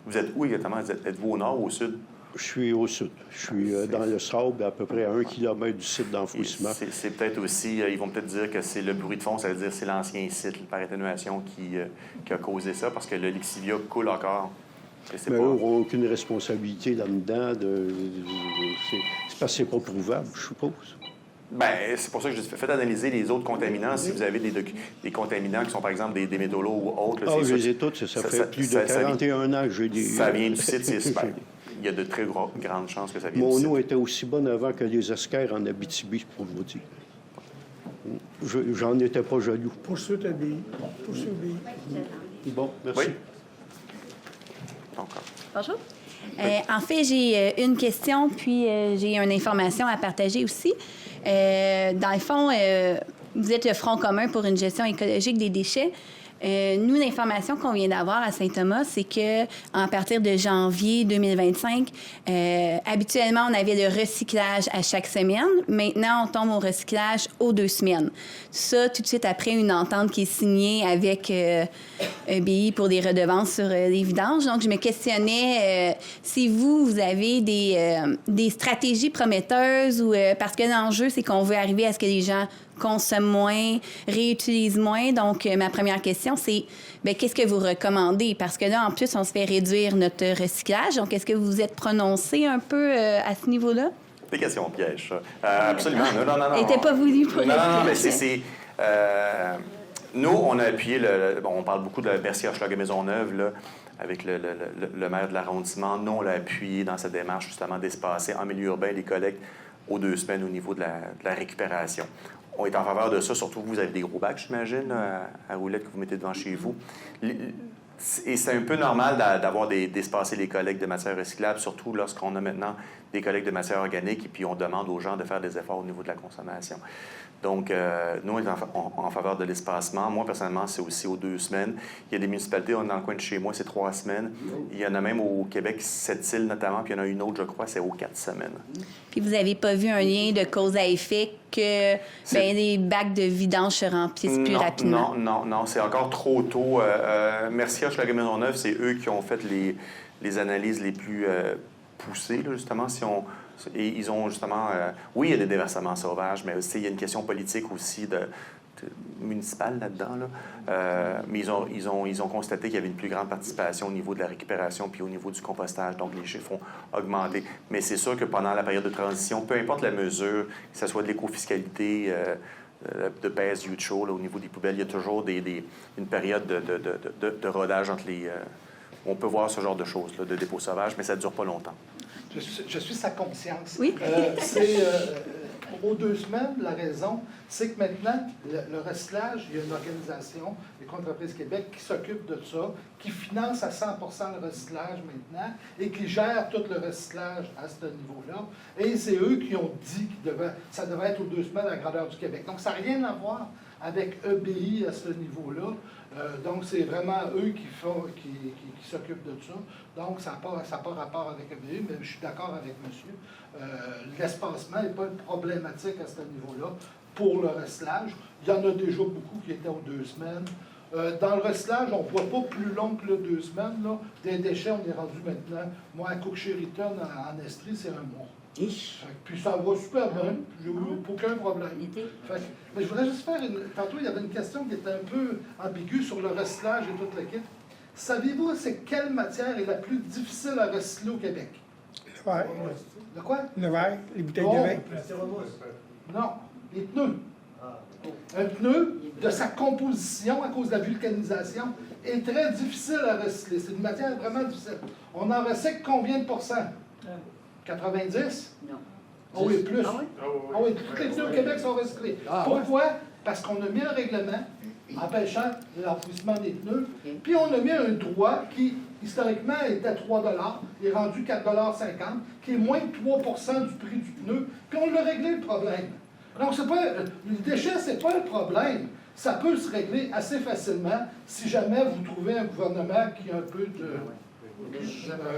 [SPEAKER 1] Vous êtes où exactement? Êtes-vous au nord ou au sud?
[SPEAKER 11] Je suis au sud. Je suis dans le sable, à peu près à 1 kilomètre du site d'enfouissement.
[SPEAKER 1] C'est peut-être aussi... ils vont peut-être dire que c'est le bruit de fond, ça veut dire que c'est l'ancien site, par atténuation, qui a causé ça, parce que le lexivia coule encore.
[SPEAKER 11] Mais eux n'auront aucune responsabilité là-dedans. C'est parce que c'est pas prouvable, je suppose.
[SPEAKER 1] Bien, c'est pour ça que je dis, faites analyser les autres contaminants. Si vous avez des contaminants qui sont, par exemple, des métaux lourds ou autres... Là,
[SPEAKER 11] je les ai toutes. Ça fait plus de 41 ans que j'ai des...
[SPEAKER 1] Ça vient du site, c'est super. Il y a de très grandes chances que ça vienne
[SPEAKER 11] du
[SPEAKER 1] du site.
[SPEAKER 11] Mon eau était aussi bonne avant que les esquerres en Abitibi, pour vous dire. J'en étais pas jaloux.
[SPEAKER 5] Poursuite ABI. Poursuite ABI.
[SPEAKER 11] Bon, merci.
[SPEAKER 1] Oui.
[SPEAKER 2] Bonjour. En fait, j'ai une question, puis j'ai une information à partager aussi. Dans le fond, vous êtes le Front commun pour une gestion écologique des déchets. Nous, l'information qu'on vient d'avoir à Saint-Thomas, c'est que à partir de janvier 2025, habituellement, on avait le recyclage à chaque semaine. Maintenant, on tombe au recyclage aux 2 semaines. Ça, tout de suite après une entente qui est signée avec EBI pour des redevances sur les vidanges. Donc, je me questionnais si vous avez des stratégies prometteuses ou parce que l'enjeu, c'est qu'on veut arriver à ce que les gens consomment moins, réutilisent moins. Donc, ma première question, c'est qu'est-ce que vous recommandez? Parce que là, en plus, on se fait réduire notre recyclage. Donc, est-ce que vous vous êtes prononcé un peu à ce niveau-là?
[SPEAKER 1] Des questions pièges, ça. Absolument. Non.
[SPEAKER 2] N'était pas voulu pour
[SPEAKER 1] Non, mais c'est... nous, on a appuyé on parle beaucoup de Bercy Hochelaga Maisonneuve, là, avec le maire de l'arrondissement. Nous, on l'a appuyé dans cette démarche, justement, d'espacer en milieu urbain les collectes aux 2 semaines au niveau de la récupération. On est en faveur de ça, surtout que vous avez des gros bacs, j'imagine, à roulettes que vous mettez devant chez vous. Et c'est un peu normal d'espacer les collectes de matières recyclables, surtout lorsqu'on a maintenant des collectes de matières organiques et puis on demande aux gens de faire des efforts au niveau de la consommation. Donc, nous, on est en faveur de l'espacement. Moi, personnellement, c'est aussi aux 2 semaines. Il y a des municipalités, on est dans le coin de chez moi, c'est 3 semaines. Il y en a même au Québec, 7 îles notamment, puis il y en a une autre, je crois, c'est aux 4 semaines. Puis
[SPEAKER 2] vous n'avez pas vu un lien de cause à effet que les bacs de vidange se remplissent plus rapidement?
[SPEAKER 1] Non, c'est encore trop tôt. Merci à Hochelaga Maisonneuve, c'est eux qui ont fait les analyses les plus poussées, là, justement, et ils ont justement... oui, il y a des déversements sauvages, mais aussi, il y a une question politique aussi municipale là-dedans. Là. Mais ils ont constaté qu'il y avait une plus grande participation au niveau de la récupération puis au niveau du compostage. Donc, les chiffres ont augmenté. Mais c'est sûr que pendant la période de transition, peu importe la mesure, que ce soit de l'écofiscalité, de base UTCHO, là, au niveau des poubelles, il y a toujours une période de rodage entre les... on peut voir ce genre de choses, là, de dépôt sauvage, mais ça ne dure pas longtemps.
[SPEAKER 5] Je suis sa conscience.
[SPEAKER 2] Oui.
[SPEAKER 5] Aux 2 semaines, la raison, c'est que maintenant, le recyclage, il y a une organisation, les Entreprises Québec, qui s'occupe de ça, qui finance à 100 le recyclage maintenant et qui gère tout le recyclage à ce niveau-là. Et c'est eux qui ont dit que ça devrait être aux 2 semaines à la grandeur du Québec. Donc, ça n'a rien à voir avec EBI à ce niveau-là. Donc, c'est vraiment eux qui s'occupent de ça. Donc, ça n'a pas rapport avec EBI, mais je suis d'accord avec monsieur. L'espacement n'est pas une problématique à ce niveau-là pour le recyclage. Il y en a déjà beaucoup qui étaient aux 2 semaines. Dans le recyclage, on ne voit pas plus long que les 2 semaines. Là. Des déchets, on est rendu maintenant. Moi, à Cook-Sheridan, en Estrie, c'est 1 mois. Puis ça va super bien. J'ai eu aucun problème. Mais je voudrais juste faire tantôt, il y avait une question qui était un peu ambiguë sur le recyclage et toute l'équipe. Savez-vous, c'est quelle matière est la plus difficile à recycler au Québec?
[SPEAKER 12] Le verre.
[SPEAKER 5] Le quoi?
[SPEAKER 12] Le verre, les bouteilles de vin.
[SPEAKER 5] Non, les pneus. Un pneu, de sa composition, à cause de la vulcanisation, est très difficile à recycler. C'est une matière vraiment difficile. On en recycle combien de pourcents? 90?
[SPEAKER 9] Non.
[SPEAKER 5] Ah oui, plus.
[SPEAKER 9] Ah oui?
[SPEAKER 5] Ah oui, toutes les pneus au Québec sont recyclés. Pourquoi? Parce qu'on a mis un règlement empêchant l'enfouissement des pneus, puis on a mis un droit qui, historiquement, était 3 il est rendu 4,50 qui est moins de 3 du prix du pneu, puis on l'a réglé le problème. Donc, c'est pas, le déchet, c'est pas le problème. Ça peut se régler assez facilement si jamais vous trouvez un gouvernement qui a un peu de...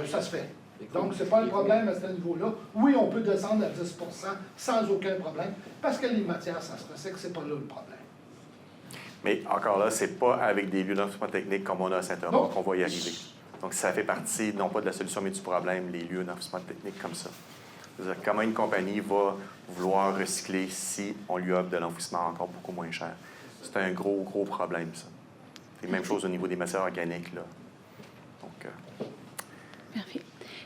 [SPEAKER 5] ça se fait. Donc, c'est pas le problème à ce niveau-là. Oui, on peut descendre à 10 sans aucun problème, parce que les matières, ça se recycle, c'est pas là le problème.
[SPEAKER 1] Mais encore là, c'est pas avec des lieux d'enfouissement technique comme on a à Saint-Amour qu'on va y arriver. Donc, ça fait partie, non pas de la solution, mais du problème, les lieux d'enfouissement technique comme ça. C'est-à-dire, comment une compagnie va vouloir recycler si on lui offre de l'enfouissement encore beaucoup moins cher? C'est un gros, gros problème, ça. C'est la même chose au niveau des matières organiques, là. Donc...
[SPEAKER 2] Parfait.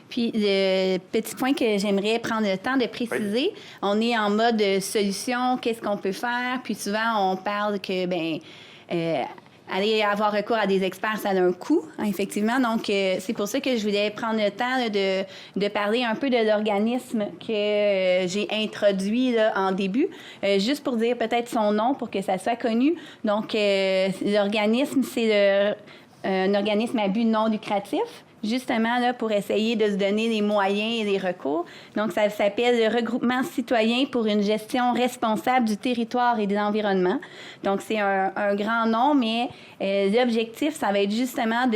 [SPEAKER 2] Puis, le petit point que j'aimerais prendre le temps de préciser, on est en mode solution, qu'est-ce qu'on peut faire? Puis souvent, on parle que, aller avoir recours à des experts, ça a un coût, hein, effectivement. Donc, c'est pour ça que je voulais prendre le temps là, de parler un peu de l'organisme que j'ai introduit là, en début, juste pour dire peut-être son nom pour que ça soit connu. Donc, l'organisme, c'est un organisme à but non lucratif, justement là, pour essayer de se donner les moyens et les recours. Donc, ça s'appelle le Regroupement citoyen pour une gestion responsable du territoire et de l'environnement. Donc, c'est un grand nom, mais l'objectif, ça va être justement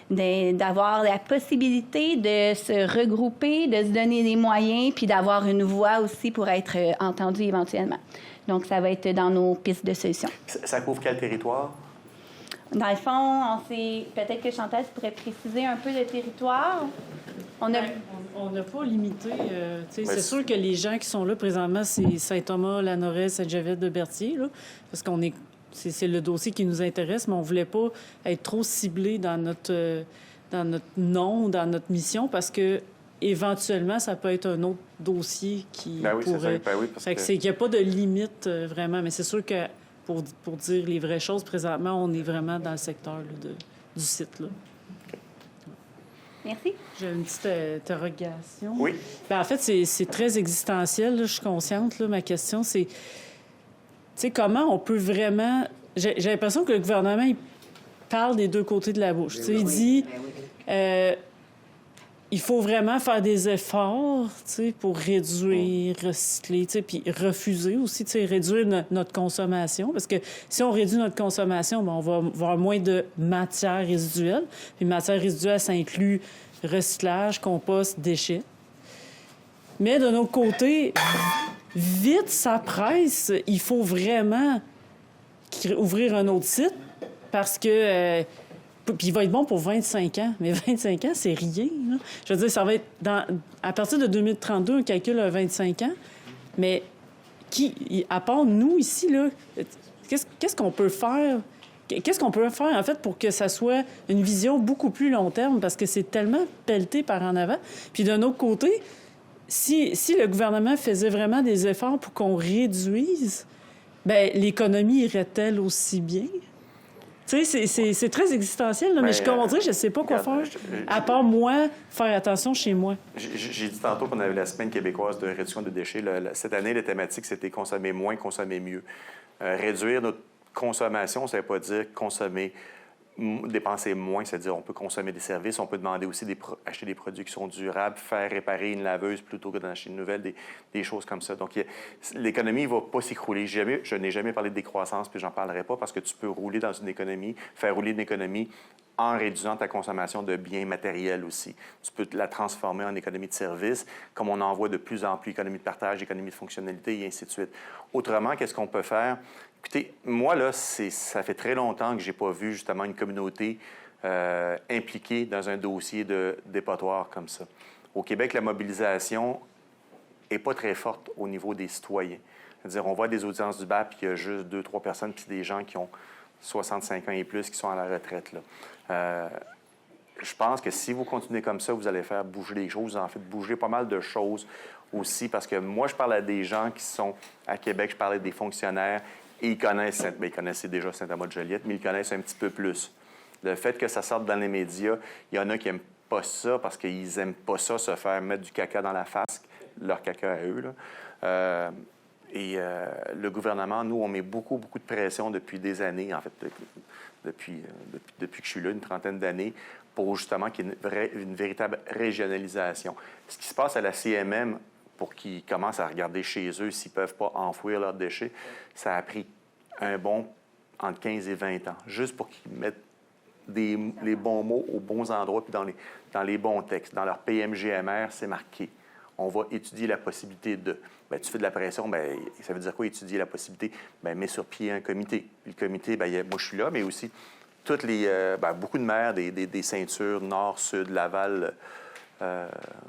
[SPEAKER 2] d'avoir la possibilité de se regrouper, de se donner les moyens, puis d'avoir une voix aussi pour être entendu éventuellement. Donc, ça va être dans nos pistes de solutions.
[SPEAKER 1] Ça couvre quel territoire?
[SPEAKER 2] Dans le fond, peut-être que Chantal, tu pourrais préciser un peu le territoire. On n'a
[SPEAKER 8] pas limité. C'est sûr que les gens qui sont là présentement, c'est Saint-Thomas, Lanoret, Sainte-Geneviève-de-Berthier, là, parce qu'on est, c'est le dossier qui nous intéresse, mais on ne voulait pas être trop ciblé dans notre nom, dans notre mission, parce que éventuellement, ça peut être un autre dossier qui pourrait... Fait que il n'y a pas de limite vraiment, mais c'est sûr que pour dire les vraies choses, présentement, on est vraiment dans le secteur là, du site. Là.
[SPEAKER 2] Merci.
[SPEAKER 8] J'ai une petite interrogation.
[SPEAKER 1] Oui.
[SPEAKER 8] En fait, c'est très existentiel, là, je suis consciente. Là, ma question, c'est comment on peut vraiment... J'ai l'impression que le gouvernement, il parle des deux côtés de la bouche. Il dit... il faut vraiment faire des efforts pour réduire, recycler, puis refuser aussi, réduire notre consommation. Parce que si on réduit notre consommation, on va avoir moins de matières résiduelles. Puis matières résiduelles, ça inclut recyclage, compost, déchets. Mais de notre côté, vite, ça presse. Il faut vraiment ouvrir un autre site parce que... Puis il va être bon pour 25 ans. Mais 25 ans, c'est rien. Là. Je veux dire, ça va être... à partir de 2032, on calcule à 25 ans. Mais à part nous, ici, là, qu'est-ce qu'on peut faire? Qu'est-ce qu'on peut faire, en fait, pour que ça soit une vision beaucoup plus long terme? Parce que c'est tellement pelleté par en avant. Puis d'un autre côté, si le gouvernement faisait vraiment des efforts pour qu'on réduise, bien, l'économie irait-elle aussi bien? Tu sais, c'est très existentiel, là, mais on dirait que je ne sais pas quoi faire, à part moi, faire attention chez moi.
[SPEAKER 1] J'ai dit tantôt qu'on avait la Semaine québécoise de réduction des déchets. Cette année, la thématique, c'était consommer moins, consommer mieux. Réduire notre consommation, ça ne veut pas dire consommer, dépenser moins, c'est-à-dire on peut consommer des services, on peut demander aussi acheter des produits qui sont durables, faire réparer une laveuse plutôt que d'en acheter une nouvelle, des choses comme ça. Donc, l'économie ne va pas s'écrouler. Je n'ai jamais parlé de décroissance, puis j'en parlerai pas, parce que tu peux rouler dans une économie, faire rouler une économie en réduisant ta consommation de biens matériels aussi. Tu peux la transformer en économie de services, comme on en voit de plus en plus, économie de partage, économie de fonctionnalité, et ainsi de suite. Autrement, qu'est-ce qu'on peut faire? Écoutez, moi, là, ça fait très longtemps que je n'ai pas vu, justement, une communauté impliquée dans un dossier de dépotoir comme ça. Au Québec, la mobilisation n'est pas très forte au niveau des citoyens. C'est-à-dire, on voit des audiences du BAP, puis il y a juste 2-3 personnes, puis des gens qui ont 65 ans et plus qui sont à la retraite, là. Je pense que si vous continuez comme ça, vous allez faire bouger les choses. Vous en faites bouger pas mal de choses aussi, parce que moi, je parle à des gens qui sont à Québec, je parlais des fonctionnaires, et ils connaissaient déjà Saint-Amour-de-Joliette, mais ils connaissent un petit peu plus. Le fait que ça sorte dans les médias, il y en a qui n'aiment pas ça parce qu'ils n'aiment pas ça, se faire mettre du caca dans la face, leur caca à eux, là. Le gouvernement, nous, on met beaucoup de pression depuis des années, en fait, depuis que je suis là, une trentaine d'années, pour justement qu'il y ait une véritable régionalisation. Ce qui se passe à la CMM, pour qu'ils commencent à regarder chez eux s'ils ne peuvent pas enfouir leurs déchets, ça a pris un bon entre 15 et 20 ans, juste pour qu'ils mettent les bons mots aux bons endroits puis dans les bons textes. Dans leur PMGMR, c'est marqué. On va étudier la possibilité de... Bien, tu fais de la pression, bien, ça veut dire quoi, étudier la possibilité? Bien, mets sur pied un comité. Puis le comité, bien, moi, je suis là, mais aussi toutes beaucoup de maires des ceintures nord, sud, Laval,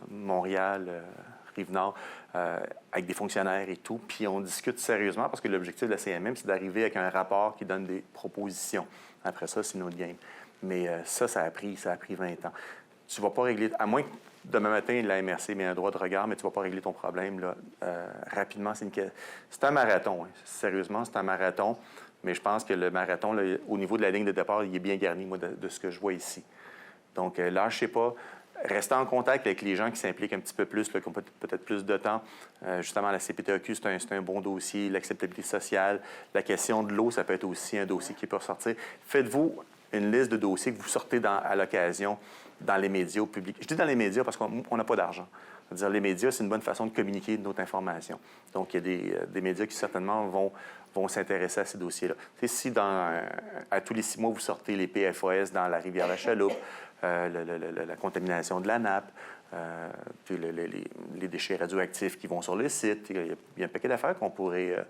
[SPEAKER 1] Montréal, Rive-Nord, avec des fonctionnaires et tout. Puis on discute sérieusement parce que l'objectif de la CMM, c'est d'arriver avec un rapport qui donne des propositions. Après ça, c'est notre game. Mais ça a pris 20 ans. Tu ne vas pas régler... À moins que demain matin, la MRC met un droit de regard, mais tu ne vas pas régler ton problème là, rapidement. C'est un marathon. Hein. Sérieusement, c'est un marathon. Mais je pense que le marathon, là, au niveau de la ligne de départ, il est bien garni, moi, de ce que je vois ici. Donc, lâchez pas. Restez en contact avec les gens qui s'impliquent un petit peu plus, là, qui ont peut-être plus de temps. Justement, la CPTAQ, c'est un bon dossier. L'acceptabilité sociale, la question de l'eau, ça peut être aussi un dossier qui peut ressortir. Faites-vous une liste de dossiers que vous sortez à l'occasion dans les médias publics. Je dis dans les médias parce qu'on n'a pas d'argent. C'est-à-dire, les médias, c'est une bonne façon de communiquer notre information. Donc, il y a des médias qui, certainement, vont s'intéresser à ces dossiers-là. Si à tous les 6 mois, vous sortez les PFAS dans la rivière La Chaloupe, la contamination de la nappe, puis les déchets radioactifs qui vont sur le site, il y a un paquet d'affaires qu'on pourrait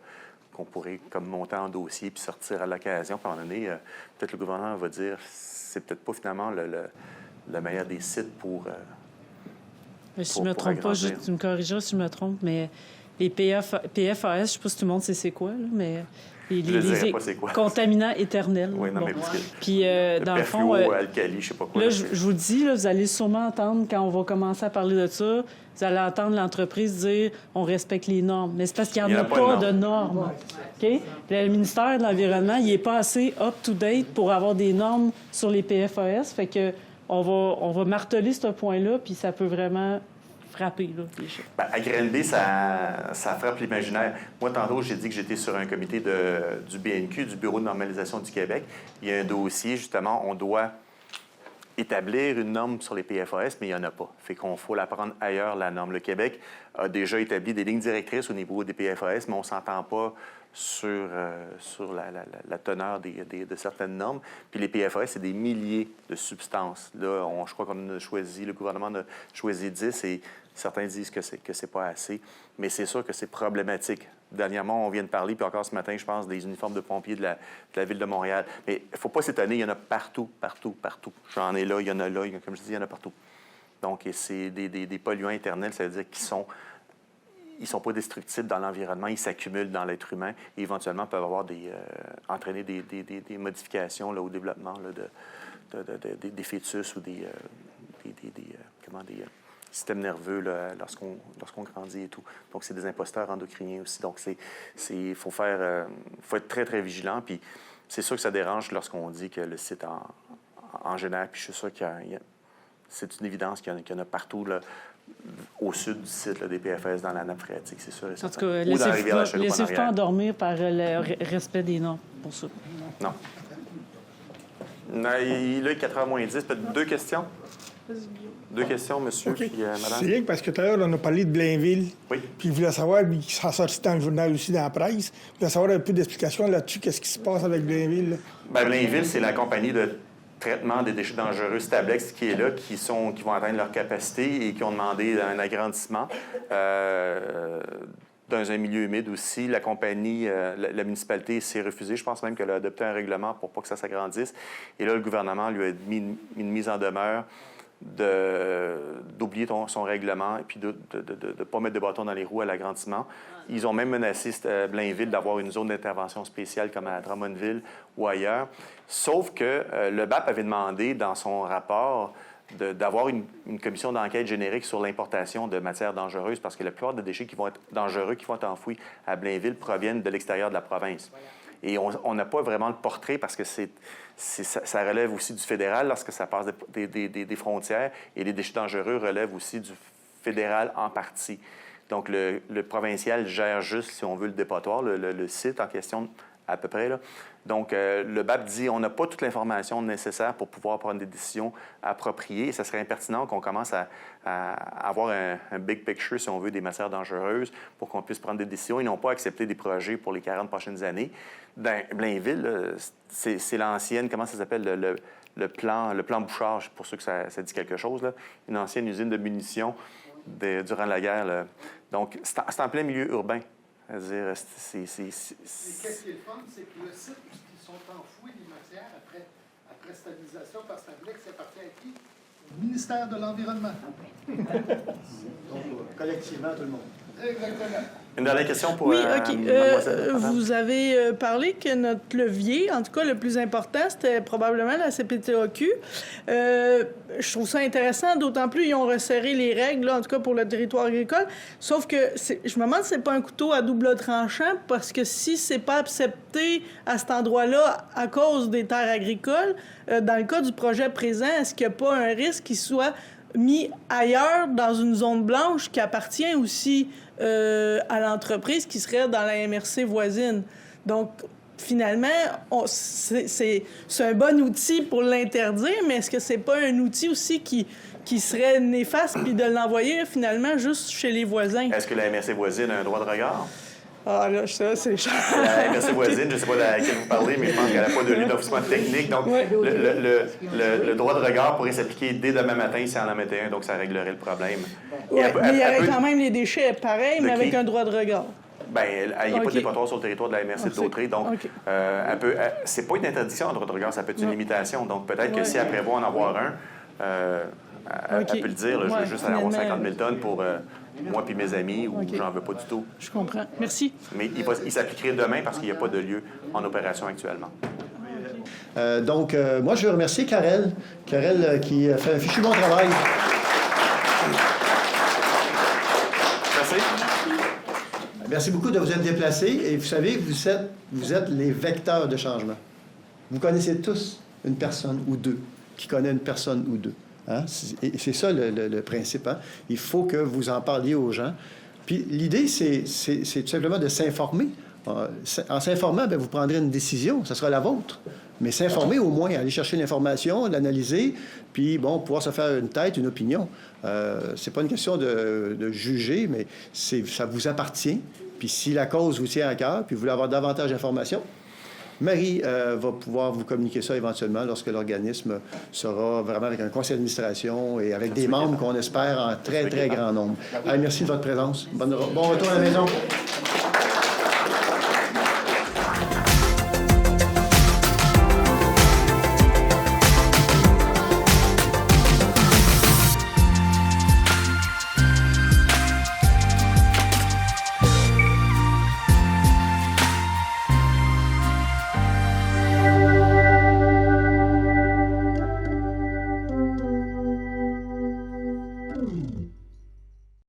[SPEAKER 1] comme monter en dossier puis sortir à l'occasion. Puis à un moment donné, peut-être le gouvernement va dire c'est peut-être pas finalement le meilleur des sites pour...
[SPEAKER 8] Si je ne me trompe pas, tu me corrigeras si je me trompe, mais les PFAS, je ne sais pas si tout le monde sait c'est quoi, là, mais les
[SPEAKER 1] pas c'est quoi.
[SPEAKER 8] Contaminants éternels.
[SPEAKER 1] Oui, non,
[SPEAKER 8] bon.
[SPEAKER 1] mais
[SPEAKER 8] Puis, dans le fond,
[SPEAKER 1] alcali, je sais pas quoi.
[SPEAKER 8] Là, je vous le dis, là, vous allez sûrement entendre, quand on va commencer à parler de ça, vous allez entendre l'entreprise dire on respecte les normes. Mais c'est parce qu'il n'y en a pas de normes. OK? Le ministère de l'Environnement, il n'est pas assez up-to-date pour avoir des normes sur les PFAS. Fait que on va marteler ce point-là, puis ça peut vraiment frapper, là, les choses.
[SPEAKER 1] Bien, à Granby, ça frappe l'imaginaire. Moi, tantôt, j'ai dit que j'étais sur un comité du BNQ, du Bureau de normalisation du Québec. Il y a un dossier, justement, on doit établir une norme sur les PFAS, mais il n'y en a pas. Fait qu'on faut la prendre ailleurs, la norme. Le Québec a déjà établi des lignes directrices au niveau des PFAS, mais on ne s'entend pas sur la teneur de certaines normes. Puis les PFAS, c'est des milliers de substances. Là, je crois qu'on a choisi, le gouvernement a choisi 10 et certains disent que c'est pas assez. Mais c'est sûr que c'est problématique. Dernièrement, on vient de parler, puis encore ce matin, je pense, des uniformes de pompiers de la Ville de Montréal. Mais il ne faut pas s'étonner, il y en a partout. J'en ai là, il y en a là, comme je dis, il y en a partout. Donc, c'est des polluants éternels, ça veut dire qu'ils sont pas destructibles dans l'environnement, ils s'accumulent dans l'être humain et éventuellement peuvent entraîner des modifications là, au développement là, des fœtus ou des systèmes nerveux là, lorsqu'on grandit et tout. Donc, c'est des imposteurs endocriniens aussi. Donc, il faut être très, très vigilant. Puis, c'est sûr que ça dérange lorsqu'on dit que le site en génère, puis je suis sûr c'est une évidence qu'il y en a partout, là, au sud du site, là, des PFAS dans la nappe phréatique, c'est sûr.
[SPEAKER 8] En tout cas, laissez-vous pas endormir par le respect des normes pour ça.
[SPEAKER 1] Non. Il est 4h moins 10. Peut-être 2 questions? 2 questions, monsieur,
[SPEAKER 12] okay.
[SPEAKER 1] Puis madame.
[SPEAKER 12] C'est rien parce que tout à l'heure, on a parlé de Blainville.
[SPEAKER 1] Oui.
[SPEAKER 12] Puis il voulait savoir, puis ça a sorti dans le journal aussi, dans la presse. Il voulait savoir un peu d'explication là-dessus, qu'est-ce qui se passe avec Blainville.
[SPEAKER 1] Bien, Blainville, c'est la compagnie de traitement des déchets dangereux Stablex qui est là, qui vont atteindre leur capacité et qui ont demandé un agrandissement dans un milieu humide aussi. La compagnie, la municipalité s'est refusée. Je pense même qu'elle a adopté un règlement pour pas que ça s'agrandisse. Et là, le gouvernement lui a mis une mise en demeure d'oublier son règlement et puis de ne pas mettre de bâtons dans les roues à l'agrandissement. Ils ont même menacé Blainville d'avoir une zone d'intervention spéciale comme à Drummondville ou ailleurs. Sauf que le BAP avait demandé dans son rapport d'avoir une commission d'enquête générique sur l'importation de matières dangereuses parce que la plupart des déchets qui vont être dangereux, qui vont être enfouis à Blainville, proviennent de l'extérieur de la province. Et on n'a pas vraiment le portrait parce que ça relève aussi du fédéral lorsque ça passe des frontières. Et les déchets dangereux relèvent aussi du fédéral en partie. Donc, le provincial gère juste, si on veut, le dépotoir, le site en question à peu près, là. Donc, le BAP dit on n'a pas toute l'information nécessaire pour pouvoir prendre des décisions appropriées. Et ça serait impertinent qu'on commence à avoir un big picture, si on veut, des matières dangereuses pour qu'on puisse prendre des décisions. Ils n'ont pas accepté des projets pour les 40 prochaines années. Dans Blainville, c'est l'ancienne, comment ça s'appelle, le plan Bouchard, pour ceux que ça dit quelque chose, là. Une ancienne usine de munitions durant la guerre, là. Donc, c'est en plein milieu urbain. C'est-à-dire,
[SPEAKER 5] Et qu'est-ce qui est le fun, c'est que le site où ils sont enfouis les matières après stabilisation par Stabilix, ça appartient à qui? Au ministère de l'Environnement.
[SPEAKER 3] Donc, collectivement, tout le monde.
[SPEAKER 5] Exactement.
[SPEAKER 1] Une dernière question pour
[SPEAKER 13] Oui, OK.
[SPEAKER 1] mademoiselle.
[SPEAKER 13] Vous avez parlé que notre levier, en tout cas le plus important, c'était probablement la CPTAQ. Je trouve ça intéressant, d'autant plus ils ont resserré les règles, là, en tout cas pour le territoire agricole. Sauf que je me demande si c'est pas un couteau à double tranchant, parce que si c'est pas accepté à cet endroit-là à cause des terres agricoles, dans le cas du projet présent, est-ce qu'il n'y a pas un risque qu'il soit mis ailleurs, dans une zone blanche qui appartient aussi à l'entreprise qui serait dans la MRC voisine? Donc, finalement, c'est un bon outil pour l'interdire, mais est-ce que c'est pas un outil aussi qui serait néfaste, puis de l'envoyer finalement juste chez les voisins?
[SPEAKER 1] Est-ce que la MRC voisine a un droit de regard?
[SPEAKER 13] Ah là, ça, c'est cher.
[SPEAKER 1] La MRC voisine, je ne sais pas de laquelle vous parlez, mais je pense qu'elle n'a pas de lieu d'officiellement technique. Donc, le droit de regard pourrait s'appliquer dès demain matin si on en mettait un, donc ça réglerait le problème.
[SPEAKER 13] Oui, mais il y aurait quand même les déchets pareils, mais avec un droit de regard.
[SPEAKER 1] Bien, il n'y a pas de dépotoir sur le territoire de la MRC de Dautrey, donc c'est pas une interdiction en droit de regard, ça peut être une limitation. Donc, peut-être que si elle prévoit en avoir un, elle peut le dire, là, je veux juste avoir 50 000 tonnes pour moi puis mes amis, ou j'en veux pas du tout.
[SPEAKER 13] Je comprends. Merci.
[SPEAKER 1] Mais il s'appliquerait demain parce qu'il n'y a pas de lieu en opération actuellement.
[SPEAKER 3] Donc, moi, je veux remercier Karel. Karel qui fait un fichu bon travail.
[SPEAKER 1] Merci.
[SPEAKER 3] Merci beaucoup de vous être déplacés. Et vous savez, vous êtes les vecteurs de changement. Vous connaissez tous une personne ou deux qui connaît une personne ou deux. Hein? C'est ça le principe. Hein? Il faut que vous en parliez aux gens. Puis l'idée, c'est tout simplement de s'informer. En s'informant, bien, vous prendrez une décision. Ça sera la vôtre. Mais s'informer au moins, aller chercher l'information, l'analyser, puis, bon, pouvoir se faire une tête, une opinion. C'est pas une question de juger, mais ça vous appartient. Puis si la cause vous tient à cœur, puis vous voulez avoir davantage d'informations, Marie va pouvoir vous communiquer ça éventuellement lorsque l'organisme sera vraiment avec un conseil d'administration et avec des membres qu'on espère en très, très grand nombre. Merci de votre présence. Bon retour à la maison.